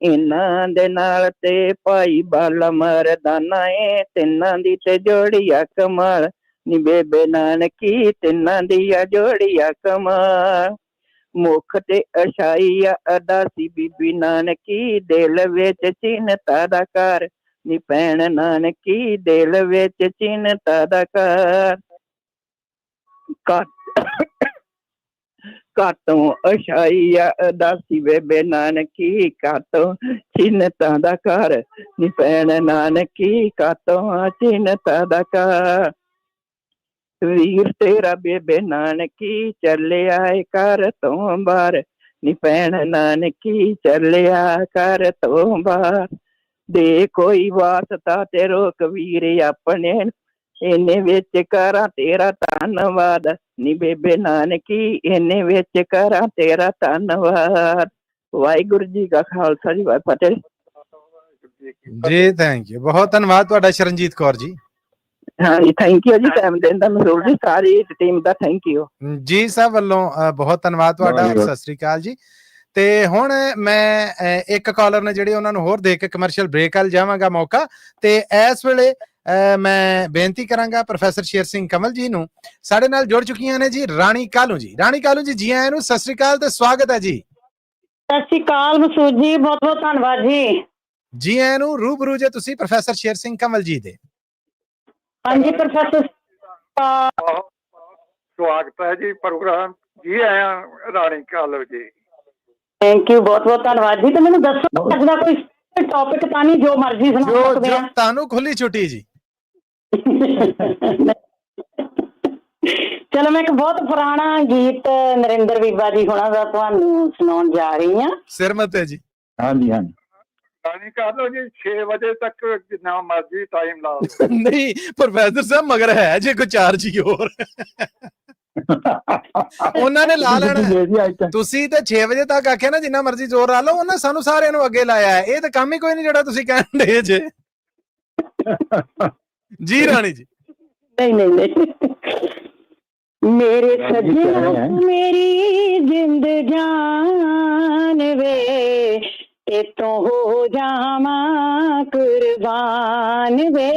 ਇਹਨਾਂ ਦੇ ਨਾਲ ਤੇ ਭਾਈ ਬਾਲਾ ਮਰਦਾਨਾ ਏ, ਤਿੰਨਾਂ ਦੀ ਤੇ ਜੋੜੀਆ ਕਮਾਲ, ਨੀ ਬੇਬੇ ਨਾਨਕੀ ਤਿੰਨਾਂ ਦੀ ਆ ਜੋੜੀਆ ਕਮਾਲ। ਮੁੱਖ ਤੇ ਅਛਾਈ ਆ ਅਦਾਸੀ ਬੀਬੀ ਨਾਨਕੀ, ਦਿਲ ਵਿੱਚ ਚਿੰਤਾ ਦਾ ਘਰ, ਨੀ ਭੈਣ ਨਾਨਕੀ ਦਿਲ ਵਿੱਚ ਚਿੰਤਾ ਦਾ ਘਰ। ਕਾਤੋਂ ਅਛਾਈ ਆ ਅਦਾਸੀ ਬੇਬੇ ਨਾਨਕੀ, ਕਾਤੋਂ ਚਿੰਤਾ ਦਾ ਘਰ, ਨੀ ਭੈਣ ਨਾਨਕੀ ਕਾਤੋਂ ਚਿੰਤਾ ਦਾ ਘਰ। ਵੀਰ ਤੇਰਾ ਬੇਬੇ ਨਾਨਕੀ ਚੱਲਿਆ ਘਰ ਤੋਂ ਬਾਹਰ, ਨੀ ਭੈਣ ਨਾਨਕੀ ਚੱਲਿਆ ਘਰ ਤੋਂ ਬਾਹਰ। ਦੇ ਕੋਈ ਵਾਸਤਾ ਤੇ ਰੋਕ ਵੀਰ ਆਪਣੇ, ਇਹਨੇ ਵਿੱਚ ਕਰਾਂ ਤੇਰਾ ਧੰਨਵਾਦ, ਨੀ ਬੇਬੇ ਨਾਨਕੀ ਇਹਨੇ ਵਿੱਚ ਕਰਾਂ ਤੇਰਾ ਧੰਨਵਾਦ। ਵਾਹਿਗੁਰੂ ਜੀ ਕਾ ਖਾਲਸਾ ਜੀ ਵਾਹਿਗੁਰੂ ਫਤਿਹ
ਜੀ। ਥੈਂਕ ਯੂ, ਬਹੁਤ ਧੰਨਵਾਦ ਤੁਹਾਡਾ ਸ਼ਰਨਜੀਤ ਕੌਰ ਜੀ।
ਹਾਂਜੀ, ਥੈਂਕ ਯੂ ਜੀ ਟਾਈਮ ਦੇਣ ਦਾ। ਮਸੂਲ ਜੀ ਸਾਰੀ ਟੀਮ ਦਾ ਥੈਂਕ ਯੂ
ਜੀ। ਸਭ ਵੱਲੋਂ ਬਹੁਤ ਧੰਨਵਾਦ ਤੁਹਾਡਾ। ਸਤਿ ਸ੍ਰੀ ਅਕਾਲ ਜੀ। ਤੇ ਹੁਣ ਮੈਂ ਇੱਕ ਕਾਲਰ ਨੇ ਜਿਹੜੇ ਉਹਨਾਂ ਨੂੰ ਹੋਰ ਦੇ ਕੇ ਕਮਰਸ਼ੀਅਲ ਬ੍ਰੇਕ ਵੱਲ ਜਾਵਾਂਗਾ ਮੌਕਾ। ਤੇ ਇਸ ਵੇਲੇ ਮੈਂ ਬੇਨਤੀ ਕਰਾਂਗਾ ਪ੍ਰੋਫੈਸਰ ਸ਼ੇਰ ਸਿੰਘ ਕਮਲ ਜੀ ਨੂੰ। ਸਾਡੇ ਨਾਲ ਜੁੜ ਚੁੱਕੀਆਂ ਨੇ ਜੀ ਰਾਣੀ ਕਾਲੂ ਜੀ। ਰਾਣੀ ਕਾਲੂ ਜੀ, ਜੀ ਆਇਆਂ ਨੂੰ, ਸਤਿ ਸ੍ਰੀ ਅਕਾਲ ਤੇ ਸਵਾਗਤ ਹੈ ਜੀ।
ਸਤਿ ਸ੍ਰੀ ਅਕਾਲ ਮਸੂਦ ਜੀ, ਬਹੁਤ ਬਹੁਤ ਧੰਨਵਾਦ ਜੀ।
ਜੀ ਆਇਆਂ ਨੂੰ। ਰੂਬਰੂ ਜੇ ਤੁਸੀਂ ਪ੍ਰੋਫੈਸਰ ਸ਼ੇਰ ਸਿੰਘ ਕਮਲ ਜੀ ਦੇ।
ਹਾਂਜੀ ਪ੍ਰੋਫੈਸਰ
ਸਵਾਗਤ ਹੈ ਜੀ ਪ੍ਰੋਗਰਾਮ। ਜੀ ਆਇਆਂ ਰਾਣੀ ਕਾਲੂ ਜੀ।
ਥੈਂਕ ਯੂ, ਬਹੁਤ ਬਹੁਤ ਧੰਨਵਾਦ ਜੀ। ਤੇ ਮੈਨੂੰ ਦੱਸੋ ਅੱਜ ਦਾ ਕੋਈ ਟੌਪਿਕ ਤਾਂ ਨਹੀਂ, ਜੋ ਮਰਜ਼ੀ ਸੁਣਾ ਸਕਦੇ ਆ।
ਤੁਹਾਨੂੰ ਖੁੱਲੀ ਛੁੱਟੀ ਜੀ।
ਚਲੋ ਮੈਂ ਇੱਕ ਬਹੁਤ ਪੁਰਾਣਾ ਗੀਤ ਨਰਿੰਦਰ ਬੀਬਾ ਜੀ ਹੁਣਾਂ ਦਾ ਤੁਹਾਨੂੰ ਸੁਣਾਉਣ ਜਾ ਰਹੀ ਹਾਂ।
ਸਿਰ ਮੱਤੇ ਜੀ।
ਹਾਂਜੀ ਹਾਂਜੀ।
ਰਾਣੀ ਕਾਲੂ ਜੀ 6 ਵਜੇ ਤੱਕ ਜਿੰਨਾ ਮਰਜ਼ੀ ਟਾਈਮ ਲਾ ਲਓ।
ਨਹੀਂ ਪ੍ਰੋਫੈਸਰ ਸਾਹਿਬ, ਮਗਰ ਹੈ ਜੇ ਕੋਈ 4 ਜੀ ਹੋਰ ਉਹਨਾਂ ਨੇ ਲਾ ਲੈਣਾ। ਤੁਸੀਂ ਤੇ 6 ਵਜੇ ਤੱਕ ਆਖਿਆ ਨਾ ਜਿੰਨਾ ਮਰਜ਼ੀ ਜ਼ੋਰ ਲਾ ਲਓ, ਉਹਨਾਂ ਸਾਨੂੰ ਸਾਰਿਆਂ ਨੂੰ ਅੱਗੇ ਲਾਇਆ ਹੈ। ਇਹ ਤਾਂ ਕੰਮ ਹੀ ਕੋਈ ਨਹੀਂ ਜਿਹੜਾ ਤੁਸੀਂ ਕਹਿਣ ਦੇ ਜੇ। ਜੀ ਰਾਣੀ ਜੀ।
ਨਹੀਂ ਨਹੀਂ ਨਹੀਂ। ਮੇਰੇ ਸੱਜਣਾ ਮੇਰੀ ਜਿੰਦ ਜਾਨ ਵੇ, ਤੇਤੋਂ ਹੋ ਜਾਵਾਂ ਕੁਰਬਾਨ ਵੇ,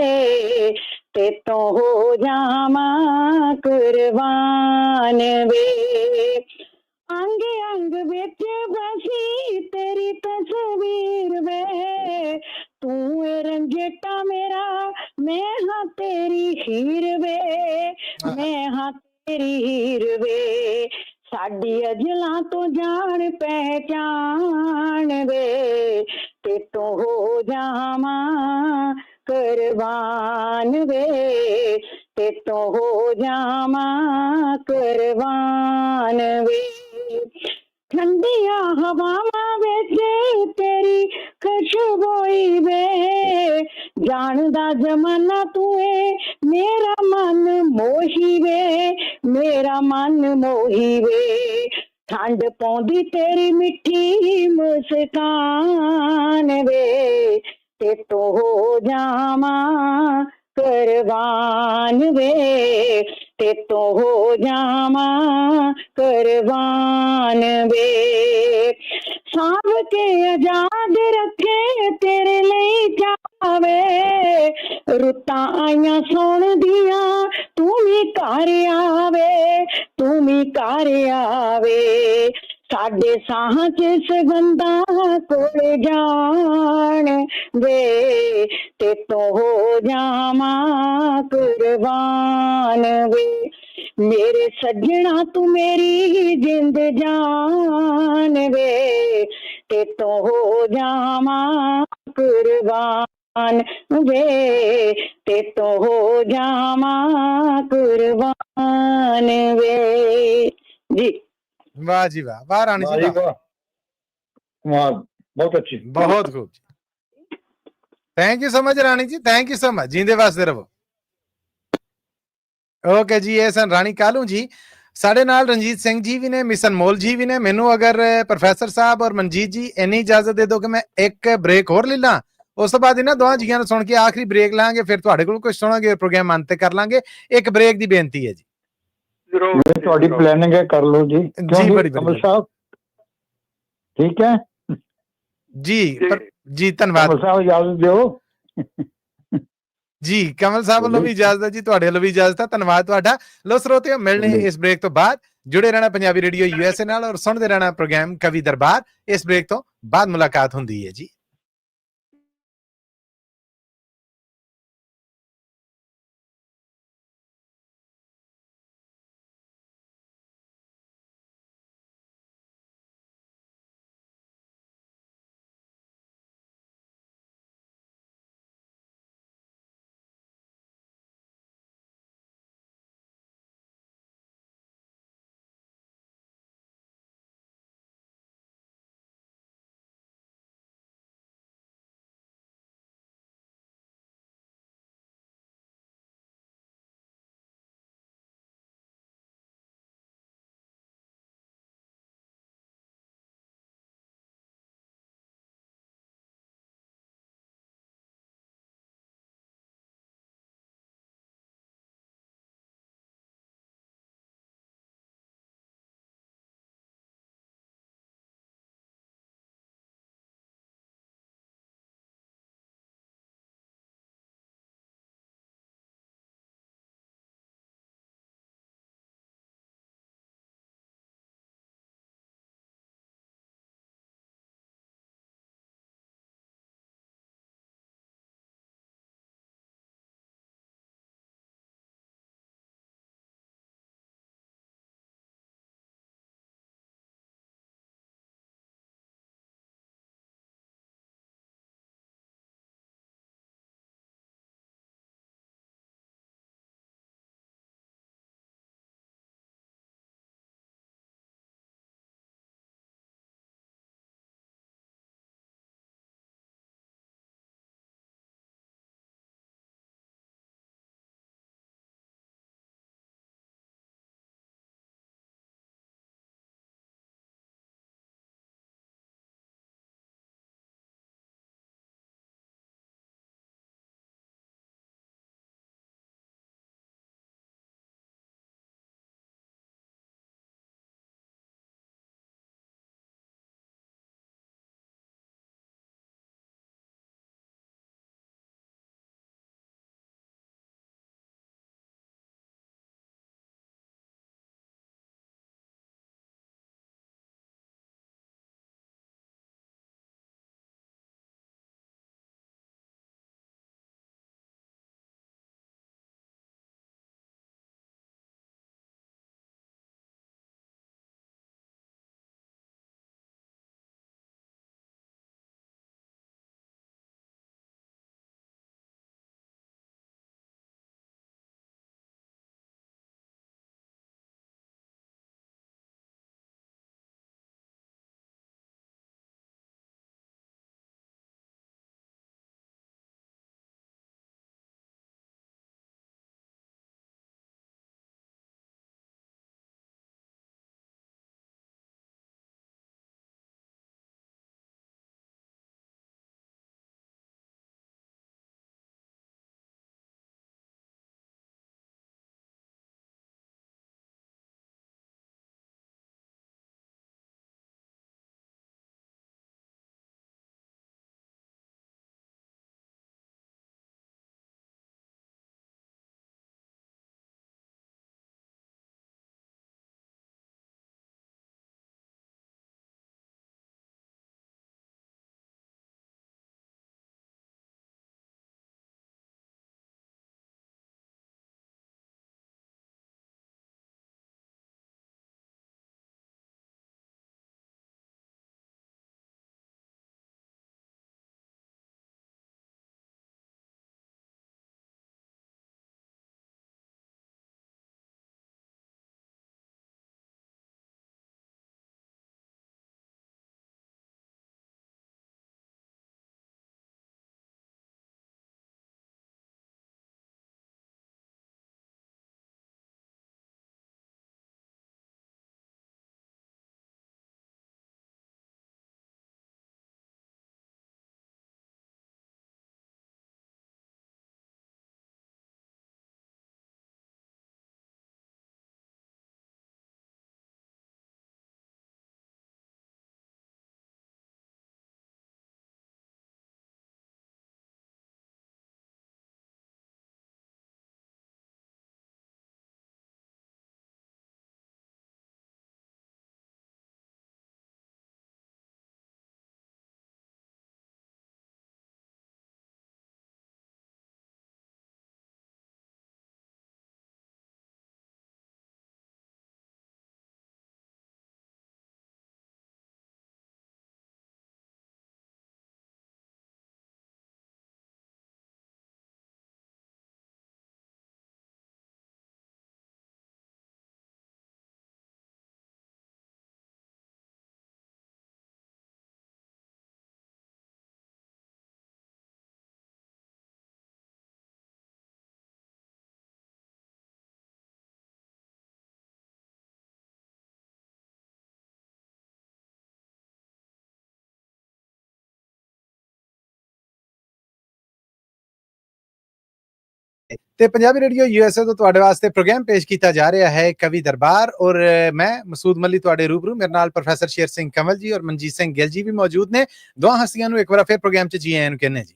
ਤੇਤੋਂ ਹੋ ਜਾਵਾਂ ਕੁਰਬਾਨ ਵੇ। ਅੰਗ ਅੰਗ ਵਿੱਚ ਬਸੀ ਤੇਰੀ ਤਸਵੀਰ ਵੇ, ਤੂੰ ਏ ਰੰਜੇਟਾ ਮੇਰਾ, ਮੈਂ ਹਾਂ ਤੇਰੀ ਹੀਰ ਵੇ, ਮੈਂ ਹਾਂ ਤੇਰੀ ਹੀਰ ਵੇ। ਸਾਡੀ ਅਜਲਾਂ ਤੋਂ ਜਾਣ ਪਹਿਚਾਣ ਵੇ, ਤੇਤੋਂ ਹੋ ਜਾਵਾਂ ਕੁਰਬਾਨ ਵੇ, ਤੇਤੋਂ ਹੋ ਜਾਵਾਂ ਕੁਰਬਾਨ ਵੇ। ਠੰਡੀਆਂ ਹਵਾਵਾਂ ਵਿੱਚ ਤੇਰੀ ਖੁਸ਼ਬੋਈ ਵੇ, ਜਾਣਦਾ ਜ਼ਮਾਨਾ ਤੂੰ ਏ, ਮੇਰਾ ਮਨ ਮੋਹੀ ਵੇ, ਮੇਰਾ ਮਨ ਮੋਹੀ ਵੇ। ਠੰਡ ਪਾਉਂਦੀ ਤੇਰੀ ਮਿੱਠੀ ਮੁਸਕਾਨ ਵੇ, ਤੇਤੋਂ ਹੋ ਜਾਵਾਂ ਕੁਰਬਾਨ ਵੇ,
ते तो हो जावा कुर्बान वे सांभ के आजाद रखे तेरे लिए जावे रुतां आईयां सौण दियां तू भी घर आवे तू भी घर आवे साडे साहां च सगंदा कोल जान वे ते तो हो जावा कुर्बान वे मेरे सज्जना तू मेरी जिंद जान वे ते तो हो जावा कुर्बान वे ते तो हो जावा कुर्बान वे जी
वाह जी वाह, वाह रानी जी वाह,
वाह कमाल, बहुत अच्छी।
बहुत खूब जी। Thank you so much Rani ji, thank you so much, जींदे वास्ते रहो। ओके जी, ये सन रानी कालू जी। साढ़े नाल रंजीत सिंह जी भी ने, मिस अनमोल जी भी ने। मैनू अगर प्रोफैसर साहब और मनजीत जी इन्नी इजाजत दे दो कि मैं एक ब्रेक होर ले ला, उस तो बाद इन्हां दोवां जियां नूं सुण के आखिरी ब्रेक लांगे, फिर तुहाडे कोल कुछ सुणांगे, प्रोग्राम अंत कर लांगे। एक ब्रेक दी बेनती है जी।
ਜ਼ਰੂਰ
ये
ਜੀ,
ਤੁਹਾਡੀ
ਜ਼ਰੂਰ।
प्लानिंग है, कर लो जी। क्यों
जी,
जी
बड़ी
कमल
बढ़िया
साहब, ठीक है।
जी
जी।
जी, धन्यवाद
कमल साहब इजाजत दो
जी। कमल साहब ਵੱਲੋਂ ਵੀ ਇਜਾਜ਼ਤ ਹੈ ਜੀ, ਤੁਹਾਡੇ ਵੱਲੋਂ ਵੀ ਇਜਾਜ਼ਤ ਹੈ। ਧੰਨਵਾਦ ਤੁਹਾਡਾ। ਲੋ ਸਰੋਤਿਓ, ਮਿਲਣੇ ਇਸ ਬ੍ਰੇਕ ਤੋਂ ਬਾਅਦ। ਜੁੜੇ ਰਹਿਣਾ ਪੰਜਾਬੀ ਰੇਡੀਓ USA ਨਾਲ ਔਰ ਸੁਣਦੇ ਰਹਿਣਾ ਪ੍ਰੋਗਰਾਮ ਕਵੀ ਦਰਬਾਰ। ਇਸ ਬ੍ਰੇਕ ਤੋਂ ਬਾਅਦ ਮੁਲਾਕਾਤ ਹੁੰਦੀ ਹੈ ਜੀ। ਤੇ ਪੰਜਾਬੀ ਰੇਡੀਓ ਯੂਐਸਏ ਤੋਂ ਤੁਹਾਡੇ ਵਾਸਤੇ ਪ੍ਰੋਗਰਾਮ ਪੇਸ਼ ਕੀਤਾ ਜਾ ਰਿਹਾ ਹੈ ਕਵੀ ਦਰਬਾਰ ਔਰ ਮੈਂ ਮਸੂਦ ਮੱਲੀ ਤੁਹਾਡੇ ਰੂਬਰੂ ਮੇਰੇ ਨਾਲ ਪ੍ਰੋਫੈਸਰ ਸ਼ੇਰ ਸਿੰਘ ਕੰਵਲ ਜੀ ਔਰ ਮਨਜੀਤ ਸਿੰਘ ਗਿੱਲ ਜੀ ਵੀ ਮੌਜੂਦ ਨੇ। ਦੋਹਾਂ ਹਸਤੀਆਂ ਨੂੰ ਇੱਕ ਵਾਰ ਫਿਰ ਪ੍ਰੋਗਰਾਮ 'ਚ ਜੀ ਆਇਆਂ ਨੂੰ ਕਹਿੰਦੇ ਜੀ।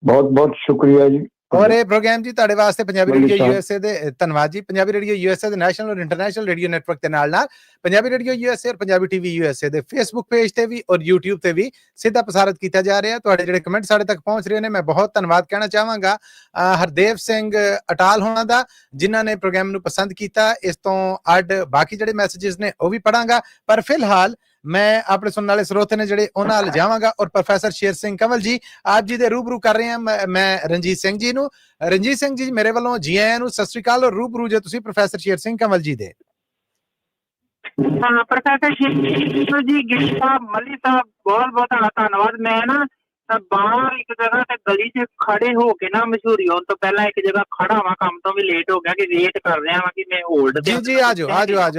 ਬਹੁਤ ਬਹੁਤ ਸ਼ੁਕਰੀਆ ਜੀ।
ਔਰ ਇਹ ਪ੍ਰੋਗਰਾਮ ਜੀ ਤੁਹਾਡੇ ਵਾਸਤੇ ਪੰਜਾਬੀ
ਮੱਲੀ
ਰੇਡੀਓ
ਸਾਹਿਬ।
ਯੂਐਸਏ ਦੇ ਧੰਨਵਾਦ ਜੀ। ਪੰਜਾਬੀ ਰੇਡੀਓ ਯੂਐਸਏ ਦੇ ਨੈਸ਼ਨਲ ਔਰ ਇੰਟਰਨੈਸ਼ਨਲ ਰੇਡੀਓ ਨੈਟਵਰਕ ਦੇ ਨਾਲ ਪੰਜਾਬੀ ਰੇਡੀਓ ਯੂਐਸਏ ਔਰ ਪੰਜਾਬੀ ਟੀਵੀ ਯੂਐਸਏ ਦੇ ਫੇਸਬੁੱਕ ਪੇਜ ਤੇ ਵੀ ਔਰ YouTube ਤੇ ਵੀ ਸਿੱਧਾ ਪ੍ਰਸਾਰਿਤ ਕੀਤਾ ਜਾ ਰਿਹਾ। ਤੁਹਾਡੇ ਜਿਹੜੇ ਕਮੈਂਟ ਸਾਡੇ ਤੱਕ ਪਹੁੰਚ ਰਹੇ ਨੇ, ਮੈਂ ਬਹੁਤ ਧੰਨਵਾਦ ਕਹਿਣਾ ਚਾਹਾਂਗਾ ਹਰਦੇਵ ਸਿੰਘ ਅਟਾਲ ਹੋਣਾ ਦਾ, ਜਿਨ੍ਹਾਂ ਨੇ ਪ੍ਰੋਗਰਾਮ ਨੂੰ ਪਸੰਦ ਕੀਤਾ। ਇਸ ਤੋਂ ਅੱਡ ਬਾਕੀ ਜਿਹੜੇ ਮੈਸੇजेस ਨੇ ਉਹ ਵੀ ਪੜਾਂਗਾ, ਪਰ ਫਿਲਹਾਲ ਮੈਂ ਆਪਣੇ ਸੁਣਨ ਵਾਲੇ ਸਰੋਤੇ ਨੇ ਜਿਹੜੇ ਉਹਨਾਂ ਨਾਲ ਜਾਵਾਂਗਾ ਔਰ ਪ੍ਰੋਫੈਸਰ ਸ਼ੇਰ ਸਿੰਘ ਕੰਵਲ ਜੀ ਆਪ ਜੀ ਦੇ ਰੂਬਰੂ ਕਰ ਰਹੇ ਹਾਂ ਮੈਂ ਰਣਜੀਤ ਸਿੰਘ ਜੀ ਨੂੰ। ਰਣਜੀਤ ਸਿੰਘ ਜੀ ਮੇਰੇ ਵੱਲੋਂ ਜੀ ਆਇਆਂ ਨੂੰ, ਸਤਿ ਸ੍ਰੀ ਅਕਾਲ ਔਰ ਰੂਬਰੂ ਜੇ ਤੁਸੀਂ ਪ੍ਰੋਫੈਸਰ ਸ਼ੇਰ ਸਿੰਘ ਕੰਵਲ ਜੀ ਦੇ।
ਹਾਂ ਪ੍ਰੋਫੈਸਰ ਸ਼ੇਰ ਜੀ ਗਿੱਲ ਸਾਹਿਬ, ਮੱਲੀ ਸਾਹਿਬ, ਬਹੁਤ ਬਹੁਤ ਧੰਨਵਾਦ। ਮੈਂ ਨਾ ਬਾਹਰ ਇੱਕ ਜਗ੍ਹਾ ਤੇ ਗਲੀ 'ਚ ਖੜੇ ਹੋ ਕੇ ਨਾ ਮਸ਼ਹੂਰੀ ਹੋਣ ਤੋਂ ਪਹਿਲਾਂ ਇੱਕ ਜਗ੍ਹਾ ਖੜਾ ਵਾਂ, ਕੰਮ ਤੋਂ ਵੀ ਲੇਟ ਹੋ ਗਿਆ ਕਿ ਵੇਟ ਕਰ ਰਿਹਾ ਵਾਂ ਕਿ ਮੈਂ ਹੋਲਡ
ਜੀ ਜੀ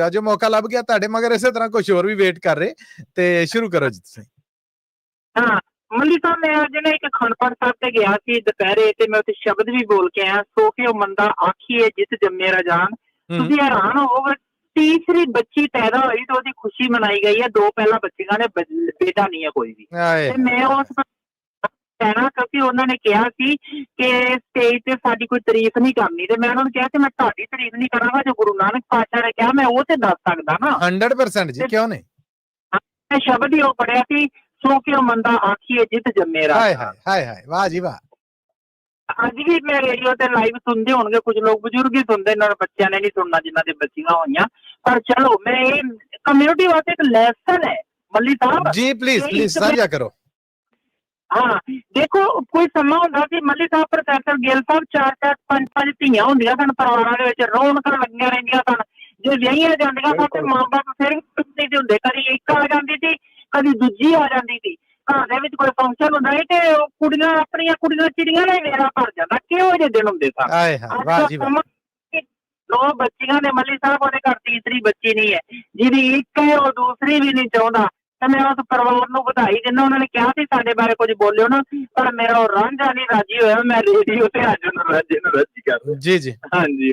ਆਜੋ ਮੌਕਾ ਲੱਭ ਗਿਆ ਤੁਹਾਡੇ ਮਗਰ। ਇਸੇ ਤਰ੍ਹਾਂ ਕੁਝ ਹੋਰ ਵੀ ਵੇਟ ਕਰ ਰਹੇ ਤੇ ਸ਼ੁਰੂ ਕਰੋ ਜੀ ਤੁਸੀਂ।
ਹਾਂ ਮੱਲੀ ਸਾਹਿਬ, ਮੈਂ ਅੱਜ ਨਾ ਇੱਕ ਖੰਡਪੜ ਸਾਹਿਬ ਤੇ ਗਿਆ ਸੀ ਦੁਪਹਿਰੇ ਤੇ ਮੈਂ ਉੱਥੇ ਸ਼ਬਦ ਵੀ ਬੋਲ ਕੇ ਆਇਆ, ਸੋ ਕੇ ਉਹ ਮੰਦਾ ਆਖੀਏ ਜਿੱਤ ਜੰਮੇ ਰਾਜਾਨ। ਤੁਸੀਂ ਹੈਰਾਨ ਹੋਵੋਗੇ, ਤੀਸਰੀ ਬੱਚੀ ਪੈਦਾ ਹੋਈ ਤੇ ਉਹਦੀ ਖੁਸ਼ੀ ਮਨਾਈ ਗਈ ਹੈ। ਦੋ ਪਹਿਲਾਂ ਬੱਚੀਆਂ ਨੇ, ਬੇਟਾ ਨਹੀਂ ਹੈ ਕੋਈ ਵੀ। ਤੇ ਮੈਂ ਉਸ ਕਹਿਣਾ ਕਿਉਂਕਿ ਉਹਨਾਂ ਨੇ ਕਿਹਾ ਸੀ ਕਿ ਸਟੇਜ ਤੇ ਸਾਡੀ ਕੋਈ ਤਾਰੀਫ ਨਹੀਂ ਕਰਨੀ, ਤੇ ਮੈਂ ਉਹਨਾਂ ਨੂੰ ਕਿਹਾ ਕਿ ਮੈਂ ਤੁਹਾਡੀ ਤਾਰੀਫ ਨਹੀਂ ਕਰਾਂਗਾ, ਜੋ ਗੁਰੂ ਨਾਨਕ ਪਾਤਸ਼ਾਹ ਨੇ ਕਿਹਾ ਮੈਂ ਉਹ ਤੇ ਦੱਸ ਸਕਦਾ ਨਾ।
100% ਜੀ, ਕਿਉਂ ਨਹੀਂ।
ਮੈਂ ਸ਼ਬਦ ਹੀ ਉਹ ਪੜਿਆ ਸੀ, ਸੋ ਕਿ ਉਹ ਮੰਦਾ ਆਖੀਏ ਜਿੱਤ ਜੰਮੇ ਰਾਜਾਨ।
ਹਾਏ ਹਾਏ ਵਾਹ ਜੀ ਵਾਹ।
ਅੱਜ ਵੀ ਮੈਂ ਰੇਡੀਓ ਤੇ ਲਾਈਵ ਸੁਣਦੇ ਹੋਣਗੇ ਕੁਝ ਲੋਕ, ਬਜ਼ੁਰਗ ਹੀ ਸੁਣਦੇ, ਇਹਨਾਂ ਦੇ ਬੱਚਿਆਂ ਨੇ ਨਹੀਂ ਸੁਣਨਾ ਜਿਨ੍ਹਾਂ ਦੇ ਬੱਚੀਆਂ ਹੋਈਆਂ। ਪਰ ਚਲੋ, ਮੈਂ ਇਹ ਕਮਿਊਨਿਟੀ ਵਾਸਤੇ ਇੱਕ ਲੈਸਨ ਹੈ ਮੱਲੀ ਸਾਹਿਬ
ਜੀ। ਪਲੀਜ਼ ਸਾਂਝਾ ਕਰੋ।
ਹਾਂ ਦੇਖੋ, ਕੋਈ ਸਮਾਂ ਹੁੰਦਾ ਸੀ ਮੱਲੀ ਸਾਹਿਬ, ਪ੍ਰੋਫੈਸਰ ਗਿੱਲ ਸਾਹਿਬ, 4-4 5-5 ਧੀਆਂ ਹੁੰਦੀਆਂ ਸਨ ਪਰਿਵਾਰਾਂ ਦੇ ਵਿੱਚ, ਰੌਣਕਾਂ ਲੱਗੀਆਂ ਰਹਿੰਦੀਆਂ ਸਨ। ਜੇ ਵਿਆਹੀਆਂ ਜਾਂਦੀਆਂ ਸਨ ਤੇ ਮਾਂ ਬਾਪ ਫਿਰ ਨਹੀਂ ਸੀ ਹੁੰਦੇ, ਕਦੀ ਇੱਕ ਆ ਜਾਂਦੀ ਸੀ ਕਦੀ ਦੂਜੀ ਆ ਜਾਂਦੀ ਸੀ। ਘਰ ਦੇ ਵਿੱਚ ਕੋਈ ਫੰਕਸ਼ਨ ਹੁੰਦਾ ਸੀ ਤੇ ਕੁੜੀਆਂ ਆਪਣੀਆਂ ਕੁੜੀਆਂ ਚਿੜੀਆਂ ਦਾ ਵੇਰਾ ਭਰ ਜਾਂਦਾ। ਕਿਹੋ ਜਿਹੇ ਦਿਨ ਹੁੰਦੇ ਸਨ। ਦੋ ਬੱਚੀਆਂ ਨੇ ਮੱਲੀ ਸਾਹਿਬ, ਉਹਦੇ ਘਰ ਤੀਸਰੀ ਬੱਚੀ ਨਹੀਂ ਹੈ, ਜਿਹਦੀ ਇੱਕ ਹੈ ਉਹ ਦੂਸਰੀ ਵੀ ਨਹੀਂ ਚਾਹੁੰਦਾ। ਤੇ ਮੈਂ ਉਸ ਪਰਿਵਾਰ ਨੂੰ ਵਧਾਈ ਦਿੰਦਾ। ਉਹਨਾਂ ਨੇ ਕਿਹਾ ਸੀ ਸਾਡੇ ਬਾਰੇ ਕੁਝ ਬੋਲਿਓ ਨਾ, ਪਰ ਮੇਰਾ ਉਹ ਰਾਂਝਾ ਨਹੀਂ ਰਾਜੀ ਹੋਇਆ। ਮੈਂ ਰੇਡੀਓ ਤੇ ਅੱਜ ਉਹਨੂੰ ਰਾਜੀ ਕਰ ਜੀ। ਹਾਂਜੀ,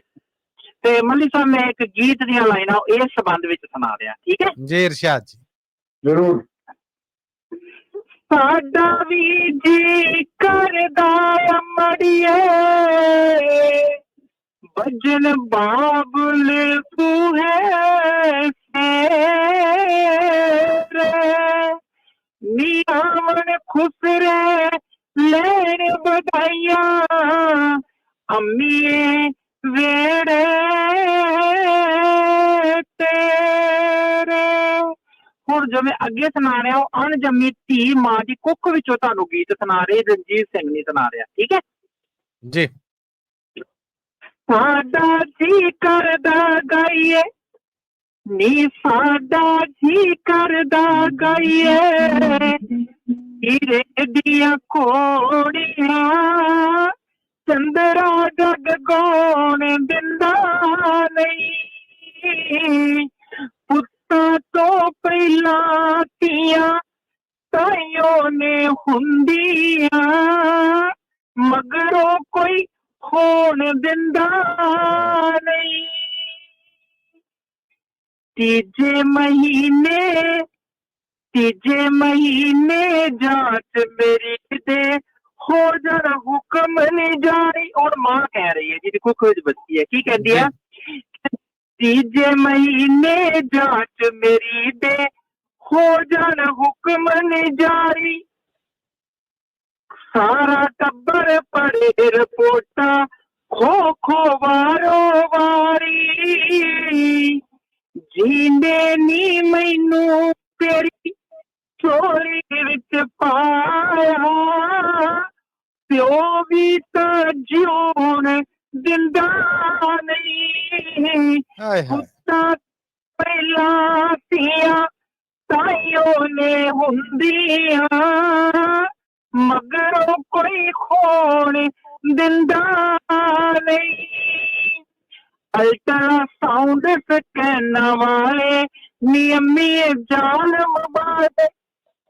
ਤੇ ਮੱਲੀ ਸਾਹਿਬ ਮੈਂ ਇੱਕ ਗੀਤ ਦੀਆਂ ਲਾਈਨਾਂ ਇਸ ਸੰਬੰਧ ਵਿੱਚ ਸੁਣਾ ਰਿਹਾ, ਠੀਕ ਹੈ
ਜੀ। ਇਰਸ਼ਾਦ ਜੀ।
ਜ਼ਰੂਰ।
ਸਾਡਾ ਵੀ ਜੀ ਕਰਦਾ ਅਮੜੀਏ, ਭਜਨ ਬਾਬੁਲ ਤੂੰ ਹੈ ਨੀਆਮਨ ਖੁਸਰੇ ਲੈਣ ਵਧਾਈਆਂ, ਅੰਮੀਏ ਵੇੜੇ ਤੇਰੇ। ਹੁਣ ਜੋ ਮੈਂ ਅੱਗੇ ਸੁਣਾ ਰਿਹਾ ਉਹ ਅਣਜੰਮੀ ਧੀ ਮਾਂ ਦੀ ਕੁੱਖ ਵਿੱਚੋਂ ਤੁਹਾਨੂੰ ਗੀਤ ਸੁਣਾ ਰਹੇ, ਰਣਜੀਤ ਸਿੰਘ ਨਹੀਂ ਸੁਣਾ ਰਿਹਾ, ਠੀਕ ਹੈ
ਜੀ।
ਸਾਡਾ ਜੀ ਕਰਦਾ ਗਾਈਏ ਨੀ, ਸਾਡਾ ਜੀ ਕਰਦਾ ਗਾਈਏ, ਹੀਰੇ ਦੀਆਂ ਕੋੜੀਆਂ, ਚੰਦਰਾ ਜਗ ਗਾਉਣ ਦਿੰਦਾ ਨਹੀਂ। ਪੁੱਤਾਂ ਤੋਂ ਪਹਿਲਾਂ ਧੀਆਂ ਤਾਈਓ ਨੇ ਹੁੰਦੀਆਂ, ਮਗਰੋਂ ਕੋਈ ਹੋਣ ਦਿੰਦਾ ਨਹੀਂ। ਤੀਜੇ ਮਹੀਨੇ ਜਾਂਚ ਮੇਰੀ ਤੇ ਹੋ ਜਾਣਾ ਹੁਕਮ ਨਹੀਂ ਜਾਰੀ। ਔਰ ਮਾਂ ਕਹਿ ਰਹੀ ਹੈ ਜਿਹਦੀ ਕੁੱਖ ਵਿੱਚ ਬੱਚੀ ਹੈ, ਕੀ ਕਹਿੰਦੀ ਆ? ਤੀਜੇ ਮਹੀਨੇ ਜਾਂਚ ਮੇਰੀ ਤੇ ਹੋ ਜਾਣਾ ਹੁਕਮ ਨਹੀਂ ਜਾਰੀ। ਸਾਰਾ ਟੱਬਰ ਪੜੇ ਰਿਪੋਰਟਾਂ ਖੋ ਵਾਰੋ ਵਾਰੀ, ਜੀਂਦੇ ਨੀ ਮੈਨੂੰ ਤੇਰੀ ਝੋਲੀ ਵਿੱਚ ਪਾਇਆ, ਪਿਓ ਵੀ ਤਾਂ ਜਿਉਣ ਦਿੰਦਾ ਨਹੀਂ। ਪੁੱਤਾਂ ਪਹਿਲਾਂ ਧੀਆਂ ਤਾਈਓ ਨੇ ਹੁੰਦੀਆਂ, ਮਗਰੋਂ ਕੋਈ ਖੋਣ ਦਿੰਦਾ ਨਹੀਂ। ਅਲਟਰਾਸਾਊਂਡ ਸਕੈਨ ਵਾਲੇ ਨਿਯਮੀ ਜਾਨ ਮੁਬਾਰਕ,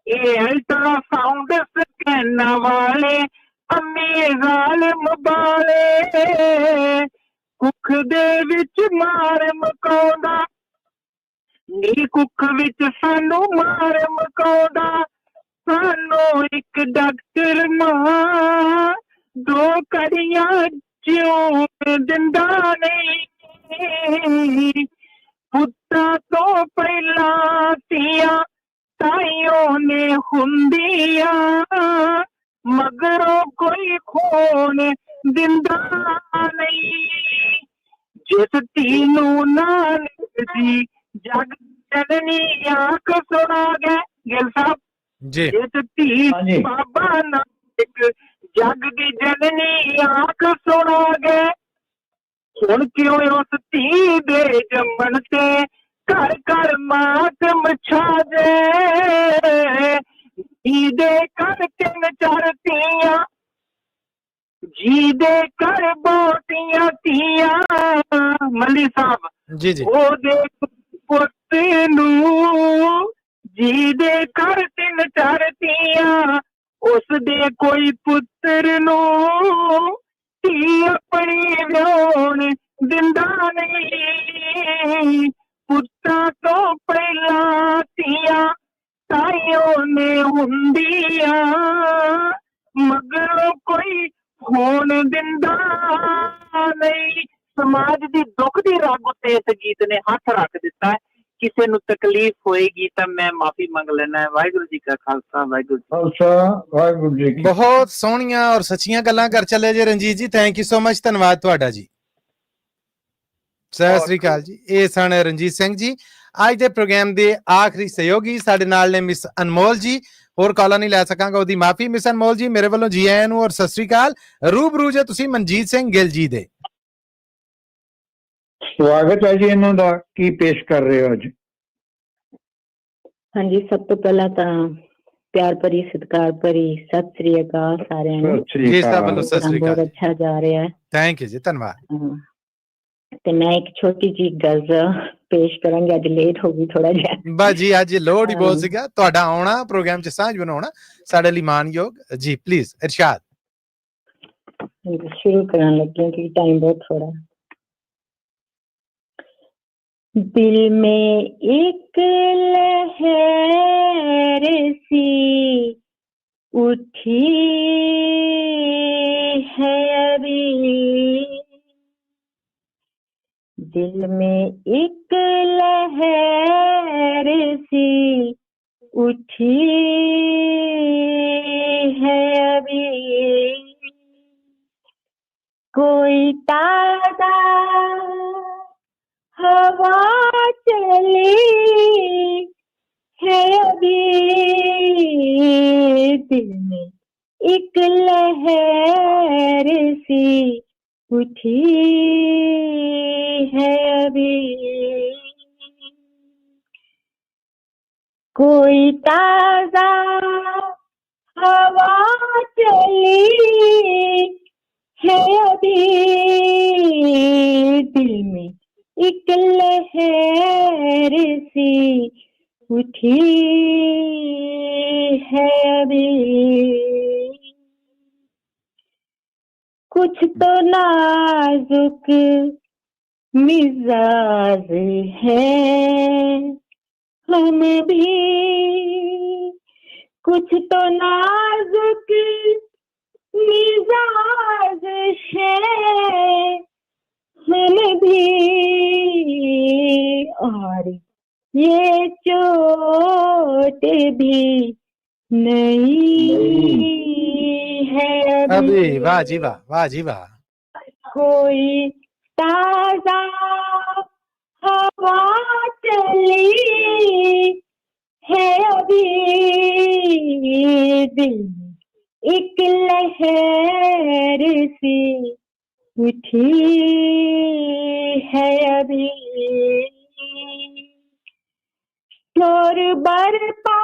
ਇਹ ਅਲਟਰਾਸਾਊਂਡ ਸਕੈਨ ਵਾਲੇ ਅੰਮੀ ਜ਼ਾਲਿਮ ਬਾਲੇ ਕੁੱਖ ਦੇ ਵਿੱਚ ਮਾਰ ਮਕਾਉਂਦਾ ਨੀ ਕੁੱਖ ਵਿੱਚ ਸਾਨੂੰ ਮਾਰ ਮਕਾਉਂਦਾ ਸਾਨੂੰ ਇੱਕ ਡਾਕਟਰ ਮਾਂ ਦੋ ਕੜੀਆਂ ਜਿਉਂ ਦਿੰਦਾ ਨਹੀਂ ਪੁੱਤਾਂ ਤੋਂ ਪਹਿਲਾਂ ਧੀਆਂ ਤਾਈਓ ਨੇ ਹੁੰਦੀਆਂ ਮਗਰੋਂ ਕੋਈ ਖੋਣ ਦਿੰਦਾ ਨਹੀਂ ਜਿਸ ਧੀ ਨੂੰ ਨਾਨਕ ਦੀ ਜਗ ਜਨਨੀ ਆਖ ਸੁਣਾ ਗਏ ਗਿਲ ਸਾਹਿਬ
ਜੀ
ਜਿਸ ਧੀ
ਹਾਂਜੀ।
ਬਾਬਾ ਨਾਨਕ ਜਗ ਦੀ ਜਨਨੀ ਆਖ ਸੁਣਾ ਗਏ ਹੁਣ ਕਿਉਂ ਉਸ ਧੀ ਦੇ ਜੰਮਣ ਤੇ ਘਰ ਘਰ ਮਾਤਮ ਛਾ ਜੇ ਜੀ ਦੇ ਘਰ ਤਿੰਨ ਚਾਰ ਧੀਆਂ ਜੀ ਦੇ ਘਰ ਬਹੁਤੀਆਂ ਧੀਆਂ ਮੱਲੀ ਸਾਹਿਬ
ਜੀ ਜੀ
ਉਹਦੇ ਪੁੱਤ ਨੂੰ ਜੀ ਦੇ ਘਰ ਤਿੰਨ ਚਾਰ ਧੀਆਂ ਉਸ ਦੇ ਕੋਈ ਪੁੱਤਰ ਨੂੰ ਧੀ ਆਪਣੀ ਵਿਆਹੁਣ ਦਿੰਦਾ ਨਹੀਂ ਪੁੱਤਾਂ ਤੋਂ ਪਹਿਲਾਂ ਧੀਆਂ ਤਾਈਓ ਨੇ ਹੁੰਦੀਆਂ ਮਗਰੋਂ ਕੋਈ ਹੋਣ ਦਿੰਦਾ ਨਹੀਂ ਸਮਾਜ ਦੀ ਦੁੱਖ ਦੀ ਰਗ ਉੱਤੇ ਇਸ ਗੀਤ ਨੇ ਹੱਥ ਰੱਖ ਦਿੱਤਾ ਹੈ ਕਿਸੇ ਨੂੰ ਤਕਲੀਫ ਹੋਏਗੀ ਤਾਂ ਮੈਂ ਮਾਫੀ ਮੰਗ ਲੈਣਾ ਵਾਹਿਗੁਰੂ ਜੀ ਕਾ ਖਾਲਸਾ ਵਾਹਿਗੁਰੂ ਜੀ
ਖਾਲਸਾ ਵਾਹਿਗੁਰੂ ਜੀ ਕੀ
ਬਹੁਤ ਸੋਹਣੀਆਂ ਔਰ ਸੱਚੀਆਂ ਗੱਲਾਂ ਕਰ ਚੱਲੇ ਜੇ ਰਣਜੀਤ ਜੀ ਥੈਂਕ ਯੂ ਸੋ ਮਚ ਧੰਨਵਾਦ ਤੁਹਾਡਾ ਜੀ ਸਤਿ ਸ੍ਰੀ ਅਕਾਲ ਜੀ ਇਹ ਸਨ ਰਣਜੀਤ ਸਿੰਘ ਜੀ ਅੱਜ ਦੇ ਪ੍ਰੋਗਰਾਮ ਦੇ ਆਖਰੀ ਸਹਿਯੋਗੀ ਸਾਡੇ ਨਾਲ ਨੇ ਮਿਸ ਅਨਮੋਲ ਜੀ ਹੋਰ ਕਾਲਾਂ ਨਹੀਂ ਲੈ ਸਕਾਂਗਾ ਉਹਦੀ ਮਾਫੀ ਮਿਸ ਅਨਮੋਲ ਜੀ ਮੇਰੇ ਵੱਲੋਂ ਜੀ ਆਇਆਂ ਨੂੰ ਔਰ ਸਤਿ ਸ੍ਰੀ ਅਕਾਲ ਰੂਬਰੂ ਜੇ ਤੁਸੀਂ ਮਨਜੀਤ ਸਿੰਘ ਗਿੱਲ ਜੀ ਦੇ
ਸਵਾਗਤ ਹੈ ਜੀ ਇਹਨਾਂ ਦਾ ਕੀ ਪੇਸ਼ ਕਰ ਰਹੇ ਹੋ ਅੱਜ
ਹਾਂਜੀ ਸਭ ਤੋਂ ਪਹਿਲਾਂ ਤਾਂ ਪਿਆਰ ਭਰੀ ਸਤਿਕਾਰ ਭਰੀ ਸਤਿ ਸ੍ਰੀ ਅਕਾਲ ਸਾਰਿਆਂ ਨੂੰ
ਸਤਿ ਸ੍ਰੀ
ਜੀ ਸਾਹਿਬ
ਅਕਾਲ
ਵੱਲੋਂ ਸਤਿ ਸ੍ਰੀ
ਬਹੁਤ
ਅਕਾਲ
ਅੱਛਾ ਜਾ ਰਿਹਾ ਹੈ
ਥੈਂਕ ਯੂ ਜੀ ਧੰਨਵਾਦ
ਹਾਂ। ਤੇ ਮੈਂ ਇੱਕ ਛੋਟੀ ਜਿਹੀ ਗਜ਼ਲ ਪੇਸ਼ ਕਰਾਂਗੀ ਅੱਜ ਲੇਟ ਹੋ ਗਈ ਥੋੜਾ ਜਿਹਾ
ਬਸ ਜੀ ਅੱਜ ਲੋਡ ਹੀ ਬਹੁਤ
ਹਾਂ।
ਸੀਗਾ ਤੁਹਾਡਾ ਆਉਣਾ ਪ੍ਰੋਗਰਾਮ ਚ ਸਾਂਝ ਬਣਾਉਣਾ ਸਾਡੇ ਲਈ ਮਾਨਯੋਗ ਜੀ ਪਲੀਜ਼ ਇਰਸ਼ਾਦ
ਸ਼ੁਰੂ ਕਰਨ ਲੱਗੀ ਹਾਂ क्योंकि टाइम बहुत थोड़ा दिल में एक लहर सी उठी है अभी दिल में एक लहर सी उठी है अभी कोई ताजा हवा चली है अभी दिल में एक लहर सी उठी है अभी कोई ताजा हवा चली है अभी दिल में एक लहर सी उठी है अभी कुछ तो नाजुक मिजाज है हम भी कुछ तो नाजुक मिजाज है हम भी और ये चोट भी नहीं है
अभी वाह जी वाह
कोई ताजा हवा चली है अभी दिल में एक लहर सी उठी है अभी शोर बरपा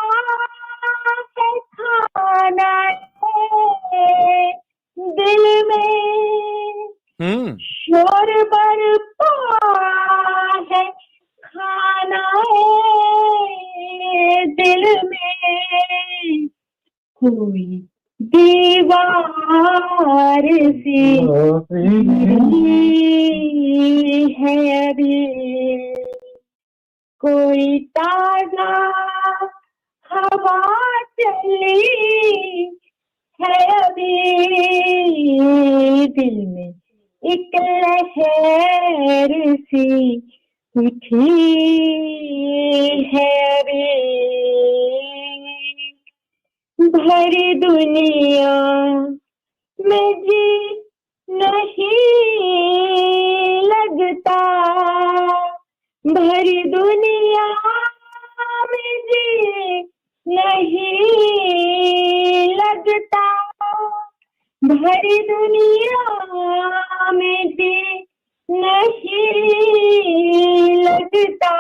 है खाना है दिल में शोर बरपा है खाना है दिल में कोई दीवार सी है अभी, कोई ताजा हवा चली है अभी, दिल में एक लहर सी उठी है अभी, भरी दुनिया में जी नहीं लगता, भरी दुनिया में जी नहीं लगता, भरी दुनिया में जी नहीं लगता,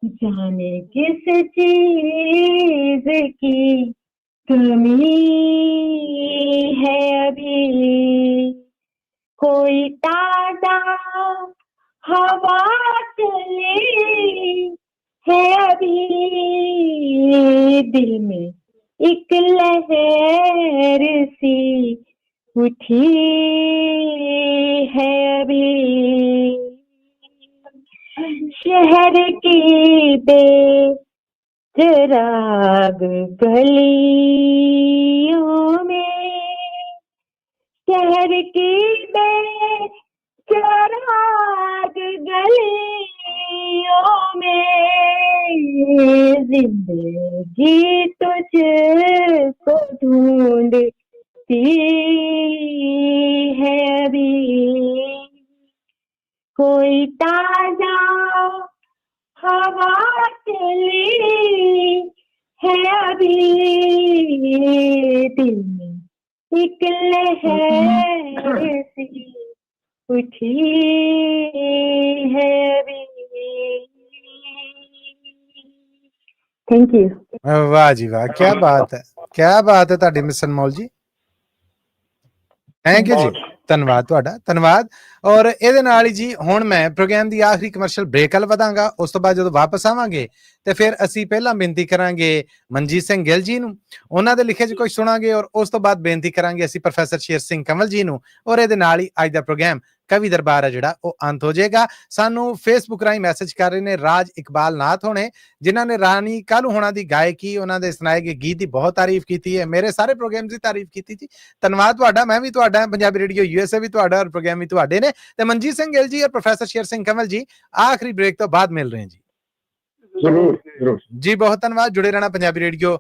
जाने किस चीज की कमी है अभी, कोई ताजा हवा चली है अभी, दिल में एक लहर सी उठी है अभी, शहर की बेचराग गलियों में, शहर की बेचराग गलियों में, जिंदगी तुझको ढूंढती है अभी, कोई ताजा हवा चली है अभी, दिल में एक लहर सी उठी है अभी। Thank you.
वाह जी वाह, क्या बात है, क्या बात है ਤੁਹਾਡੀ miss Anmol ji. Thank you ਜੀ, ਧੰਨਵਾਦ ਤੁਹਾਡਾ, ਧੰਨਵਾਦ। ਔਰ ਇਹਦੇ ਨਾਲ ਹੀ ਜੀ ਹੁਣ ਮੈਂ ਪ੍ਰੋਗਰਾਮ ਦੀ ਆਖਰੀ ਕਮਰਸ਼ੀਅਲ ਬ੍ਰੇਕ ਵੱਲ ਵਧਾਂਗਾ। ਉਸ ਤੋਂ ਬਾਅਦ ਜਦੋਂ ਵਾਪਸ ਆਵਾਂਗੇ ਤੇ ਫਿਰ ਅਸੀਂ ਪਹਿਲਾਂ ਬੇਨਤੀ ਕਰਾਂਗੇ ਮਨਜੀਤ ਸਿੰਘ ਗਿੱਲ ਜੀ ਨੂੰ, ਉਹਨਾਂ ਦੇ ਲਿਖੇ 'ਚ ਕੁਝ ਸੁਣਾਂਗੇ, ਔਰ ਉਸ ਤੋਂ ਬਾਅਦ ਬੇਨਤੀ ਕਰਾਂਗੇ ਅਸੀਂ ਪ੍ਰੋਫੈਸਰ ਸ਼ੇਰ ਸਿੰਘ ਕੰਵਲ ਜੀ ਨੂੰ, ਔਰ ਇਹਦੇ ਨਾਲ ਹੀ ਅੱਜ ਦਾ ਪ੍ਰੋਗਰਾਮ ਕਵੀ ਦਰਬਾਰ ਹੈ ਜਿਹੜਾ ਉਹ ਅੰਤ ਹੋ ਜਾਏਗਾ। ਸਾਨੂੰ ਫੇਸਬੁੱਕ ਰਾਹੀਂ ਮੈਸੇਜ ਕਰ ਰਹੇ ਨੇ ਰਾਜ ਇਕਬਾਲ ਨਾਥ ਹੋਣੇ, ਜਿਨ੍ਹਾਂ ਨੇ ਰਾਣੀ ਕਾਲੂ ਹੋਣਾ ਦੀ ਗਾਇਕੀ, ਉਹਨਾਂ ਦੇ ਸੁਣਾਏ ਗਏ ਗੀਤ ਦੀ ਬਹੁਤ ਤਾਰੀਫ ਕੀਤੀ ਹੈ, ਮੇਰੇ ਸਾਰੇ ਪ੍ਰੋਗਰਾਮ ਦੀ ਤਾਰੀਫ ਕੀਤੀ ਜੀ। ਧੰਨਵਾਦ ਤੁਹਾਡਾ, ਮੈਂ ਵੀ ਤੁਹਾਡਾ, ਪੰਜਾਬੀ ਰੇਡੀਓ USA ਵੀ ਤੁਹਾਡਾ, ਔਰ ਪ੍ਰੋਗਰਾਮ ਵੀ ਤੁਹਾਡੇ ਨੇ। ਤੇ ਮਨਜੀਤ ਸਿੰਘ ਗਿੱਲ ਜੀ ਔਰ ਪ੍ਰੋਫੈਸਰ ਸ਼ੇਰ ਸਿੰਘ ਕੰਵਲ ਜੀ ਆਖਰੀ ਬ੍ਰੇਕ ਤੋਂ ਬਾਅਦ ਮਿਲ ਰਹੇ हैं जी।
ਜ਼ਰੂਰ ਜ਼ਰੂਰ
जी बहुत धन्यवाद, जुड़े रहना पंजाबी रेडियो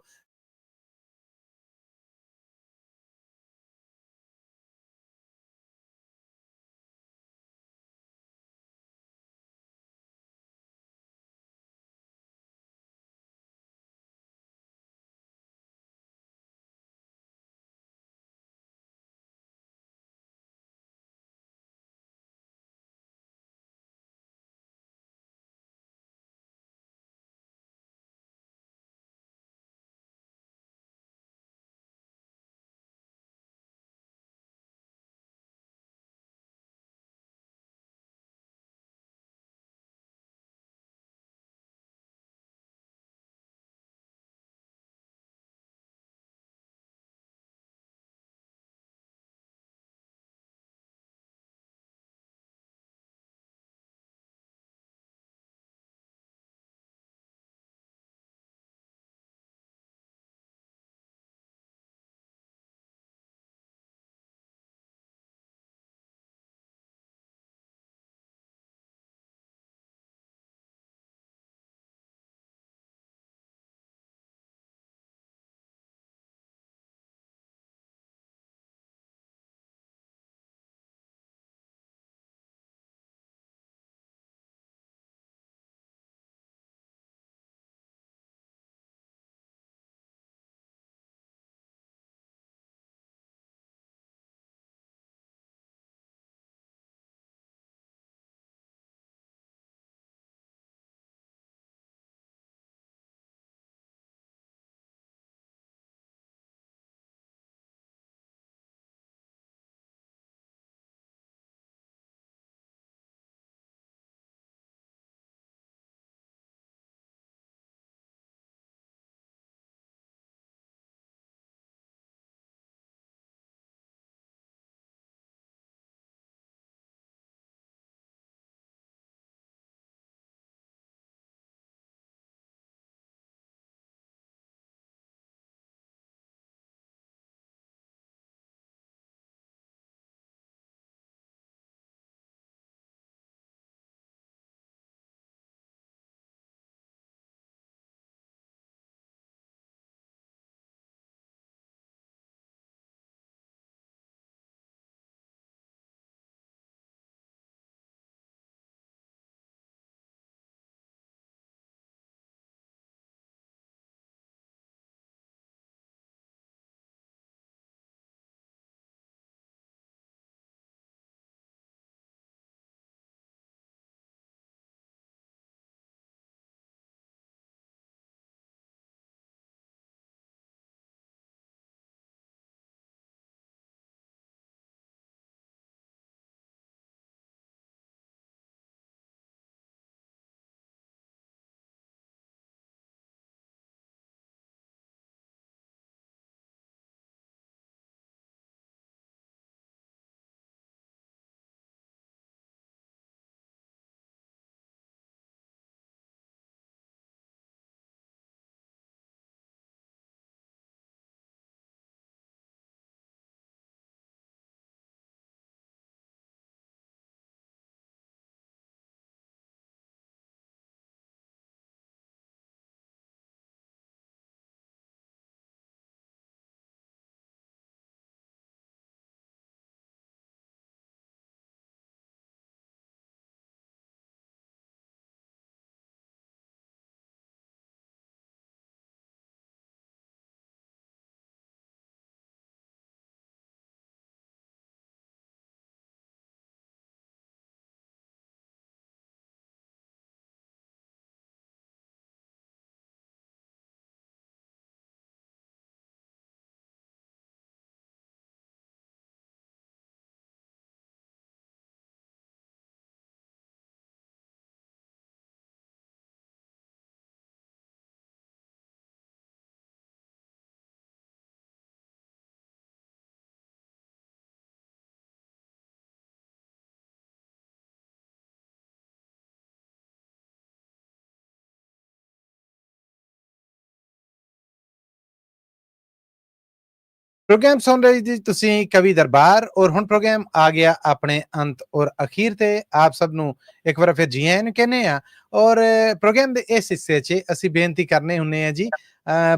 प्रोग्राम सुन रहे जी तुसी कवि दरबार और हुण प्रोग्राम आ गया अपने अंत और अखीर ते आप सब नू एक बार फिर जी आयन कहने आ और प्रोग्राम दे इस हिस्से च असी बेनती करने हुन्ने आ जी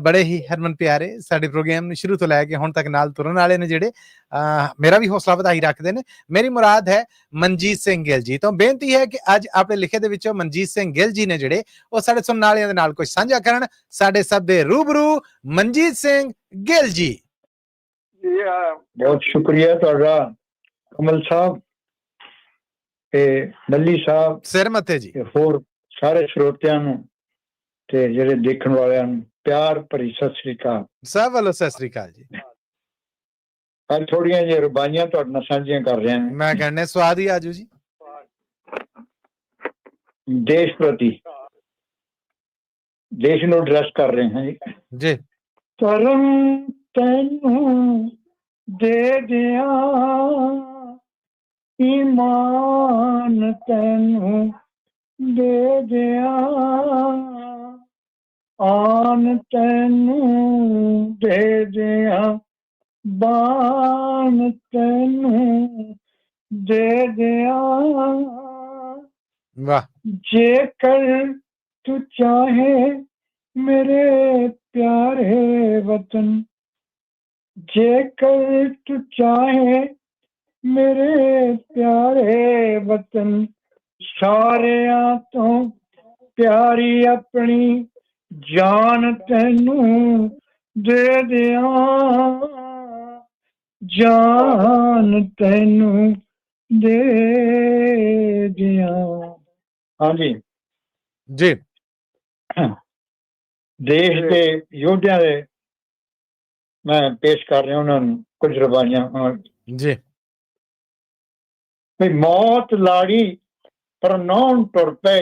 बड़े ही हरमन प्यारे साडे प्रोग्राम शुरू तो लैके हुण तक नाल तुरन वाले ने जेड़े मेरा भी हौसला ਵਧਾਈ रखते ने मेरी मुराद है मनजीत सिंह गिल जी तो बेनती है कि अज अपने लिखे दे विचों मनजीत सिंह गिल जी ने जेड़े ਉਹ ਸਾਡੇ ਸੁਣਨ ਵਾਲਿਆਂ ਦੇ ਨਾਲ ਕੁਝ ਸਾਂਝਾ ਕਰਨ ਸਾਡੇ ਸਭ ਦੇ ਰੂਬਰੂ ਮਨਜੀਤ ਸਿੰਘ ਗਿੱਲ ਜੀ
ਜੀ
ਬਹੁਤ ਸ਼ੁਕਰੀਆ ਤੁਹਾਡਾ ਕਮਲ ਸਾਹਿਬ ਤੇ ਮੱਲੀ ਸਾਹਿਬ
ਸਿਰ ਮੱਥੇ ਜੀ
ਤੇ ਹੋਰ ਸਾਰੇ ਸਰੋਤਿਆਂ ਨੂੰ ਤੇ ਜਿਹੜੇ ਦੇਖਣ ਵਾਲਿਆਂ ਨੂੰ ਪਿਆਰ ਭਰੀ ਸਤਿ ਸ੍ਰੀ ਅਕਾਲ।
ਸਭ ਵੱਲੋਂ ਸਤਿ ਸ੍ਰੀ ਅਕਾਲ ਜੀ।
ਅੱਜ ਥੋੜੀਆਂ ਜਿਹੀਆਂ ਰੁਬਾਈਆਂ ਤੁਹਾਡੇ ਨਾਲ ਸਾਂਝੀਆਂ ਕਰ ਰਿਹਾ ਹਾਂ।
ਮੈਂ ਕਹਿੰਦਾ ਸਵਾਦ ਹੀ ਆਜੂ ਜੀ।
ਦੇਸ਼ ਪ੍ਰਤੀ ਦੇਸ਼ ਨੂੰ ਐਡਰੈਸ ਕਰ ਰਹੇ ਹਾਂ
ਜੀ।
ਕਰਮ ਤੈਨੂੰ ਦੇ ਦਿਆਂ ਈਮਾਨ ਤੈਨੂੰ ਦੇ ਦਿਆਂ ਆਨ ਤੈਨੂੰ ਦੇ ਦਿਆਂ ਬਾਣ ਤੈਨੂੰ ਦੇ ਦਿਆਂ
वाह
जेकर तू चाहे मेरे प्यारे वतन जेकर तू चाहे मेरे प्यारे वतन सारिया तो प्यारी अपनी जान तैनू दे दिया जान तैनू दे दिया। हाँ जी
जी।
देश के योद्धा दे मैं पेश कर रहा उन्होंने कुछ रवानियां
जी।
मौत लाड़ी पर नौन टुर पे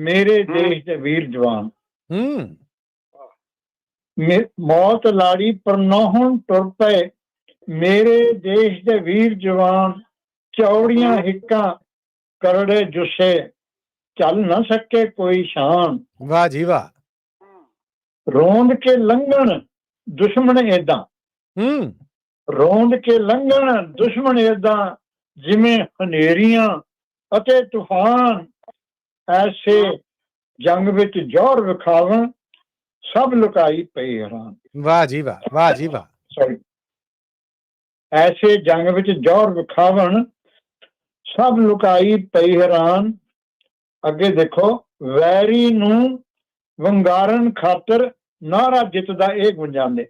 मेरे देश के वीर जवान मौत लाड़ी पर नौन टुर पे मेरे देश के वीर जवान चौड़ियां हिक्का करड़े जुस्से चल न सके कोई शान।
वाह जी वाह।
रोंद के लंघन दुश्मन एदा रोंद के लंघन दुश्मन एदा जिमें हनेरियां अते तूफान ऐसे जंग विच जोर विखावन सब लुकाई पई हैरान।
वाह जी वाह। वाह जी वाह।
सॉरी ऐसे जंग विच जोर विखावन सब लुकाई पई हैरान। अगे देखो वैरी नू वंगारन खातर नारा जितदा एक गुंजांदे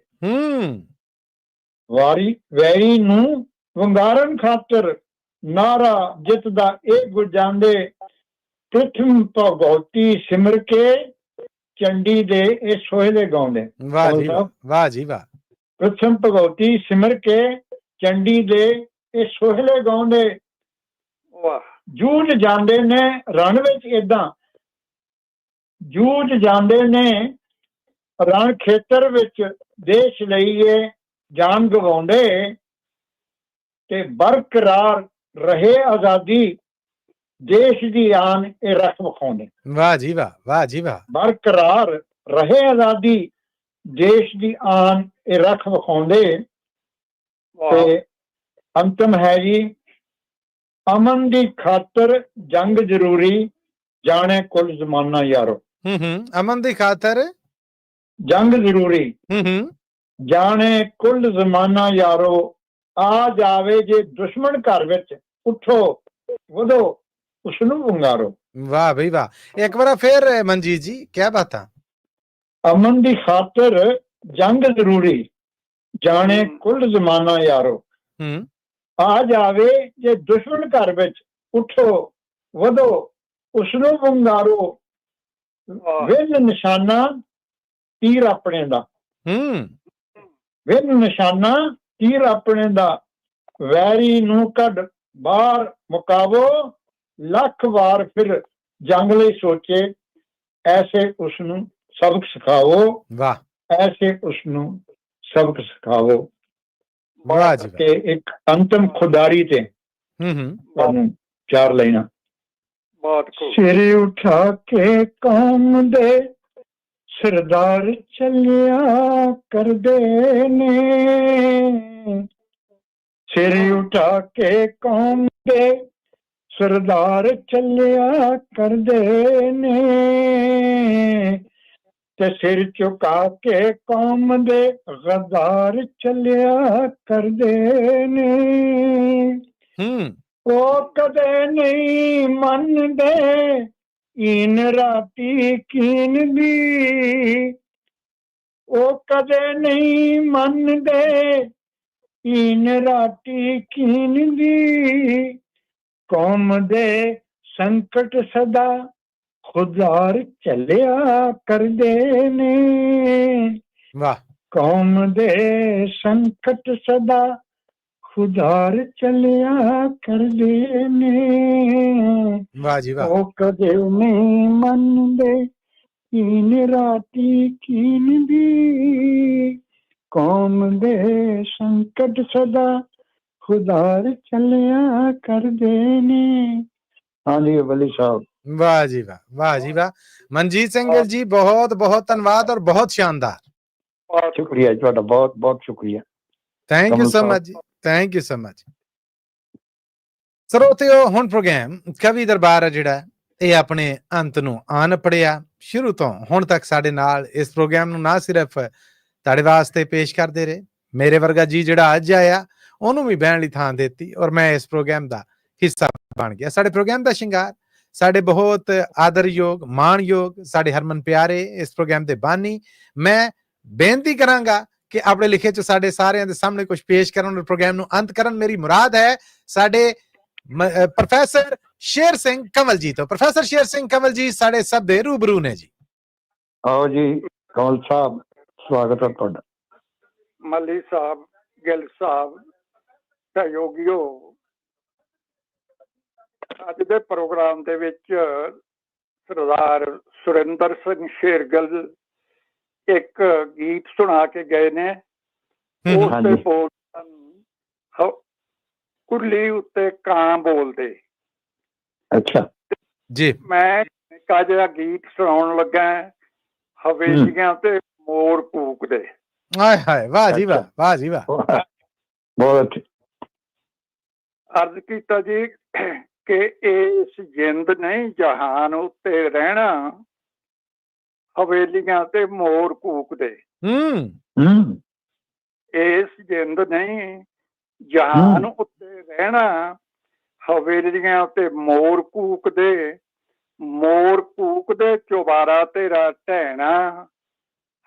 वारी वैरी नू वंगारन खातर नारा जितदा एक गुंजांदे प्रथम भगवती सिमर के चंडी दे ए सोहले गाउंदे।
वाह जी वाह। वाह जी वाह।
प्रथम भगवती सिमर के चंडी दे ए सोहले गाउंदे जूझ जांदे ने रण विच इदां जूझ जांदे ने रण खेतर विच देश लईए जान गवाउंदे ते बरकरार रहे आजादी देश दी आन ए रख विखाउंदे। वाह जी वाह। वाह जी वाह। बरकरार रहे आजादी देश दी आन ए रख विखाउंदे ते अंतम है जी अमन दी खातर जंग जरूरी जाने कुल जमाना यारो।
अमन दी खातर
जंग जरूरी जाने कुल जमाना यारो आ जावे जे दुश्मन घर विच उठो वधो उसनू वंगारो।
वाह भाई वाह। एक बार फिर मनजीत जी क्या बात है।
अमन दी खातर जंग जरूरी जाने कुल जमाना यारो आ जावे जे दुश्मन घर विच उठो वधो उसनू वंगारो विन निशाना तीर अपने दा विन निशाना तीर अपने दा वैरी नू कड बाहर मुकावो लख वार फिर जंग लई सोचे ऐसे उसनू सबक सिखाओ। वाह। ऐसे उसनू सबक सिखाओ।
वाह जी
के एक अंतिम खुदारी ते चार लाइना सिर उठा के कौम दे ਸਰਦਾਰ ਚੱਲਿਆ ਕਰਦੇ ਨੇ ਸਿਰ ਉਠਾ ਕੇ ਕੌਮ ਦੇ ਸਰਦਾਰ ਚੱਲਿਆ ਕਰਦੇ ਨੇ ਤੇ ਸਿਰ ਝੁਕਾ ਕੇ ਕੌਮ ਦੇ ਗਦਾਰ ਚੱਲਿਆ ਕਰਦੇ ਨੇ ਉਹ ਕਦੇ ਨਹੀਂ ਮੰਨਦੇ ਇਨ ਰਾਤੀ ਕੀਨ ਦੀ ਉਹ ਕਦੇ ਨਹੀਂ ਮੰਨਦੇ ਇਨ ਰਾਤੀ ਕੀਨ ਦੀ ਕੌਮ ਦੇ ਸੰਕਟ ਸਦਾ ਖੁਦਾਰ ਚੱਲਿਆ ਕਰਦੇ ਨੇ
ਵਾਹ
ਕੌਮ ਦੇ ਸੰਕਟ ਸਦਾ ਖੁਦਾਰ ਚੱਲਿਆ ਕਰਦੇ ਨੇ
ਵਾਹ ਜੀ ਵਾਹ
ਉਹ ਕਦੇ ਨਹੀਂ ਮੰਨਦੇ ਇਨ ਰਾਤੀ ਕੀਨ ਦੀ ਕੌਮ ਦੇ ਸੰਕਟ ਸਦਾ ਖੁਦਾਰ ਚੱਲਿਆ ਕਰਦੇ ਨੇ ਹਾਂਜੀ ਵਲੀ ਸਾਹਿਬ
वाह जी वाह, वाह जी वाह। मनजीत सिंह गिल जी बहुत बहुत धन्यवाद और बहुत शानदार।
ਬਹੁਤ
ਸ਼ੁਕਰੀਆ ਜੀ ਤੁਹਾਡਾ ਬਹੁਤ ਬਹੁਤ ਸ਼ੁਕਰੀਆ
थैंक यू
कमल
सो
साहब।
मच जी, थैंक यू सो मच। ਸਰੋਤਿਓ ਹੁਣ ਪ੍ਰੋਗਰਾਮ ਕਵੀ ਦਰਬਾਰ ਹੈ ਜਿਹੜਾ ਇਹ ਆਪਣੇ ਅੰਤ ਨੂੰ ਆਣ ਪੜਿਆ। ਸ਼ੁਰੂ ਤੋਂ ਹੁਣ ਤੱਕ ਸਾਡੇ ਨਾਲ ਇਸ ਪ੍ਰੋਗਰਾਮ ਨੂੰ ਨਾ ਸਿਰਫ ਤੁਹਾਡੇ ਵਾਸਤੇ ਪੇਸ਼ ਕਰਦੇ ਰਹੇ, ਮੇਰੇ ਵਰਗਾ ਜੀ ਜਿਹੜਾ ਅੱਜ ਆਇਆ ਉਹਨੂੰ ਵੀ ਬਹਿਣ ਲਈ ਥਾਂ ਦਿੱਤੀ ਔਰ ਮੈਂ ਇਸ ਪ੍ਰੋਗਰਾਮ ਦਾ ਹਿੱਸਾ ਬਣ ਗਿਆ। ਸਾਡੇ ਪ੍ਰੋਗਰਾਮ ਦਾ ਸ਼ਿੰਗਾਰ ਸਾਡੇ ਬਹੁਤ ਆਦਰਯੋਗ ਮਾਣਯੋਗ ਸਾਡੇ ਹਰਮਨ ਪਿਆਰੇ ਇਸ ਪ੍ਰੋਗਰਾਮ ਦੇ ਬਾਨੀ ਮੈਂ ਬੇਨਤੀ ਕਰਾਂਗਾ ਕਿ ਆਪਣੇ ਲਿਖੇ ਚ ਸਾਡੇ ਸਾਰਿਆਂ ਦੇ ਸਾਹਮਣੇ ਕੁਝ ਪੇਸ਼ ਕਰਨ ਔਰ ਪ੍ਰੋਗਰਾਮ ਨੂੰ ਅੰਤ ਕਰਨ। ਮੇਰੀ ਮੁਰਾਦ ਹੈ ਸਾਡੇ ਪ੍ਰੋਫੈਸਰ ਸ਼ੇਰ ਸਿੰਘ ਕੰਵਲ ਜੀ ਤੋਂ। ਪ੍ਰੋਫੈਸਰ ਸ਼ੇਰ ਸਿੰਘ ਕੰਵਲ ਜੀ ਸਾਡੇ ਸਭ ਦੇ ਰੂਬਰੂ ਨੇ ਜੀ।
ਆਓ ਜੀ ਕਮਲ ਸਾਹਿਬ ਸਵਾਗਤ ਹੈ ਤੁਹਾਡਾ।
ਮੱਲੀ ਸਾਹਿਬ, ਗਿੱਲ ਸਾਹਿਬ, ਸਹਿਯੋਗੀਓ, ਅੱਜ ਦੇ ਪ੍ਰੋਗਰਾਮ ਦੇ ਵਿੱਚ ਸਰਦਾਰ ਸੁਰਿੰਦਰ ਸਿੰਘ ਸ਼ੇਰਗਿੱਲ ਇੱਕ ਗੀਤ ਸੁਣਾ ਕੇ ਗਏ ਨੇ। ਉਸ ਦੇ ਬੋਲ ਕੁੱਲੀ ਉੱਤੇ ਕਾਂ ਬੋਲਦੇ।
ਅੱਛਾ
ਜੀ
ਮੈਂ ਨਿੱਕਾ ਜਿਹਾ ਗੀਤ ਸੁਣਾਉਣ ਲੱਗਾ, ਹਵੇਲੀਆਂ ਤੇ ਮੋਰ ਕੂਕਦੇ।
ਹਾਏ ਹਾਏ ਵਾਹ ਜੀ ਵਾਹ, ਵਾਹ ਜੀ ਵਾਹ।
ਬਹੁਤ
ਅਰਜ਼ ਕੀਤਾ ਜੀ ਕਿ ਇਸ ਜਿੰਦ ਨਹੀਂ ਜਹਾਨ ਉੱਤੇ ਰਹਿਣਾ, ਹਵੇਲੀਆਂ ਤੇ ਮੋਰ ਕੂਕਦੇ। ਇਸ ਜਿੰਦ ਨਹੀਂ ਜਹਾਨ ਉੱਤੇ ਰਹਿਣਾ, ਹਵੇਲੀਆਂ ਤੇ ਮੋਰ ਕੂਕਦੇ। ਮੋਰ ਕੂਕਦੇ ਚੁਬਾਰਾ ਤੇਰਾ ਢਹਿਣਾ,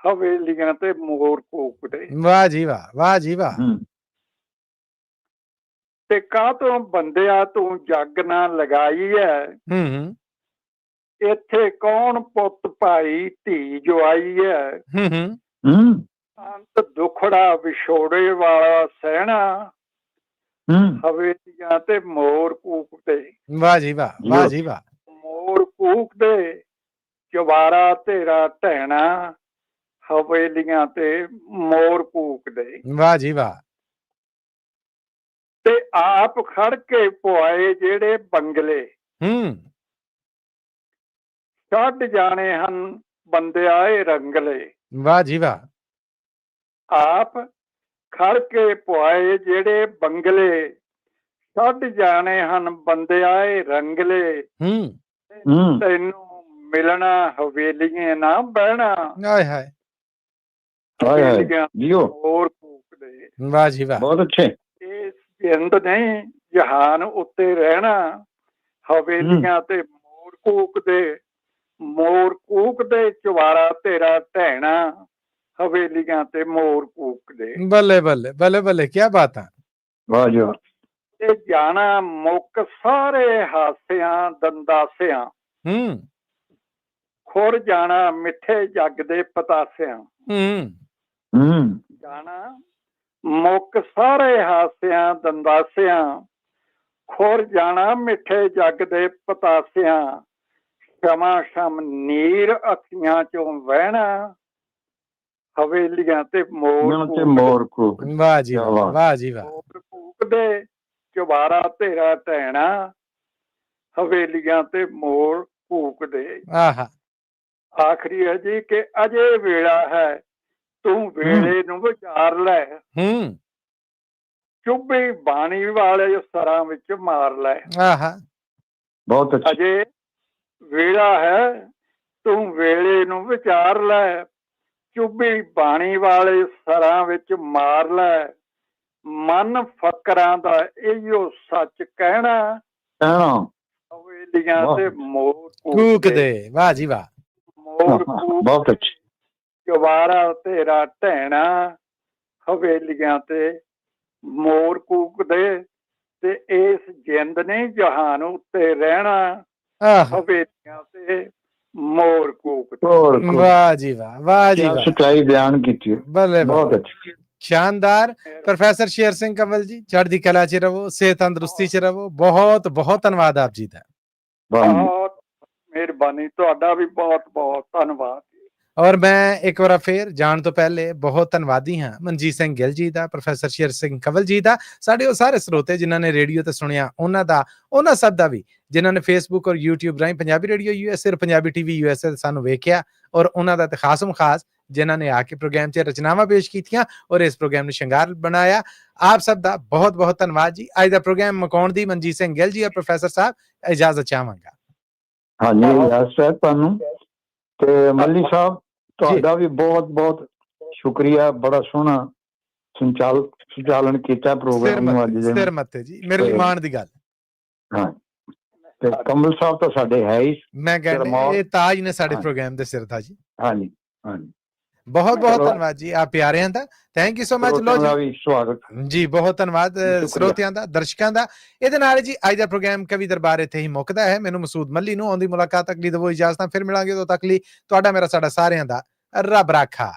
ਹਵੇਲੀਆਂ ਤੇ ਮੋਰ ਕੂਕਦੇ।
ਵਾਹ ਜੀ ਵਾਹ, ਵਾਹ ਜੀ ਵਾਹ।
ਤੇ ਕਾਹ ਤੋਂ ਬੰਦਿਆ ਤੂੰ ਜੱਗ ਨਾ ਲਗਾਈ ਹੈ, ਇੱਥੇ ਕੌਣ ਪੁੱਤ ਭਾਈ ਧੀ ਜਵਾਈ ਹੈ। ਅੰਤ ਦੁਖੜਾ ਵਿਛੋੜੇ ਵਾਲਾ ਸਹਿਣਾ, ਹਵੇਲੀਆਂ ਤੇ ਮੋਰ ਕੂਕਦੇ।
ਵਾਹ ਜੀ ਵਾਹ, ਵਾਹ ਜੀ ਵਾਹ।
ਮੋਰ ਕੂਕਦੇ ਚੁਬਾਰਾ ਤੇਰਾ ਢਹਿਣਾ, ਹਵੇਲੀਆਂ ਤੇ ਮੋਰ ਕੂਕਦੇ।
ਵਾਹ ਜੀ ਵਾਹ।
ਤੇ ਆਪ ਖੜ ਕੇ ਪੁਆਏ ਜਿਹੜੇ ਬੰਗਲੇ, ਛੱਡ ਜਾਣੇ ਹਨ ਬੰਦਿਆਏ ਰੰਗਲੇ।
ਵਾਹ ਜੀ ਵਾਹ।
ਆਪ ਖੜ ਕੇ ਪੁਆਏ ਜਿਹੜੇ ਬੰਗਲੇ, ਛੱਡ ਜਾਣੇ ਹਨ ਬੰਦਿਆਏ ਰੰਗਲੇ। ਤੈਨੂੰ ਮਿਲਣਾ ਹਵੇਲੀਆਂ ਨਾ ਬਹਿਣਾ,
ਹਾਏ ਹਾਏ
ਹੋਰ ਕੂਕਦੇ।
ਵਾਹ ਜੀ ਵਾਹ।
ਬਹੁਤ ਅੱਛੇ।
ਇਸ ਜਿੰਦ ਨਹੀਂ ਜਹਾਨ ਉੱਤੇ ਰਹਿਣਾ, ਹਵੇਲੀਆਂ ਤੇ ਮੋਰ ਕੂਕਦੇ। ਮੋਰ ਕੂਕਦੇ ਚੁਬਾਰਾ ਤੇਰਾ ਢਹਿਣਾ, ਹਵੇਲੀਆਂ ਤੇ ਮੋਰ ਕੂਕਦੇ।
ਬੱਲੇ ਬੱਲੇ ਬੱਲੇ ਬੱਲੇ, ਕੀ ਬਾਤ ਹੈ।
ਵਾਹ ਜੀ ਵਾਹ।
ਤੇ ਜਾਣਾ ਮੁੱਕ ਸਾਰੇ ਹਾਸਿਆਂ ਦੰਦਾਸਿਆਂ, ਖੁਰ ਜਾਣਾ ਮਿੱਠੇ ਜੱਗ ਦੇ ਪਤਾਸਿਆਂ। ਜਾਣਾ ਮੁੱਕ ਸਾਰੇ ਹਾਸਿਆਂ ਦੰਦਾਸਿਆਂ, ਖੁਰ ਜਾਣਾ ਮਿੱਠੇ ਜੱਗ ਦੇ ਪਤਾਸਿਆਂ। ਸ਼ਮਾ ਸ਼ਮ ਨੀਰ ਅੱਖੀਆਂ ਚੋਂ ਵਹਿਣਾ, ਹਵੇਲੀਆਂ ਤੇ ਮੋਰ
ਕੂਕ।
ਵਾਹ ਜੀ ਵਾਹ, ਵਾਹ ਜੀ ਵਾਹ।
ਮੋਰ ਕੂਕਦੇ ਚੁਬਾਰਾ ਤੇਰਾ ਢਹਿਣਾ, ਹਵੇਲੀਆਂ ਤੇ ਮੋਰ ਕੂਕਦੇ।
ਆਹਾ
ਆਖਰੀ ਹੈ ਜੀ ਕਿ ਅਜੇ ਵੇਲਾ ਹੈ ਤੂੰ ਵੇਲੇ ਨੂੰ ਵਿਚਾਰ ਲੈ,
ਹੂੰ
ਚੁੱਭੀ ਬਾਣੀ ਵਾਲੇ ਸਰਾਂ ਵਿੱਚ ਮਾਰ ਲੈ।
ਆਹਾ
ਬਹੁਤ ਅੱਛਾ।
ਅਜੇ ਵੇਲਾ ਹੈ ਤੂੰ ਵੇਲੇ ਨੂੰ ਵਿਚਾਰ ਲੈ, ਚੁੱਭੀ ਬਾਣੀ ਵਾਲੇ ਸਰਾਂ ਵਿੱਚ ਮਾਰ ਲੈ, ਮਨ ਫਕਰਾਂ ਦਾ ਇਹੋ ਸੱਚ ਕਹਿਣਾ, ਹਵੇਲੀਆਂ ਤੇ ਮੋਰ
ਕੂਕਦੇ। ਵਾਹ ਜੀ ਵਾਹ।
ਮੋਰ
ਬਹੁਤ ਅੱਛਾ।
ਗਵਾਰਾ ਤੇਰਾ ਢਹਿਣਾ, ਹਵੇਲੀਆਂ ਤੇ ਮੋਰ ਕੂਕਦੇ, ਤੇ ਇਸ ਜਿੰਦ ਨੇ ਜਹਾਨ ਉੱਤੇ ਰਹਿਣਾ,
ਆਹ
ਹਵੇਲੀਆਂ ਤੇ ਮੋਰ ਕੂਕਦੇ।
ਵਾਹ ਜੀ ਵਾਹ, ਵਾਹ ਜੀ ਵਾਹ,
ਸੱਚਾਈ ਬਿਆਨ ਕੀਤੀ ਹੈ।
ਬੱਲੇ
ਬਹੁਤ
ਬੱਲੇ,
ਅੱਛੀ।
ਸ਼ਾਨਦਾਰ। ਪ੍ਰੋਫੈਸਰ ਸ਼ੇਰ ਸਿੰਘ ਕੰਵਲ ਜੀ, ਚੜ੍ਹਦੀ ਕਲਾ 'ਚ ਰਹੋ, ਸਿਹਤ ਤੰਦਰੁਸਤੀ 'ਚ ਰਹੋ। ਬਹੁਤ ਬਹੁਤ ਧੰਨਵਾਦ ਆਪ ਜੀ ਦਾ।
ਬਹੁਤ ਮਿਹਰਬਾਨੀ, ਤੁਹਾਡਾ ਵੀ ਬਹੁਤ ਬਹੁਤ ਧੰਨਵਾਦ।
ਔਰ ਮੈਂ ਇੱਕ ਵਾਰ ਫੇਰ ਜਾਣ ਤੋਂ ਪਹਿਲੇ ਬਹੁਤ ਧੰਨਵਾਦੀ ਹਾਂ ਮਨਜੀਤ ਸਿੰਘ ਗਿੱਲ ਜੀ ਦਾ, ਪ੍ਰੋਫੈਸਰ ਸ਼ੇਰ ਸਿੰਘ ਕੰਵਲ ਜੀ ਦਾ, ਸਾਡੇ ਉਹ ਸਾਰੇ ਸਰੋਤੇ ਜਿਨ੍ਹਾਂ ਨੇ ਰੇਡੀਓ ਤੇ ਸੁਣਿਆ ਉਹਨਾਂ ਦਾ, ਉਹਨਾਂ ਸਭ ਦਾ ਵੀ ਜਿਨ੍ਹਾਂ ਨੇ ਫੇਸਬੁੱਕ ਔਰ ਯੂਟਿਊਬ ਰਾਹੀਂ ਪੰਜਾਬੀ ਰੇਡੀਓ USA ਔਰ ਪੰਜਾਬੀ TV USA ਸਾਨੂੰ ਵੇਖਿਆ, ਔਰ ਉਹਨਾਂ ਦਾ ਤੇ ਖਾਸਮ ਖਾਸ ਜਿਨ੍ਹਾਂ ਨੇ ਆ ਕੇ ਪ੍ਰੋਗਰਾਮ 'ਚ ਰਚਨਾਵਾਂ ਪੇਸ਼ ਕੀਤੀਆਂ ਔਰ ਇਸ ਪ੍ਰੋਗਰਾਮ ਨੂੰ ਸ਼ਿੰਗਾਰ ਬਣਾਇਆ। ਆਪ ਸਭ ਦਾ ਬਹੁਤ ਬਹੁਤ ਧੰਨਵਾਦ ਜੀ। ਅੱਜ ਦਾ ਪ੍ਰੋਗਰਾਮ ਮੁਕਾਉਣ ਦੀ ਮਨਜੀਤ ਸਿੰਘ ਗਿੱਲ ਜੀ ਔਰ ਪ੍ਰੋਫੈਸਰ ਸਾਹਿਬ ਇਜਾਜ਼ਤ ਚਾਹਾਂਗਾ।
ਹਾਂਜੀ, ਇਜਾਜ਼ਤ ਹੈ ਤੁਹਾਨੂੰ। ਤੇ ਮੱਲੀ ਸਾਹਿਬ ਤੁਹਾਡਾ ਵੀ ਬਹੁਤ ਬਹੁਤ ਸ਼ੁਕਰੀਆ, ਬੜਾ ਸੋਹਣਾ ਸੰਚਾਲਨ ਕੀਤਾ ਪ੍ਰੋਗਰਾਮ ਨੂੰ ਅੱਜ ਦੇ।
ਸਿਰ ਮੱਥੇ ਜੀ, ਮੇਰੇ ਲਈ ਮਾਣ ਦੀ ਗੱਲ।
ਹਾਂ, ਤੇ ਕਮਲ ਸਾਹਿਬ ਤਾਂ ਸਾਡੇ ਹੈ ਹੀ,
ਮੈਂ ਕਹਿੰਦਾ ਇਹ ਤਾਜ ਨੇ ਸਾਡੇ ਪ੍ਰੋਗਰਾਮ ਦੇ ਸਿਰ ਦਾ ਜੀ।
ਹਾਂਜੀ ਹਾਂਜੀ,
ਬਹੁਤ ਬਹੁਤ ਧੰਨਵਾਦ ਜੀ ਆਪ ਪਿਆਰਿਆਂ ਦਾ। Thank you so much. ਲੋ ਜੀ
ਸਵਾਗਤ
ਜੀ, ਬਹੁਤ ਧੰਨਵਾਦ ਸਰੋਤਿਆਂ ਦਾ, ਦਰਸ਼ਕਾਂ ਦਾ। ਇਹਦੇ ਨਾਲ ਜੀ ਅੱਜ ਦਾ ਪ੍ਰੋਗਰਾਮ ਕਵੀ ਦਰਬਾਰ ਇੱਥੇ ਹੀ ਮੁੱਕਦਾ ਹੈ। ਮੈਨੂੰ ਮਸੂਦ ਮੱਲੀ ਨੂੰ ਆਉਂਦੀ ਮੁਲਾਕਾਤ ਤੱਕ ਲਈ ਦਵੋ ਇਜਾਜ਼ਤਾਂ। ਫਿਰ ਮਿਲਾਂਗੇ, ਉਦੋਂ ਤੱਕ ਲਈ ਤੁਹਾਡਾ ਮੇਰਾ ਸਾਡਾ ਸਾਰਿਆਂ ਦਾ ਰੱਬ ਰਾਖਾ।